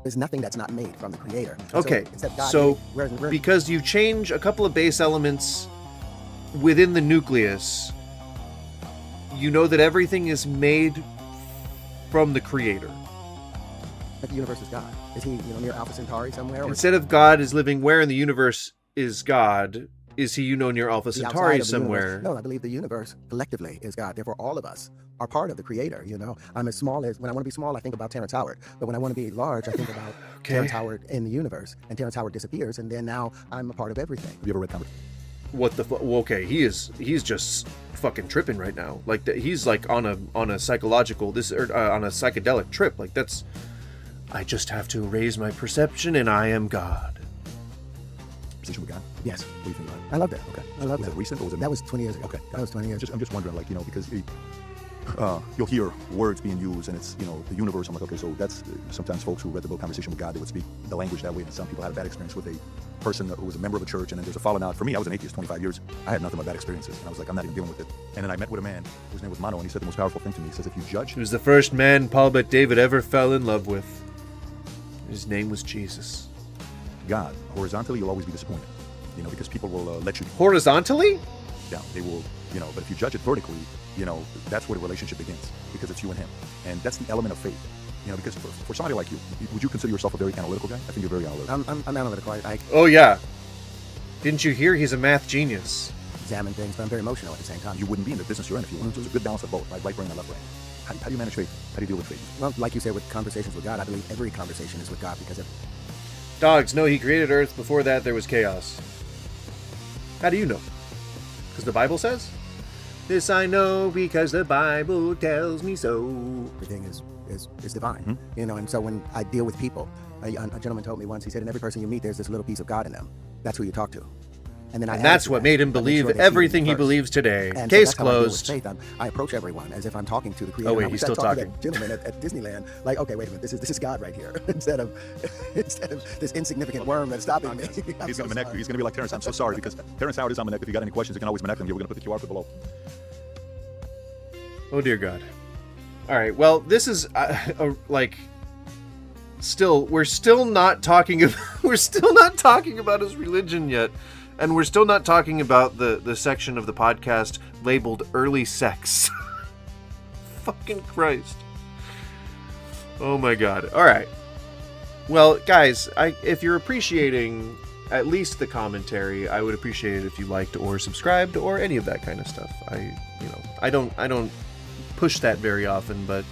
There's nothing that's not made from the creator. Okay, so because you change a couple of base elements within the nucleus, you know that everything is made from the creator. The universe is God. Is he, near Alpha Centauri somewhere? Instead of God is living where in the universe is God, is he, near Alpha Centauri somewhere? No, I believe the universe collectively is God. Therefore, all of us are part of the creator, I'm as small as, when I want to be small, I think about Terrence Howard. But when I want to be large, I think about Terrence Howard in the universe. And Terrence Howard disappears, and then now I'm a part of everything. Have you ever read comics? What the fuck? Well, okay, he's just fucking tripping right now. Like, he's like on a psychological, on a psychedelic trip. Like, that's... I just have to raise my perception, and I am God. Position with God? Yes. What do you think about it? I love that. Okay. I love that. Was it recent or was it? That was 20 years ago. Okay. That was 20 years ago. I'm just wondering, because you'll hear words being used, and it's, the universe. I'm like, okay, so that's sometimes folks who read the book Conversation with God, they would speak the language that way, and some people had a bad experience with a person who was a member of a church, and then there's a falling out. For me, I was an atheist 25 years. I had nothing but bad experiences, and I was like, I'm not even dealing with it. And then I met with a man whose name was Mano, and he said the most powerful thing to me. He says, if you judge... He was the first man Paul but David ever fell in love with. His name was Jesus. God, horizontally, you'll always be disappointed. Because people will let you... Horizontally? Down. They will, but if you judge it vertically, that's where the relationship begins. Because it's you and him. And that's the element of faith. Because for somebody like you, would you consider yourself a very analytical guy? I think you're very analytical. I'm analytical. Oh, yeah. Didn't you hear he's a math genius? Examine things, but I'm very emotional at the same time. You wouldn't be in the business you're in if you weren't. So it's a good balance of both, right brain and left brain. How do you manage faith? How do you deal with faith? Well, like you said, with conversations with God, I believe every conversation is with God because Dogs, no, he created Earth. Before that, there was chaos. How do you know? Because the Bible says? This I know because the Bible tells me so. Everything is divine, and so when I deal with people, a gentleman told me once, he said, in every person you meet, there's this little piece of God in them. That's who you talk to. And then that's what made him believe everything he believes today. And Case so closed. Faith, I approach everyone as if I'm talking to the creator. Oh wait, he's still talking. To that gentleman at Disneyland, like, okay, wait a minute, this is God right here, instead of this insignificant worm that's stopping me. He's going to connect you. He's going to be like, Terrence, I'm so sorry, because Terrence Howard is on Connect. If you got any questions, you can always connect him. We're going to put the QR code below. Oh dear God. All right. Well, this is we're still not talking about his religion yet. And we're still not talking about the section of the podcast labeled early sex. Fucking Christ. Oh my God. All right. Well, guys, if you're appreciating at least the commentary, I would appreciate it if you liked or subscribed or any of that kind of stuff. I don't push that very often, but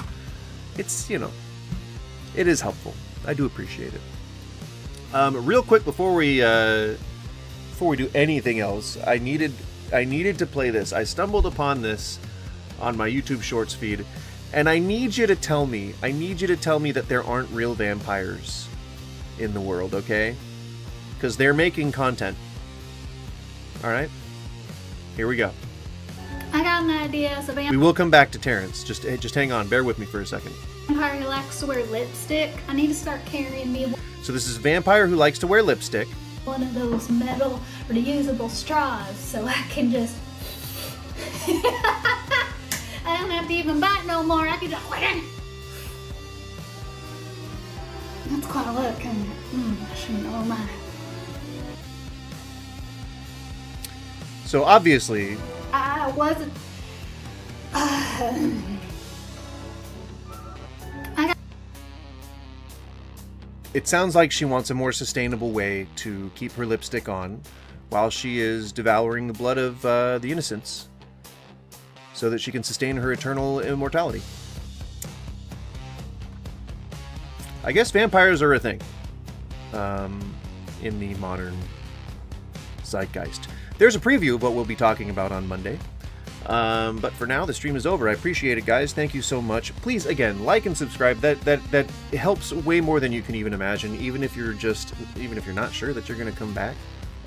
it's, it is helpful. I do appreciate it. Real quick before we do anything else, I needed to play this. I stumbled upon this on my YouTube Shorts feed, and I need you to tell me that there aren't real vampires in the world, okay? Because they're making content. All right, here we go. I got an idea. So we will come back to Terrence. Just hang on. Bear with me for a second. Vampire who likes to wear lipstick. I need to start carrying me. So this is a vampire who likes to wear lipstick. One of those metal reusable straws so I can just I don't have to even bite no more. I can just quit it. That's quite a look, isn't it? I shouldn't know mine. So obviously, I wasn't. it sounds like she wants a more sustainable way to keep her lipstick on while she is devouring the blood of the innocents so that she can sustain her eternal immortality. I guess vampires are a thing in the modern zeitgeist. There's a preview of what we'll be talking about on Monday. But for now, the stream is over. I appreciate it, guys. Thank you so much. Please, again, like and subscribe. That helps way more than you can even imagine. Even if you're not sure that you're going to come back,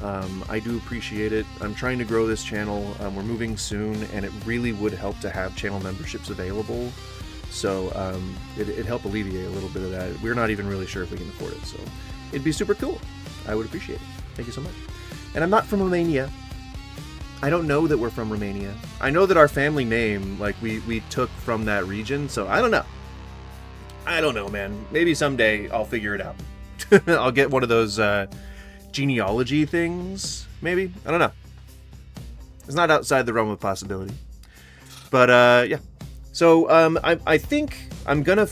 I do appreciate it. I'm trying to grow this channel. We're moving soon, and it really would help to have channel memberships available. So it'd help alleviate a little bit of that. We're not even really sure if we can afford it, so it'd be super cool. I would appreciate it. Thank you so much. And I'm not from Romania. I don't know that we're from Romania. I know that our family name, like, we took from that region, so I don't know. I don't know, man. Maybe someday I'll figure it out. I'll get one of those genealogy things, maybe? I don't know. It's not outside the realm of possibility. But, yeah. So, I think I'm gonna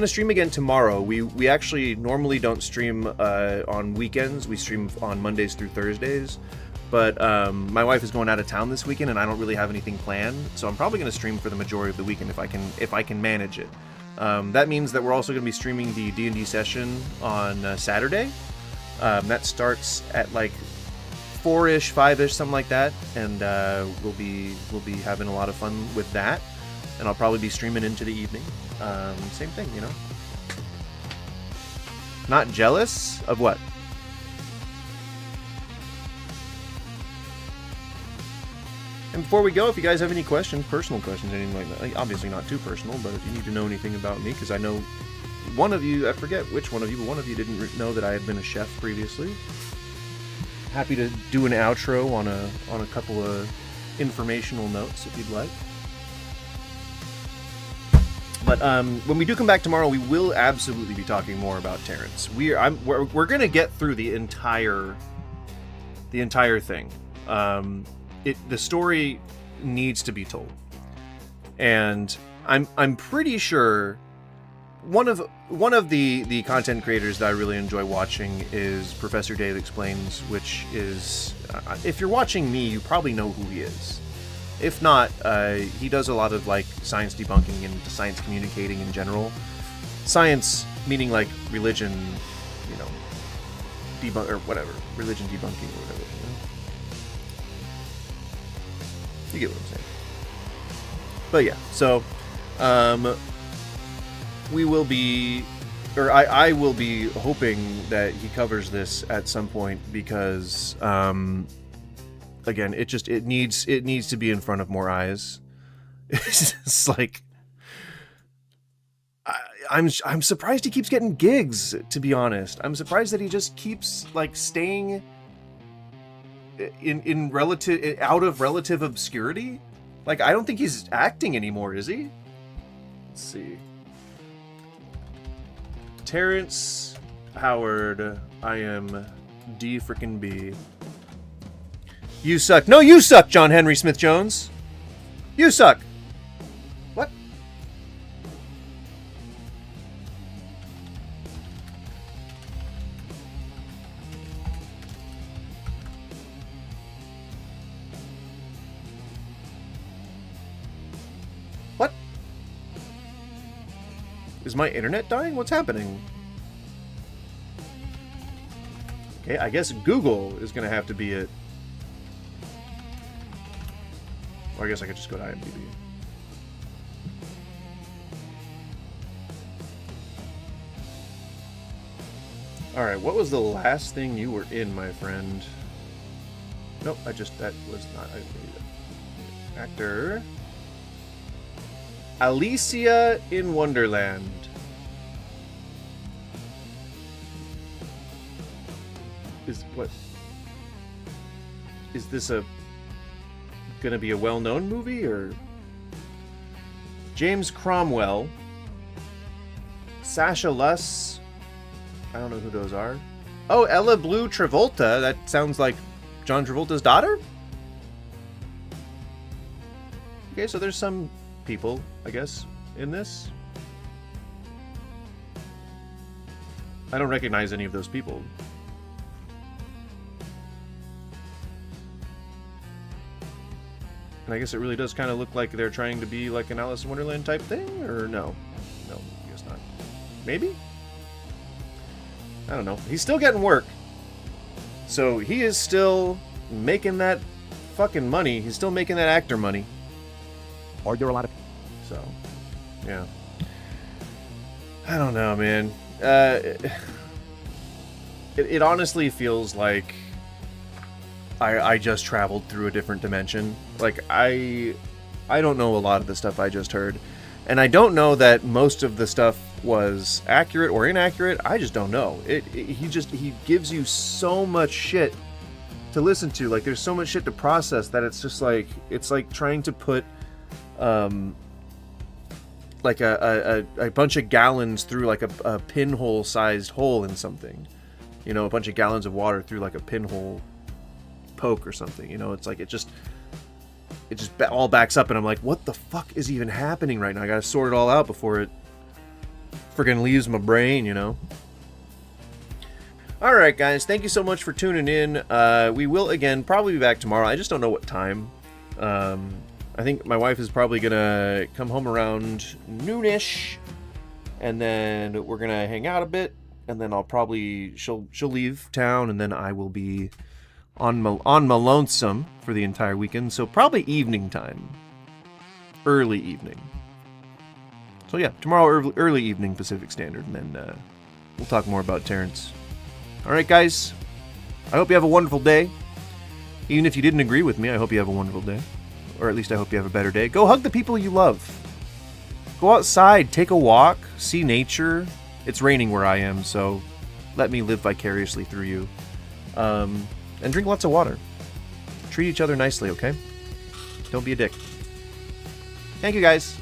stream again tomorrow. We actually normally don't stream on weekends. We stream on Mondays through Thursdays. But my wife is going out of town this weekend, and I don't really have anything planned, so I'm probably going to stream for the majority of the weekend if I can manage it. That means that we're also going to be streaming the D&D session on Saturday. That starts at like 4-ish, 5-ish, something like that, and we'll be having a lot of fun with that. And I'll probably be streaming into the evening. Same thing, you know. Not jealous of what? And before we go, if you guys have any questions, personal questions, anything like that, obviously not too personal, but if you need to know anything about me, because I know one of you, I forget which one of you, but one of you didn't know that I had been a chef previously. Happy to do an outro on a couple of informational notes if you'd like. But when we do come back tomorrow, we will absolutely be talking more about Terrence. We're gonna get through the entire thing. The story needs to be told, and I'm pretty sure one of the content creators that I really enjoy watching is Professor Dave Explains, which is if you're watching me, you probably know who he is. If not, he does a lot of like science debunking and science communicating in general. Science meaning like religion, you know, debunk or whatever, religion debunking or whatever. You know? You get what I'm saying. But yeah, so we will be, or I will be hoping that he covers this at some point because again, it needs to be in front of more eyes. It's just like I'm surprised he keeps getting gigs, to be honest. I'm surprised that he just keeps like staying in relative out of relative obscurity. Like, I don't think he's acting anymore, is he? Let's see. Terrence Howard, I am D frickin' B. You suck. No, you suck, John Henry Smith Jones. You suck. What? What? Is my internet dying? What's happening? Okay, I guess Google is gonna have to be it. Or I guess I could just go to IMDb. Alright, what was the last thing you were in, my friend? Nope, that was not, I didn't need it. Actor. Alicia in Wonderland. Is this a gonna be a well-known movie, or James Cromwell, Sasha Luss. I don't know who those are. Oh, Ella Blue Travolta. That sounds like John Travolta's daughter? Okay, so there's some people, I guess, in this. I don't recognize any of those people. And I guess it really does kind of look like they're trying to be like an Alice in Wonderland type thing, or no? No, I guess not. Maybe? I don't know. He's still getting work. So he is still making that fucking money. He's still making that actor money. Are there a lot of... So, yeah. I don't know, man. It honestly feels like I just traveled through a different dimension. Like, I don't know a lot of the stuff I just heard. And I don't know that most of the stuff was accurate or inaccurate. I just don't know. He gives you so much shit to listen to. Like, there's so much shit to process that it's just like, it's like trying to put like a bunch of gallons through like a pinhole sized hole in something. You know, a bunch of gallons of water through like a pinhole poke or something. You know, it's like it just all backs up, and I'm like, what the fuck is even happening right now? I gotta sort it all out before it friggin' leaves my brain, you know? Alright, guys, thank you so much for tuning in. We will, again, probably be back tomorrow. I just don't know what time. I think my wife is probably gonna come home around noonish, and then we're gonna hang out a bit, and then I'll probably... She'll leave town, and then I will be on my lonesome for the entire weekend, so probably evening time. Early evening. So yeah, tomorrow early evening Pacific Standard, and then we'll talk more about Terrence. Alright guys, I hope you have a wonderful day. Even if you didn't agree with me, I hope you have a wonderful day. Or at least I hope you have a better day. Go hug the people you love. Go outside, take a walk, see nature. It's raining where I am, so let me live vicariously through you. And drink lots of water. Treat each other nicely, okay? Don't be a dick. Thank you, guys.